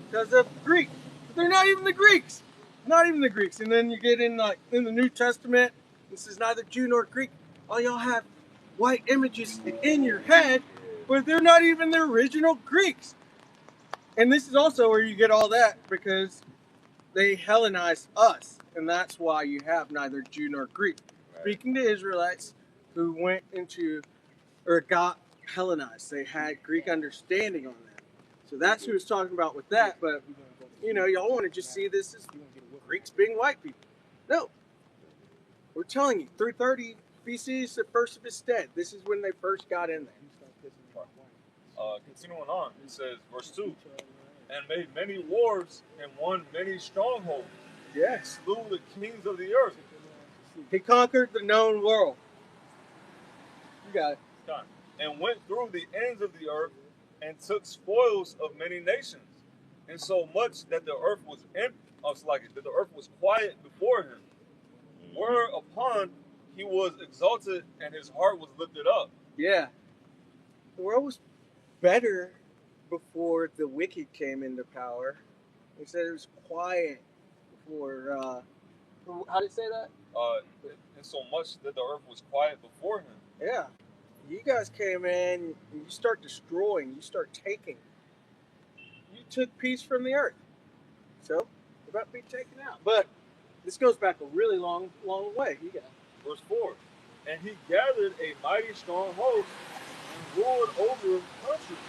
Because of Greek. But they're not even the Greeks. Not even the Greeks. And then you get in the New Testament, this is neither Jew nor Greek. All y'all have white images in your head, but they're not even the original Greeks. And this is also where you get all that, because they Hellenized us, and that's why you have neither Jew nor Greek. Right. Speaking to Israelites who went into, or got Hellenized, they had Greek understanding on that. So that's who it's talking about with that, but, y'all want to just see this as Greeks being white people. No. We're telling you, 330 BC is the first of his stead. This is when they first got in there. Continuing on, it says, verse 2, and made many wars and won many strongholds. Yes. Slew the kings of the earth. He conquered the known world. You got it. Done. And went through the ends of the earth and took spoils of many nations. And so much that the earth was that the earth was quiet before him. Whereupon he was exalted and his heart was lifted up. Yeah. The world was better before the wicked came into power. He said it was quiet before, how did it say that? And so much that the earth was quiet before him. Yeah. You guys came in and you start destroying, you start taking. You took peace from the earth. So, you're about to be taken out. But this goes back a really long, long way. You got it. Verse 4. And he gathered a mighty strong host and ruled over countries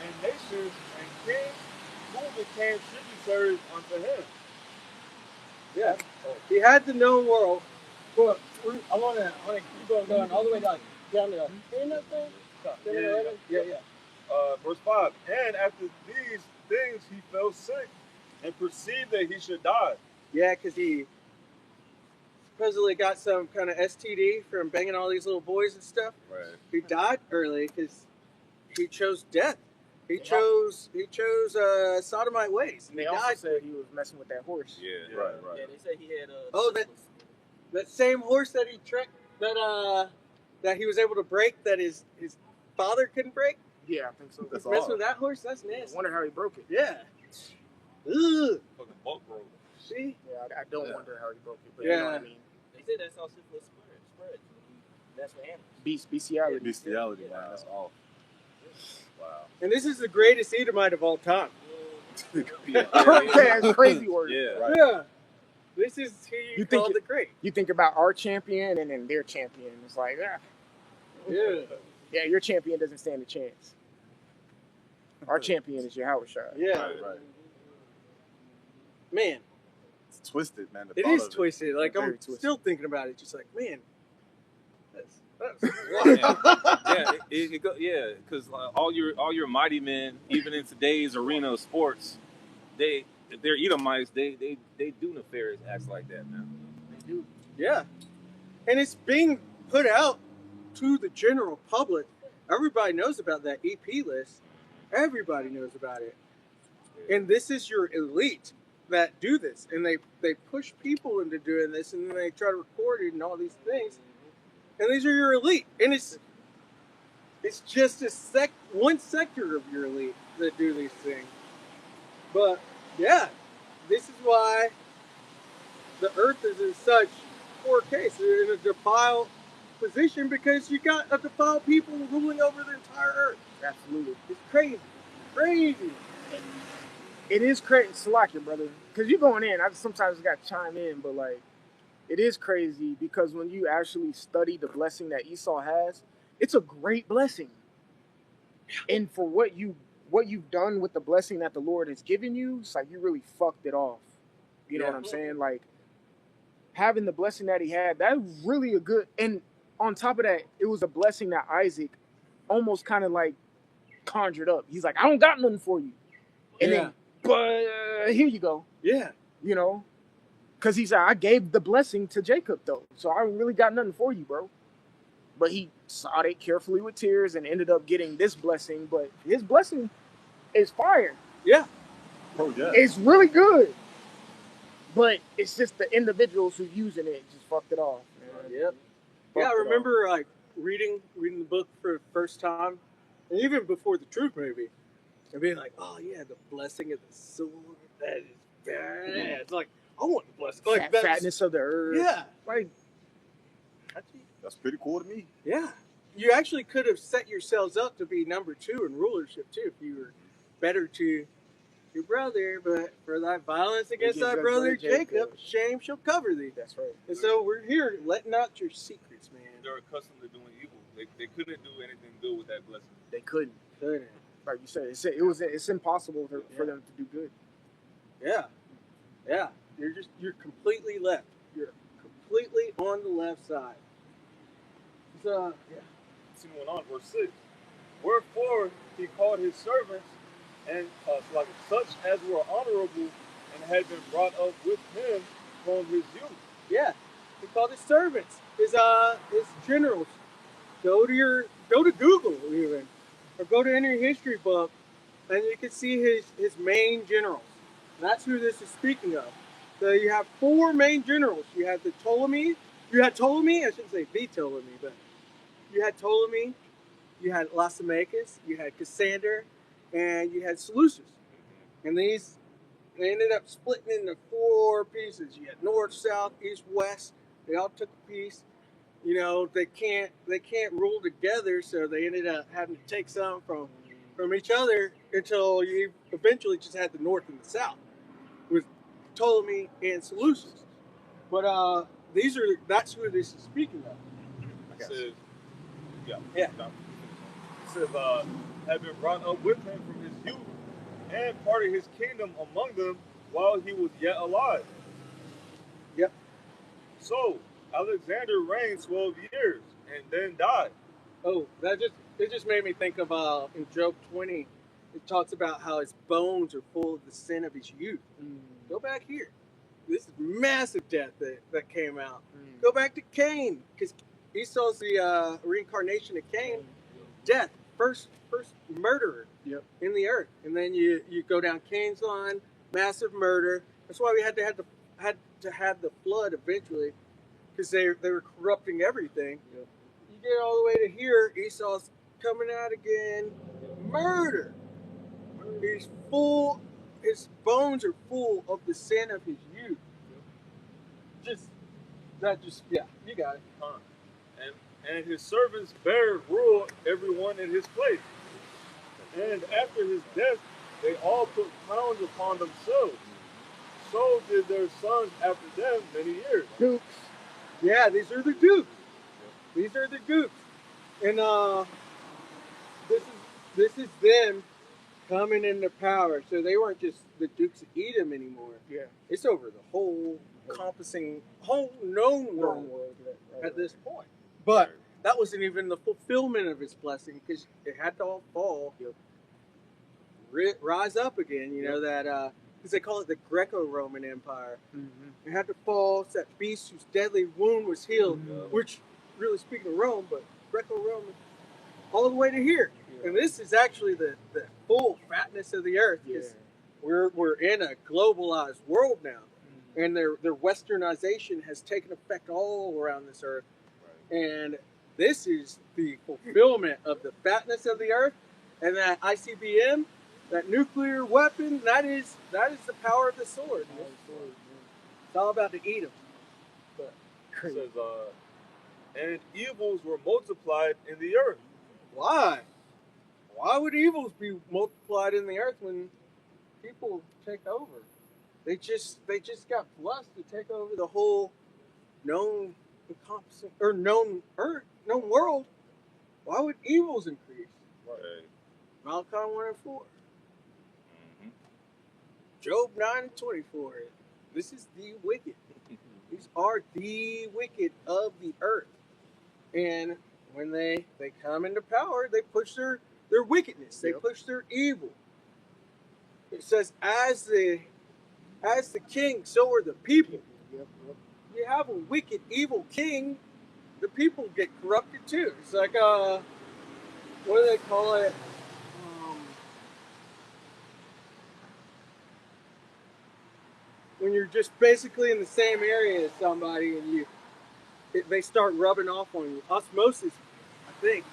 and nations and kings who became tributaries unto him. Yeah. He had the known world. Well, I want to keep going all the way down to in that thing? Yeah. Verse 5. And after these things he fell sick and perceived that he should die. Yeah, because he supposedly got some kind of STD from banging all these little boys and stuff. Right. He died early because he chose death. He chose sodomite ways. And they also said he was messing with that horse. Yeah. Right. Yeah, they said he had that same horse that he tricked that he was able to break that his father couldn't break. Yeah, I think so. He's messing with that horse. That's nasty. I wonder how he broke it. Yeah. Ugh. Fucking boat broke. See? Yeah, I don't wonder how he broke it, but yeah. You know what I mean. They say that's how syphilis spreads. That's what animals. Bestiality. Bestiality, man. That's all. Wow. And this is the greatest Edomite of all time. That's crazy word. Yeah, right. Yeah. This is who you think call the great. You think about our champion and then their champion. It's like, yeah, your champion doesn't stand a chance. Our champion is Yahushua. Yeah. Right. Man. It's twisted, man. It is twisted. Like, I'm still thinking about it. Just like, man. Because all your mighty men, even in today's arena of sports, if they're Edomites, they do nefarious acts like that, man. They do. Yeah. And it's being put out to the general public. Everybody knows about that EP list. Everybody knows about it. And this is your elite that do this. And they push people into doing this, and then they try to record it and all these things. And these are your elite. And it's just one sector of your elite that do these things. But, yeah, this is why the earth is in such poor case. They're in a defiled position because you got a defiled people ruling over the entire earth. Absolutely. It's crazy. Crazy. it is crazy. Salakia, brother, because you're going in. I sometimes got to chime in, but like, it is crazy because when you actually study the blessing that Esau has, it's a great blessing. And for what you've done with the blessing that the Lord has given you, it's like you really fucked it off. You know what I'm saying? Like having the blessing that he had, that was really a good. And on top of that, it was a blessing that Isaac almost kind of like conjured up. He's like, I don't got nothing for you. And then, but here you go. Yeah. You know, because he said, I gave the blessing to Jacob though, so I really got nothing for you, bro. But he sought it carefully with tears and ended up getting this blessing. But his blessing is fire. Yeah. Oh yeah. It's really good. But it's just the individuals who using it just fucked it off, man. Yep. Fucked Yeah, I it remember like reading the book for the first time, and even before the truth movie, and being like, "Oh yeah, the blessing of the sword. That is bad." It's like I want the blessing. off. Like that's Fatness of the earth. yeah. Like, That's pretty cool to me. Yeah. You actually could have set yourselves up to be number 2 in rulership too if you were better to your brother, but for thy violence against thy brother Jacob, shame shall cover thee. that's right. And so we're here letting out your secrets, man. They're accustomed to doing evil. They couldn't do anything good with that blessing. They couldn't. Couldn't. Like you said, it's impossible for them to do good. Yeah. Yeah. You're completely left. You're completely on the left side. So yeah. Continuing on, verse 6. Wherefore he called his servants, and like such as were honorable, and had been brought up with him from his youth. Yeah. He called his servants, his generals. Go to Google even, or go to any history book, and you can see his main generals. That's who this is speaking of. So you have 4 main generals. You had the Ptolemy. You had Ptolemy. I shouldn't say the Ptolemy, but you had Ptolemy. You had Lysimachus. You had Cassander, and you had Seleucus. And they ended up splitting into 4 pieces. You had north, south, east, west. They all took a piece. You know, they can't rule together, so they ended up having to take some from each other until you eventually just had the north and the south with Ptolemy and Seleucus. But that's who this is speaking of. It says, Yeah. It says, had been brought up with him from his youth, and parted his kingdom among them while he was yet alive. Yep. So Alexander reigned 12 years and then died. Oh, it just made me think of in Job 20, it talks about how his bones are full of the sin of his youth. Go back here. This is massive death that came out. Go back to Cain, because Esau's the reincarnation of Cain. Death, first murderer in the earth, and then you go down Cain's line, massive murder. That's why we had to have the flood eventually, because they were corrupting everything. You get all the way to here, Esau's coming out again, murder. He's full. His bones are full of the sin of his youth. Yeah, you got it. And his servants bare rule everyone in his place. And after his death, they all put crowns upon themselves. So did their sons after them many years. Dukes. Yeah, these are the dukes. These are the dukes. And this is them coming into power. So they weren't just the Dukes of Edom anymore. Yeah. It's over the whole encompassing, whole known world at this point. But that wasn't even the fulfillment of his blessing, because it had to all fall, rise up again. You know that because they call it the Greco-Roman Empire. It had to fall. So that beast whose deadly wound was healed, which, really speaking of Rome, but Greco-Roman, all the way to here. And this is actually the full fatness of the earth. Because we're in a globalized world now, and their westernization has taken effect all around this earth. And this is the fulfillment of the fatness of the earth, and that ICBM, that nuclear weapon, that is the power of the sword. It's all about to eat them. It says, and evils were multiplied in the earth. Why? Why would evils be multiplied in the earth when people take over. They just got blessed to take over the whole known encompassing or known earth, known world. Why would evils increase? Right. Malachi 1 and 4. Mhm. Job 9 and 24. This is the wicked. These are the wicked of the earth. And when they come into power, they push their wickedness. They push their evil. It says, as the king, so are the people. You have a wicked, evil king, the people get corrupted too. It's like what do they call it? When you're just basically in the same area as somebody and they start rubbing off on you. Osmosis, I think.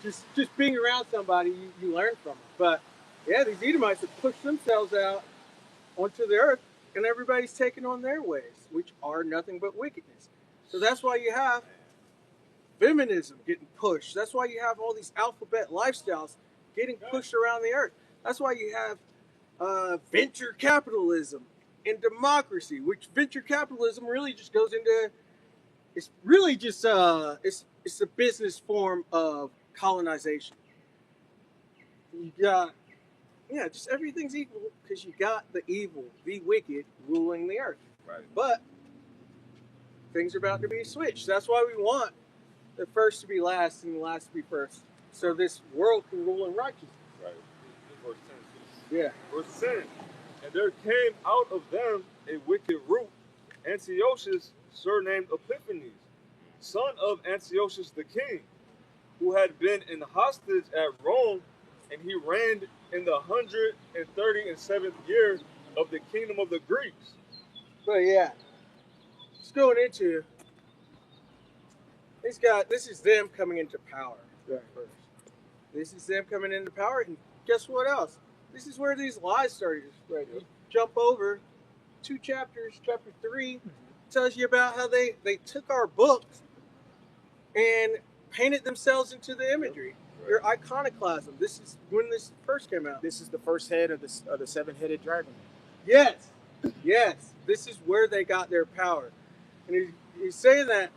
Just being around somebody, you learn from it. But yeah, these Edomites have pushed themselves out onto the earth, and everybody's taking on their ways, which are nothing but wickedness. So that's why you have feminism getting pushed. That's why you have all these alphabet lifestyles getting pushed around the earth. That's why you have venture capitalism and democracy, which venture capitalism really just goes into. It's really just it's a business form of colonization. You got just everything's equal because you got the evil, the wicked ruling the earth. Right. But things are about to be switched. That's why we want the first to be last and the last to be first, so this world can rule in righteousness. Right. Verse 10. Yeah. Verse 10. And there came out of them a wicked root, Antiochus, surnamed Epiphanes, son of Antiochus the king, who had been in hostage at Rome, and he reigned in the 137th year of the kingdom of the Greeks. But yeah, just going into this is them coming into power. Right. First. This is them coming into power, and guess what else? This is where these lies started to spread. You jump over 2 chapters. Chapter 3 tells you about how they took our books and painted themselves into the imagery. Their iconoclasm. This is when this first came out. This is the first head of the 7-headed dragon. Yes. This is where they got their power. And he's saying that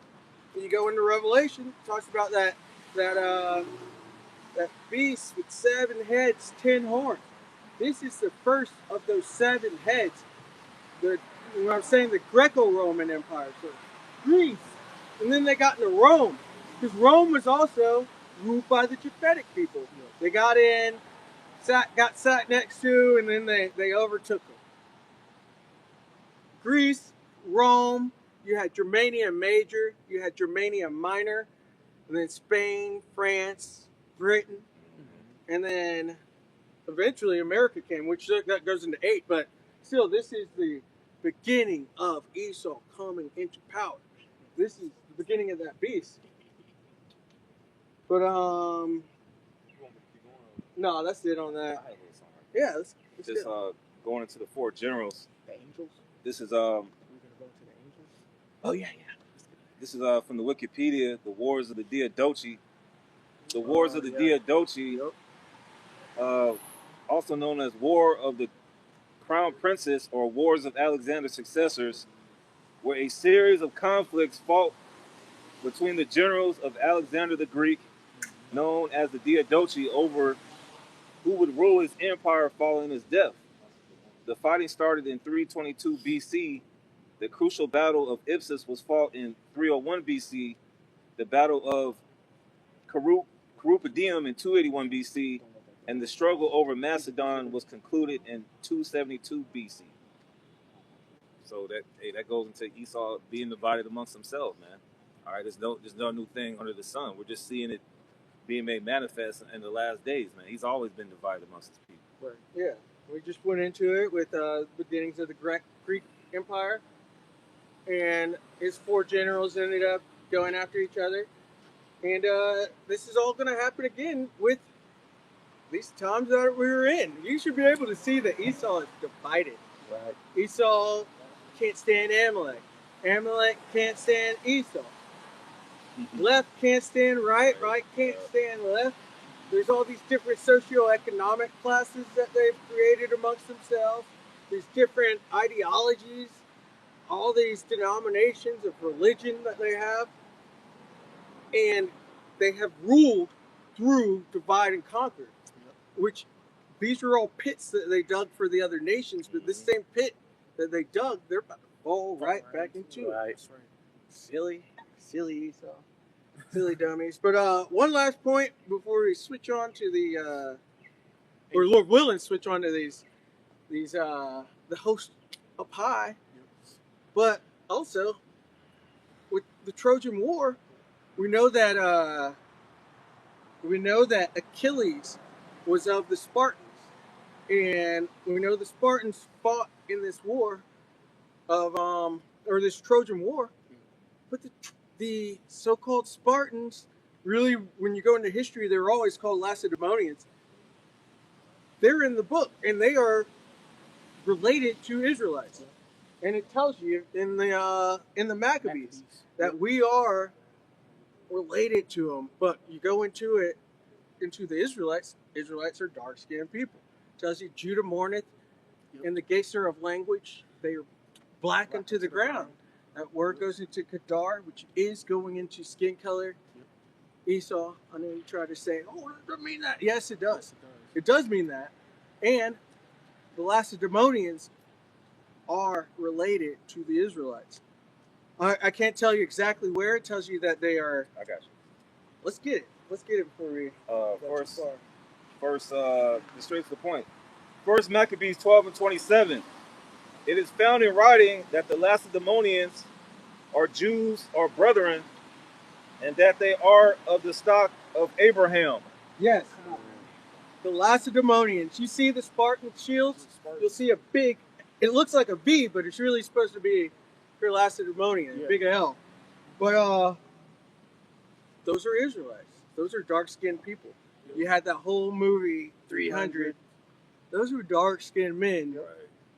when you go into Revelation, it talks about that beast with 7 heads, 10 horns. This is the first of those 7 heads. I'm saying the Greco-Roman Empire, so Greece, and then they got into Rome, because Rome was also ruled by the Japhetic people. They got in, got sat next to, and then they overtook them. Greece, Rome, you had Germania Major, you had Germania Minor, and then Spain, France, Britain, and then eventually America came, which that goes into 8, but still, this is the beginning of Esau coming into power. This is the beginning of that beast. But no, that's it on that. Yeah, let's Just going into the 4 generals. The angels? This is We're gonna go to the angels? Oh yeah. This is from the Wikipedia, the Wars of the Diadochi. The Wars of the Diadochi, also known as War of the Crown Princes or Wars of Alexander's Successors, were a series of conflicts fought between the generals of Alexander the Greek, known as the Diadochi, over who would rule his empire following his death. The fighting started in 322 BC. The crucial battle of Ipsus was fought in 301 BC. The battle of Carupadium in 281 BC. And the struggle over Macedon was concluded in 272 BC. So that goes into Esau being divided amongst themselves, man. All right, there's no new thing under the sun. We're just seeing it being made manifest in the last days, man. He's always been divided amongst his people. Right. Yeah, we just went into it with the beginnings of the Greek Empire, and his 4 generals ended up going after each other, and this is all going to happen again with these times that we were in. You should be able to see that Esau is divided. Right. Esau can't stand Amalek. Amalek can't stand Esau. Left can't stand right. Right can't stand left. There's all these different socioeconomic classes that they've created amongst themselves. These different ideologies, all these denominations of religion that they have. And they have ruled through divide and conquer, which these are all pits that they dug for the other nations, but this same pit that they dug, they're about to fall right back into it. Right. Silly Esau. Silly dummies. But one last point before we switch on to the or Lord willing switch on to these the host up high. But also with the Trojan War, we know that Achilles was of the Spartans, and we know the Spartans fought in this war of or this Trojan War, but the so-called Spartans, really, when you go into history, they were always called Lacedaemonians. They're in the book, and they are related to Israelites, and it tells you in the Maccabees that we are related to them. But you go into the Israelites. Israelites are dark-skinned people. It tells you Judah mourneth, in the Geser of language, they are black unto the ground. That word goes into Kedar, which is going into skin color. Esau, I know you try to say, oh, it doesn't mean that. Yes, it does. It does mean that. And the Lacedaemonians are related to the Israelites. I can't tell you exactly where. It tells you that they are. I got you. Let's get it. Let's get it before we go too far. First, straight to the point. First Maccabees 12 and 27. It is found in writing that the Lacedaemonians are Jews or brethren, and that they are of the stock of Abraham. Yes. The Lacedaemonians. You see the Spartan shields? You'll see a big, it looks like a V, but it's really supposed to be for Lacedaemonian, big L. But those are Israelites. Those are dark-skinned people. You had that whole movie, 300. Those were dark-skinned men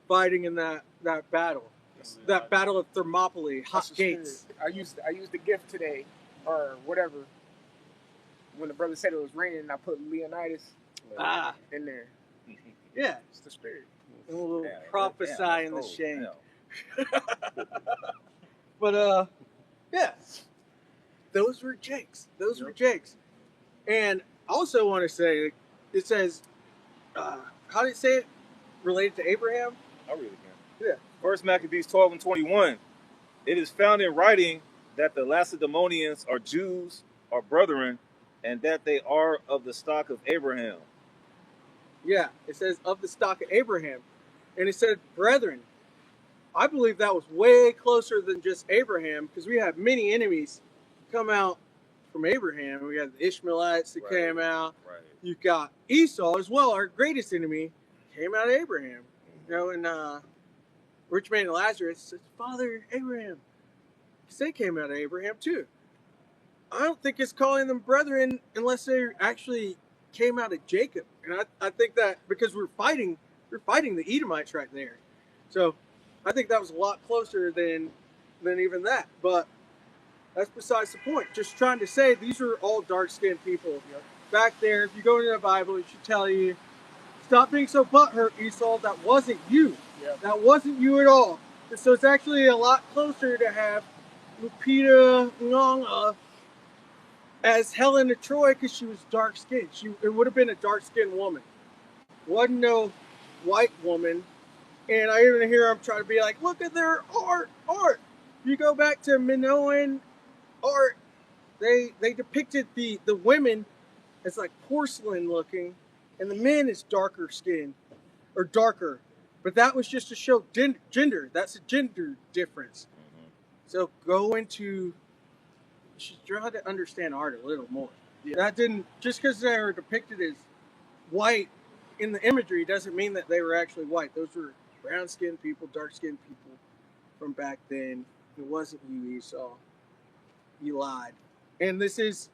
fighting in that battle. That battle of Thermopylae, hot gates. I used the gift today, or whatever. When the brother said it was raining, I put Leonidas in there. Yeah. It's the spirit. And we'll prophesy in the shade. But yeah. Those were Jakes. Those were Jakes. And I also want to say, it says, how did it say it? Related to Abraham? I read it again. Yeah. First Maccabees 12 and 21. It is found in writing that the Lacedaemonians are Jews or brethren, and that they are of the stock of Abraham. Yeah, it says of the stock of Abraham. And it said brethren. I believe that was way closer than just Abraham, because we have many enemies come out from Abraham. We got the Ishmaelites that came out. Right. You've got Esau as well, our greatest enemy, came out of Abraham. You know, and Rich Man and Lazarus says, Father Abraham. Because they came out of Abraham too. I don't think it's calling them brethren unless they actually came out of Jacob. And I think that because we're fighting the Edomites right there. So I think that was a lot closer than even that. But that's besides the point. Just trying to say these are all dark-skinned people. Back there, if you go into the Bible, it should tell you, stop being so butthurt, Esau. That wasn't you. That wasn't you at all. And so it's actually a lot closer to have Lupita Nyong'o as Helen of Troy, because she was dark-skinned. It would have been a dark-skinned woman. Wasn't no white woman. And I even hear them try to be like, look at their art. You go back to Minoan art, they depicted the women as like porcelain looking, and the men is darker skin, or darker. But that was just to show gender. That's a gender difference. So go into, you should try to understand art a little more. That didn't, just because they were depicted as white in the imagery doesn't mean that they were actually white. Those were brown-skinned people, dark-skinned people from back then. It wasn't you, Esau. You lied. And this is,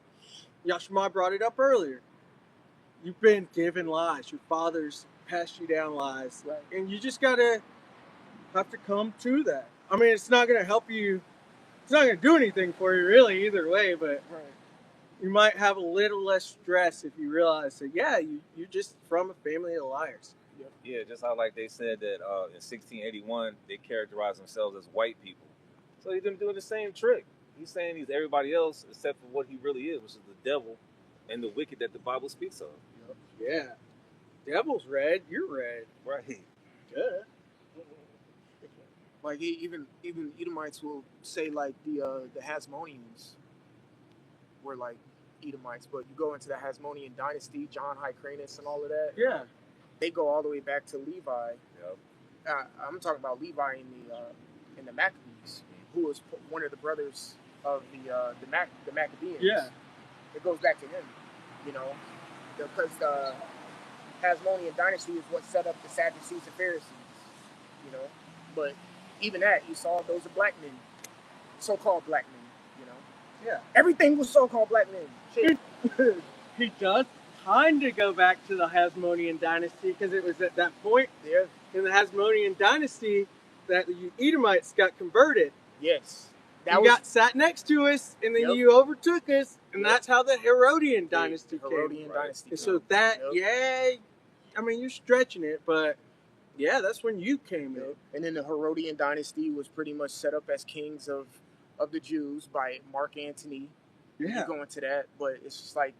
Yashma brought it up earlier. You've been given lies. Your fathers passed you down lies. And you just have to come to that. I mean, it's not going to help you. It's not going to do anything for you, really, either way. But you might have a little less stress if you realize that, yeah, you're just from a family of liars. Yeah, just how like they said that in 1681 they characterized themselves as white people. So he's them doing the same trick. He's saying he's everybody else except for what he really is, which is the devil and the wicked that the Bible speaks of. Yeah. Devil's red, you're red. Right. Good. Like even Edomites will say like the Hasmoneans were like Edomites, but you go into the Hasmonean dynasty, John Hyrcanus and all of that. Yeah. They go all the way back to Levi. Yep. I'm talking about Levi in the Maccabees, who was one of the brothers of the Maccabees. Yeah. It goes back to him, you know, because the Hasmonean dynasty is what set up the Sadducees and Pharisees, you know. But even that, you saw those are black men, so-called black men, you know. Yeah. Everything was so-called black men. Shit. He does kind of go back to the Hasmonean dynasty because it was at that point in the Hasmonean dynasty that the Edomites got converted. Yes. You got sat next to us, and then you overtook us, and that's how the Herodian dynasty came. Dynasty. And so that, I mean, you're stretching it, but yeah, that's when you came in. And then the Herodian dynasty was pretty much set up as kings of the Jews by Mark Antony. Yeah. You go into that, but it's just like,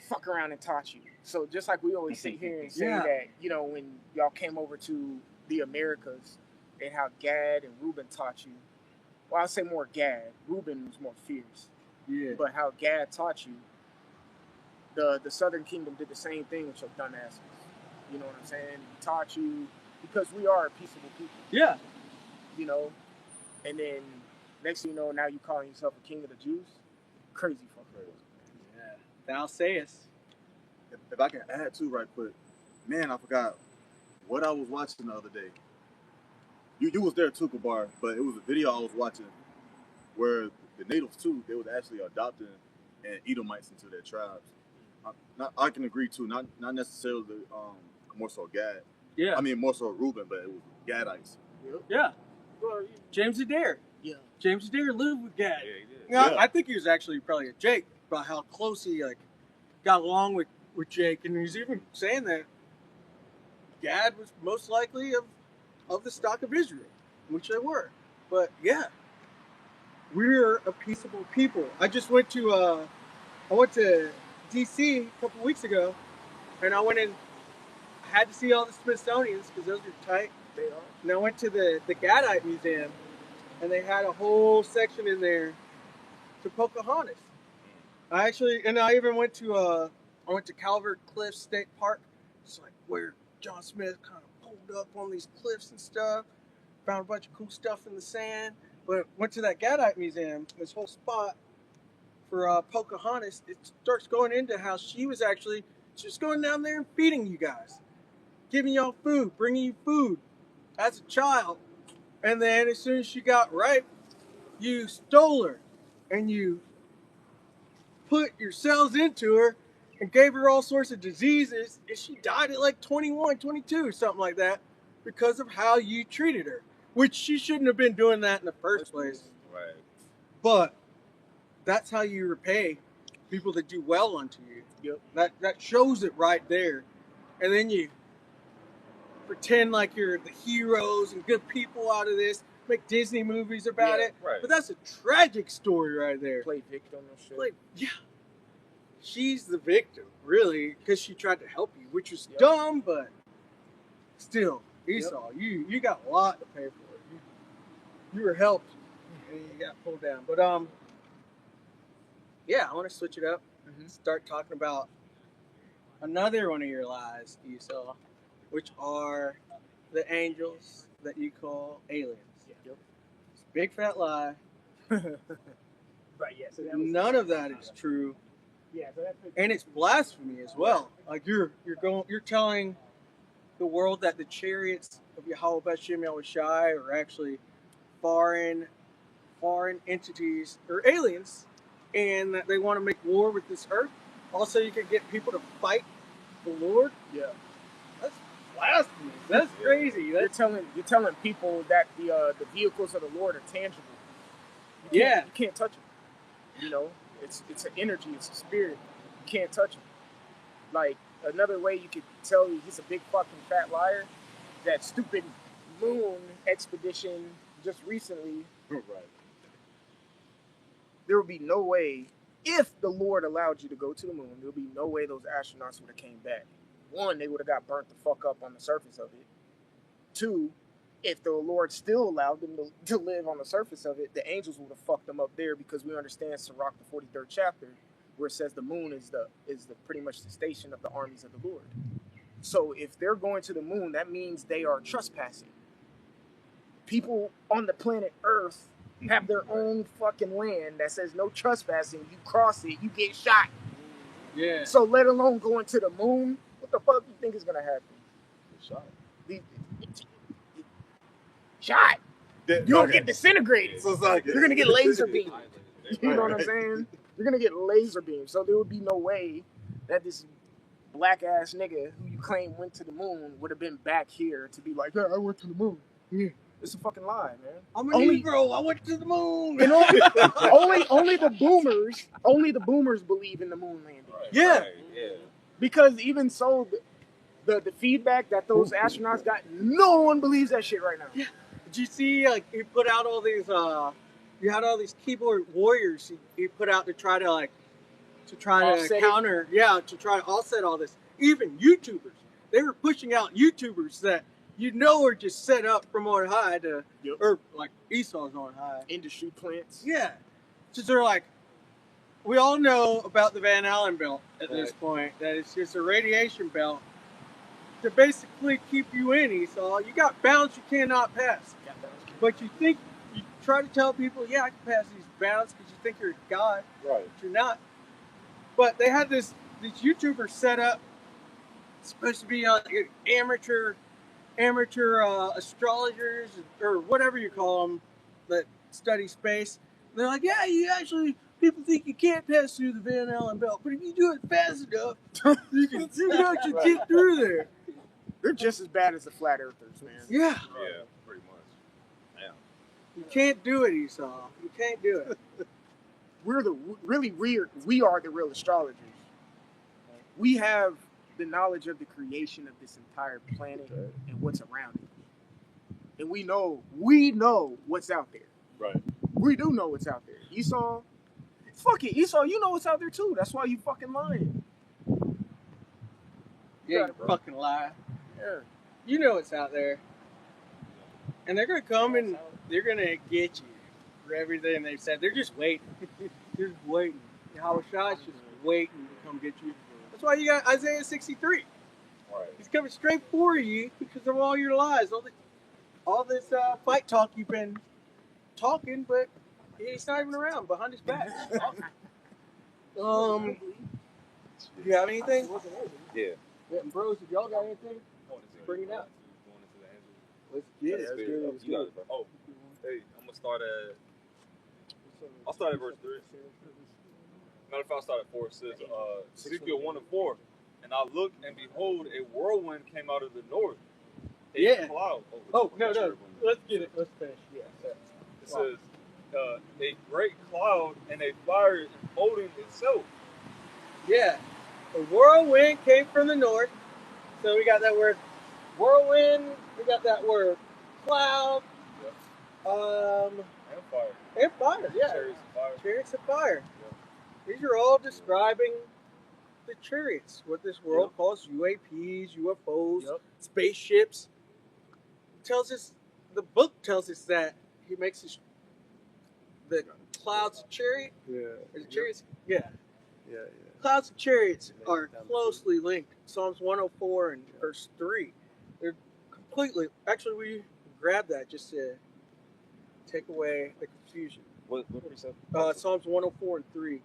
fuck around and taught you. So just like we always sit here and say that, you know, when y'all came over to the Americas and how Gad and Reuben taught you. Well, I'll say more Gad. Reuben was more fierce. Yeah. But how Gad taught you, the Southern Kingdom did the same thing with your dumb asses. You know what I'm saying? He taught you, because we are a peaceable people. Yeah. You know? And then next thing you know, now you calling yourself a king of the Jews? Crazy fucker. Yeah. Thou sayest. If I can add too right quick, man, I forgot what I was watching the other day. You was there too, Kabar, but it was a video I was watching where the natives too, they was actually adopting and Edomites into their tribes. I can agree too, not necessarily more so Gad. Yeah. I mean more so Reuben, but it was Gadites. Yeah. James Adair. Yeah. James Adair lived with Gad. Yeah, he did. Yeah. I think he was actually probably a Jake about how close he got along with Jake, and he's even saying that Gad was most likely of the stock of Israel, which they were. But yeah, we're a peaceable people. I just went to DC a couple weeks ago, and I went in. I had to see all the Smithsonians because those are tight. They are. And I went to the Gadite Museum, and they had a whole section in there to Pocahontas. I even went to Calvert Cliffs State Park. It's like where John Smith kind of pulled up on these cliffs and stuff. Found a bunch of cool stuff in the sand. But went to that Gadite Museum, this whole spot for Pocahontas. It starts going into how she was actually just going down there and feeding you guys, giving y'all food, bringing you food as a child. And then as soon as she got ripe, you stole her and you put yourselves into her and gave her all sorts of diseases, and she died at like 21, 22 or something like that because of how you treated her, which she shouldn't have been doing that in the first place. Right. But that's how you repay people that do well unto you. Yep. That shows it right there. And then you pretend like you're the heroes and good people out of this, make Disney movies about it. Right. But that's a tragic story right there. Play victim and shit. Yeah. She's the victim, really, because she tried to help you, which was dumb, but still, Esau, you got a lot to pay for. You were helped, and you got pulled down. But yeah, I want to switch it up and start talking about another one of your lies, Esau, which are the angels that you call aliens. It's a big fat lie. Right, yeah. So None of that is true. Yeah, so And it's blasphemy as well. Like you're telling the world that the chariots of Yahweh B'Shem Yahushai are actually foreign entities or aliens, and that they want to make war with this earth. Also, you could get people to fight the Lord. Yeah, that's blasphemy. That's crazy. You're telling people that the vehicles of the Lord are tangible. You can't touch them. You know, it's an energy, it's a spirit. You can't touch him. Like, another way you could tell he's a big fucking fat liar, that stupid moon expedition just recently. Right. There would be no way, if the Lord allowed you to go to the moon, there would be no way those astronauts would have came back. One, they would have got burnt the fuck up on the surface of it. Two, if the Lord still allowed them to live on the surface of it, the angels would have fucked them up there, because we understand Sirach, the 43rd chapter, where it says the moon is the pretty much the station of the armies of the Lord. So if they're going to the moon, that means they are trespassing. People on the planet Earth have their own fucking land that says no trespassing. You cross it, you get shot. Yeah. So let alone going to the moon, what the fuck do you think is gonna happen? Shot. Shot. You're gonna get disintegrated. So it's like, You're gonna get laser beamed. You know what I'm Right. saying? You're gonna get laser beamed. So there would be no way that this black ass nigga who you claim went to the moon would have been back here to be like, yeah, I went to the moon. Yeah. It's a fucking lie, man. I'm a Negro. I went to the moon. And only the boomers believe in the moon landing. Right, Yeah. right, yeah. Because even so, the feedback that those astronauts got, no one believes that shit right now. Yeah. Did you see, like, he put out all these, you had all these keyboard warriors he put out to try to Offset it? counter, to try to offset all this. Even YouTubers. They were pushing out YouTubers that are just set up from on high to, or like Esau's on high. Industry plants. Yeah. So they're like, we all know about the Van Allen belt at this point, that it's just a radiation belt to basically keep you in, Esau. You got bounds you cannot pass. But you try to tell people, yeah, I can pass these bounds because you think you're a god. Right. But you're not. But they had these YouTubers set up, supposed to be amateur astrologers or whatever you call them that study space. And they're like, yeah, people think you can't pass through the Van Allen belt, but if you do it fast enough, you can actually get through there. They're just as bad as the flat earthers, man. Yeah. Yeah, pretty much. Yeah. You can't do it, Esau. You can't do it. We are the real astrologers. We have the knowledge of the creation of this entire planet and what's around it. And we know what's out there. Right. We do know what's out there. Esau, fuck it, Esau, you know what's out there too. That's why you fucking lying. Yeah, you fucking lie. Yeah. You know what's out there. And they're going to come and they're going to get you for everything they've said. They're just waiting. They're just waiting. Yahweh's just waiting to come get you. That's why you got Isaiah 63. Right. He's coming straight for you because of all your lies. All this fight talk you've been talking, but he's not even around, behind his back. Do you have anything? Yeah. Yeah, bros, if y'all got anything, bring it out. Let's get it. You got it, bro. Oh, hey, I'll start at verse 3. Matter of fact, I'll start at 4. It says, Ezekiel 1 and 4. And I looked, and behold, a whirlwind came out of the north. A cloud. No. Let's get it. Let's finish. Yeah. It says, a great cloud and a fire enfolding itself. Yeah. A whirlwind came from the north. So we got that word whirlwind. We got that word cloud. And fire. And fire, yeah. Chariots of fire. Chariots of fire. These are all describing the chariots, what this world calls UAPs, UFOs, spaceships. The book tells us that he makes the clouds of chariot. Yeah. Or the chariots? Yeah. Clouds of chariots are closely linked. Psalms 104 and verse 3. They're completely. Actually, we grabbed that just to take away the confusion. What did he say? Psalms 104 and 3.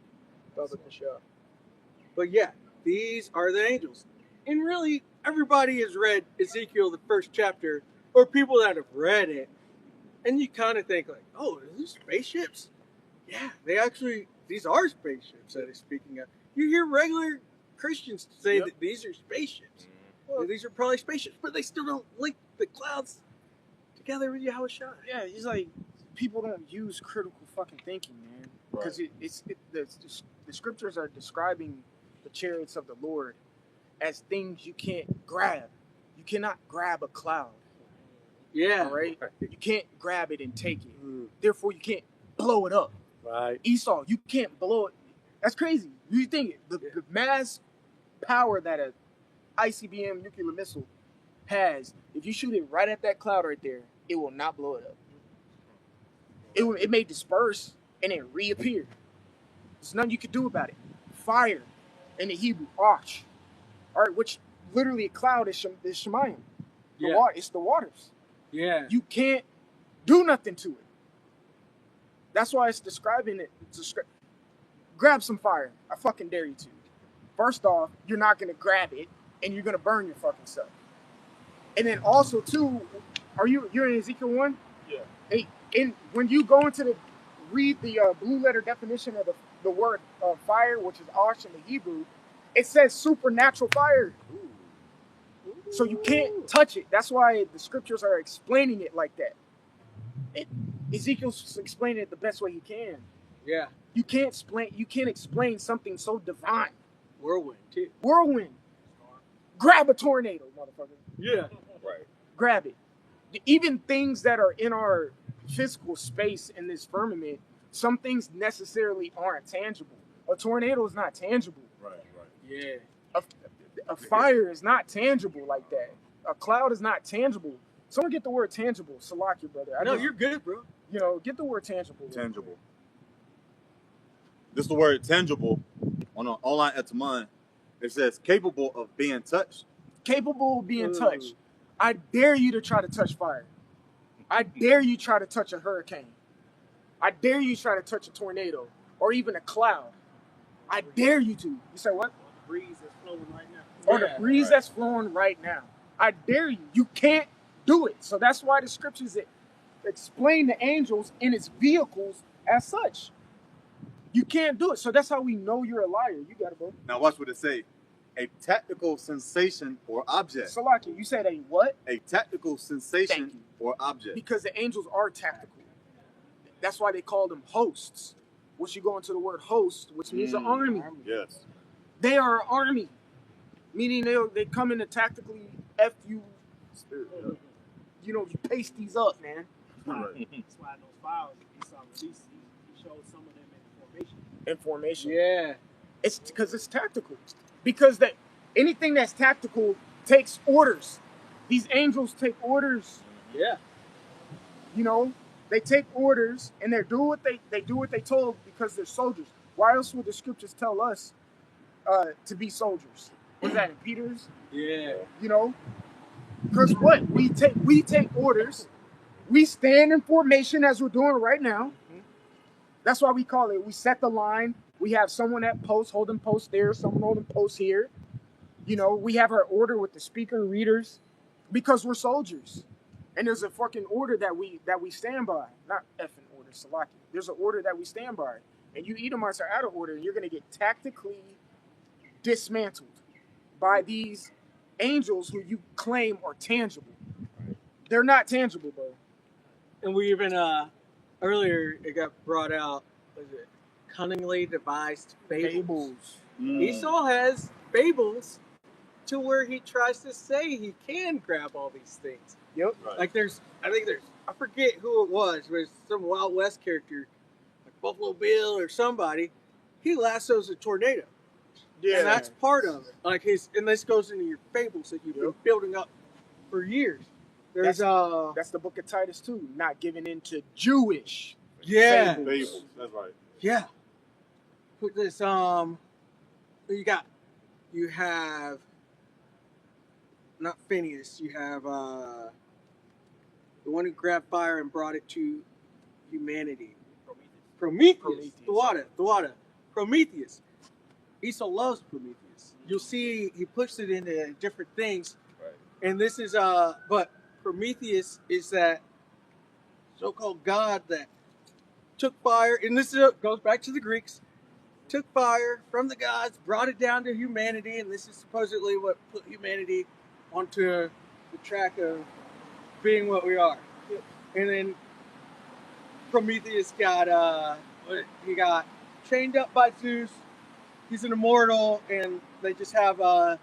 But yeah, these are the angels. And really, everybody has read Ezekiel, the first chapter, or people that have read it. And you kind of think like, oh, are these spaceships? Yeah, these are spaceships that he's speaking of. You hear regular Christians say that these are spaceships. Well, these are probably spaceships, but they still don't link the clouds together with Yahweh. Yeah, it's like people don't use critical fucking thinking, man. because the scriptures are describing the chariots of the Lord as things you can't grab. You cannot grab a cloud. Yeah. All right? You can't grab it and take it. Therefore, you can't blow it up. Right. Esau, you can't blow it. That's crazy. You think the mass power that a ICBM nuclear missile has, if you shoot it right at that cloud right there, it will not blow it up. It may disperse and then reappear. There's nothing you can do about it. Fire in the Hebrew, arch, all right, which literally a cloud is Shemayim. Yeah. It's the waters. Yeah. You can't do nothing to it. That's why it's describing it. Grab some fire. I fucking dare you to. First off, you're not gonna grab it, and you're gonna burn your fucking self. And then also too, you're in Ezekiel 1? Yeah. Hey, and when you go into read the blue letter definition of the word fire, which is ash in the Hebrew, it says supernatural fire. So you can't touch it. That's why the scriptures are explaining it like that. Ezekiel's explaining it the best way he can. Yeah. You can't explain something so divine. Whirlwind too. Whirlwind. Grab a tornado, motherfucker. Yeah. Right. Grab it. Even things that are in our physical space in this firmament, some things necessarily aren't tangible. A tornado is not tangible. Right. Yeah. A fire is not tangible like that. A cloud is not tangible. Someone get the word tangible. Salak, your brother. You're good, bro. Get the word tangible. Tangible. This is the word tangible on an online etymon. It says capable of being touched. Capable of being touched. I dare you to try to touch fire. I dare you try to touch a hurricane. I dare you try to touch a tornado or even a cloud. I dare you to. You say what? The breeze that's flowing right now. Or the breeze that's flowing right now. I dare you. You can't do it. So that's why the scriptures explain the angels in its vehicles as such. You can't do it. So that's how we know you're a liar. You got it, bro. Now watch what it say. A tactical sensation or object. Salaki, you said a what? A tactical sensation or object. Because the angels are tactical. That's why they call them hosts. Once you go into the word host, which means an army. Yes. They are an army. Meaning they come in to tactically F you. You paste these up, man. Right. That's why those files Esau released, he showed some of them In formation. Yeah. It's because it's tactical. Because anything that's tactical takes orders. These angels take orders. Yeah. They take orders and they do what they told because they're soldiers. Why else would the scriptures tell us to be soldiers? Was that in Peter's? Yeah. Because what? We take orders. We stand in formation as we're doing right now. That's why we call it. We set the line. We have someone at post holding post there, someone holding post here. We have our order with the speaker readers because we're soldiers. And there's a fucking order that we stand by. Not effing order, Salaki. There's an order that we stand by. And you Edomites are out of order, and you're going to get tactically dismantled by these angels who you claim are tangible. They're not tangible, bro. And we even earlier it got brought out. Was it cunningly devised fables? Esau has fables to where he tries to say he can grab all these things. Yep. Right. Like I forget who it was. It was some Wild West character, like Buffalo Bill or somebody. He lassos a tornado. Yeah. And that's part of it. And this goes into your fables that you've been building up for years. There's that's the book of Titus too. Not giving in to Jewish yeah. Fables. That's right. Yeah. Put this you have not Phineas, you have the one who grabbed fire and brought it to humanity. Prometheus. Thwada. Prometheus. Esau loves Prometheus. You'll see he puts it into different things. Right. And this is but Prometheus is that so-called god that took fire, and goes back to the Greeks, took fire from the gods, brought it down to humanity, and this is supposedly what put humanity onto the track of being what we are. And then Prometheus got he got chained up by Zeus. He's an immortal, and they just have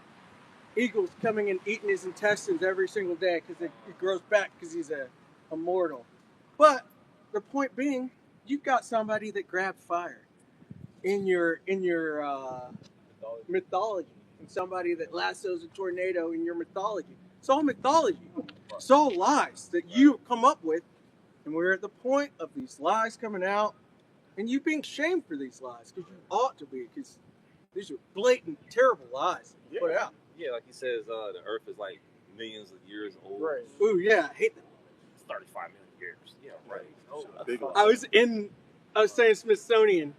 eagles coming and eating his intestines every single day because it grows back because he's a immortal. But the point being, you've got somebody that grabbed fire in your mythology, and somebody that lassos a tornado in your mythology. It's all mythology. It's all lies that you come up with, and we're at the point of these lies coming out, and you being shamed for these lies because you ought to be, because these are blatant, terrible lies that you put out. Yeah, like he says, the Earth is like millions of years old. Right. Ooh, yeah, I hate that. It's 35 million years. Yeah, right. Oh, Big lie. I was saying Smithsonian.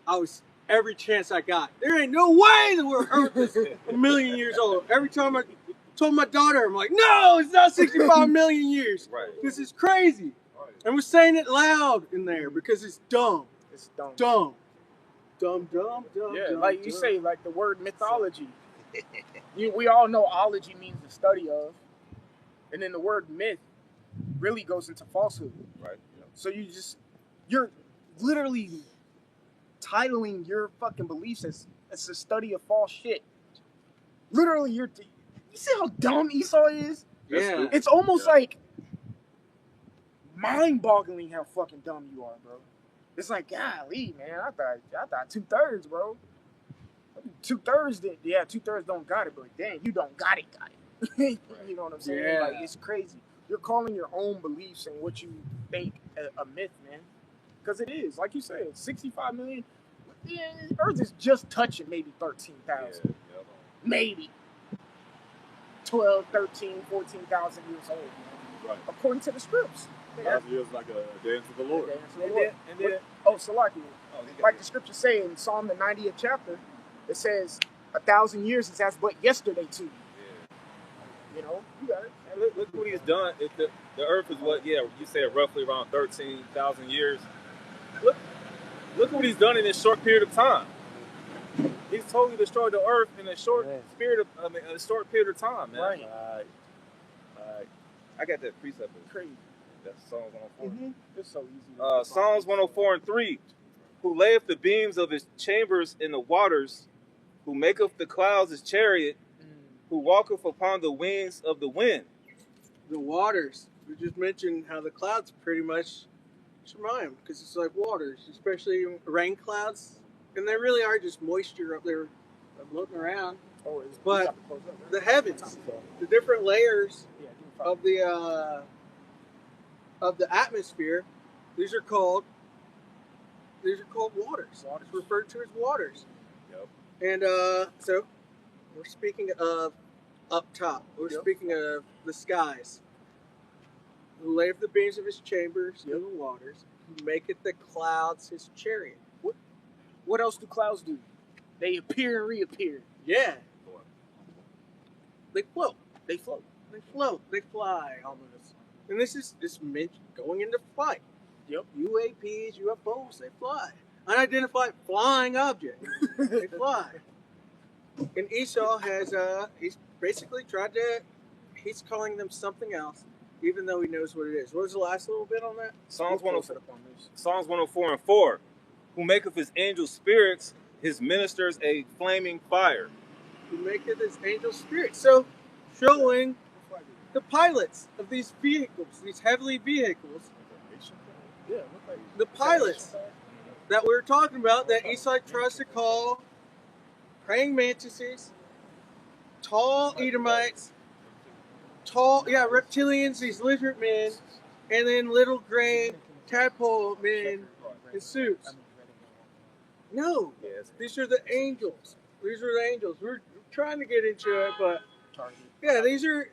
I was every chance I got. There ain't no way the world Earth is a million years old. Every time I told my daughter, I'm like, no, it's not 65 million years. Right. This is crazy. And we're saying it loud in there because it's dumb. It's dumb. Dumb. Yeah, dumb, like you dumb. say, like the word mythology. We all know ology means the study of, and then the word myth really goes into falsehood. Right. So you're literally titling your fucking beliefs as a study of false shit. Literally, you see how dumb Esau is? Yeah. It's almost like mind-boggling how fucking dumb you are, bro. It's like, golly, man, I thought 2/3, bro. 2/3, yeah, 2/3 don't got it, but dang, you don't got it. You know what I'm saying? Yeah. Like, it's crazy. You're calling your own beliefs and what you think a myth, man. Because it is, like you said, 65 million. Yeah, Earth is just touching maybe 13,000. Yeah. Maybe 12, 13, 14,000 years old, man. Right. According to the scripts. 1,000 years like a day unto the Lord. And then Salaki. Like the scriptures say in Psalm the 90th chapter, it says 1,000 years is as but yesterday to you. Yeah. You know, you got it. And look what he's done. If the Earth is what? Yeah, you said roughly around 13,000 years. Look what he's done in this short period of time. He's totally destroyed the Earth in a short period of time, man. Right. I got that precept. Crazy. That's Psalms 104. It's so easy. Psalms 104 and 3. Who layeth the beams of his chambers in the waters, who maketh the clouds his chariot, who walketh upon the wings of the wind. The waters. We just mentioned how the clouds pretty much remind because it's like waters, especially rain clouds, and they really are just moisture up there floating around. But the heavens, the different layers of the atmosphere, these are called waters. It's referred to as waters. Yep. And so we're speaking of up top. We're speaking of the skies. Who layeth the beams of his chambers in the waters, who maketh the clouds his chariot. What else do clouds do? They appear and reappear. Yeah. They float. They float. They float. They fly almost. And this meant going into flight. Yep. UAPs, UFOs, they fly. Unidentified flying object. They fly. And Esau has, he's basically he's calling them something else, even though he knows what it is. What was the last little bit on that? Psalms 104 and 4. Who maketh his angel spirits, his ministers a flaming fire. Who maketh his angel spirits. So, showing the pilots of these vehicles, these heavenly vehicles, the pilots that we were talking about, that Esau tries to call praying mantises, tall Edomites, reptilians, these lizard men, and then little gray tadpole men in suits. No, these are the angels. These are the angels. We're trying to get into it, but yeah, these are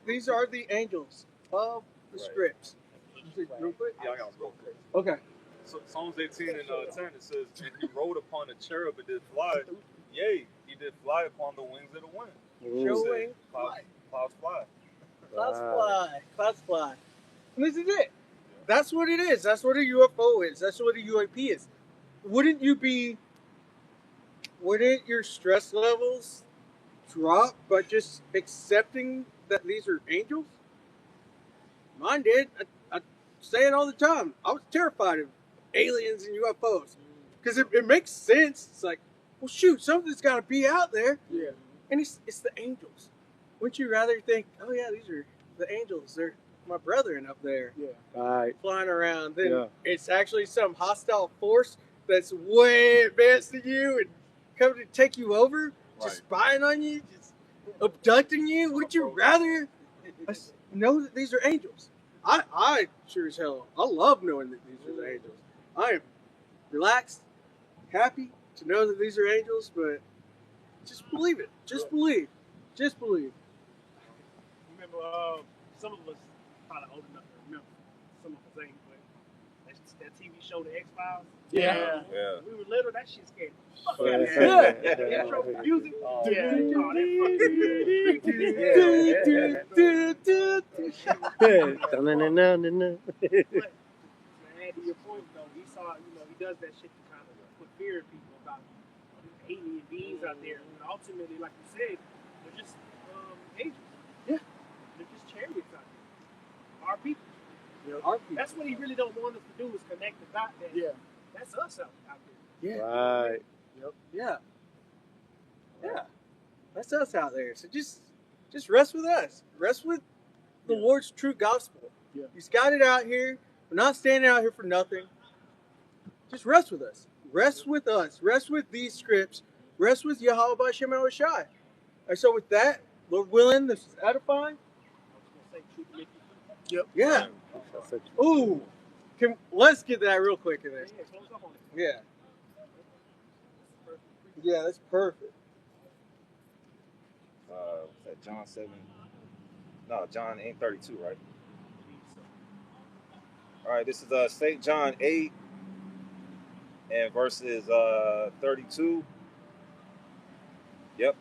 the angels of the scripts. Real quick? Yeah, I got real quick. Okay. So Psalms 18 and 10, it says, and he rode upon a cherub and did fly. Yea, he did fly upon the wings of the wind. Showing Clouds fly. Clouds fly. And this is it. That's what it is. That's what a UFO is. That's what a UAP is. Wouldn't your stress levels drop by just accepting that these are angels? Mine did. I say it all the time. I was terrified of aliens and UFOs. because it makes sense. It's like, well, shoot, something's got to be out there. Yeah. And it's the angels. Wouldn't you rather think, oh yeah, these are the angels? They're my brethren up there Yeah. Right. flying around. Then Yeah. it's actually some hostile force that's way advanced than you and coming to take you over, just spying on you, just abducting you. Would you rather know that these are angels? I sure as hell, I love knowing that these are the angels. I am relaxed, happy to know that these are angels, but just believe it. Just believe. Just believe. Remember, some of us probably old enough to remember. Some of us ain't, but that TV show, The X-Files. Yeah. We were little, that shit scared the fuck Yeah. out of us. Yeah. Intro music. Oh, But to add to your point, though, Esau, he does that shit to kind of put fear in people about alien beings out there. And ultimately, like you said, they're just angels. Yeah. They're just chariots out there. Our people. Our people. That's what he really don't want us to do is connect the dot that that's us out there. Yeah. Right. Yep. Yeah. Yeah. That's us out there. So just rest with us. Rest with the Lord's true gospel. Yeah. He's got it out here. We're not standing out here for nothing. Just rest with us. Rest with us. Rest with these scripts. Rest with Yahweh B'Shem Shai. And so with that, Lord willing, this is edifying. Yep. Yeah. Ooh. Let's get that real quick in there. Yeah. Yeah, that's perfect. What's that? John 7. No, John 8:32, right? All right, this is St. John 8 and verses 32. Yep.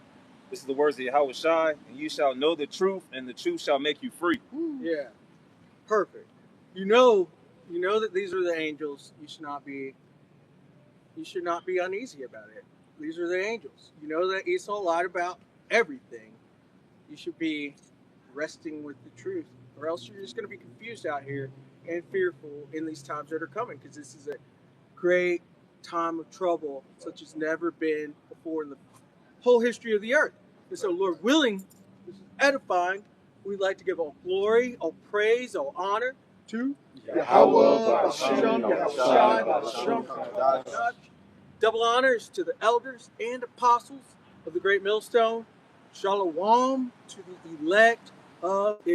This is the words of Yahweh Shai, and you shall know the truth, and the truth shall make you free. Yeah. Perfect. You know that these are the angels. You should not be uneasy about it. These are the angels. You know that Esau lied about everything. You should be resting with the truth, or else you're just going to be confused out here and fearful in these times that are coming, because this is a great time of trouble such as never been before in the whole history of the earth. And so, Lord willing, this is edifying. We'd like to give all glory, all praise, all honor to Yahweh. Double honors to the elders and apostles of the great millstone. Shalom to the elect of Israel.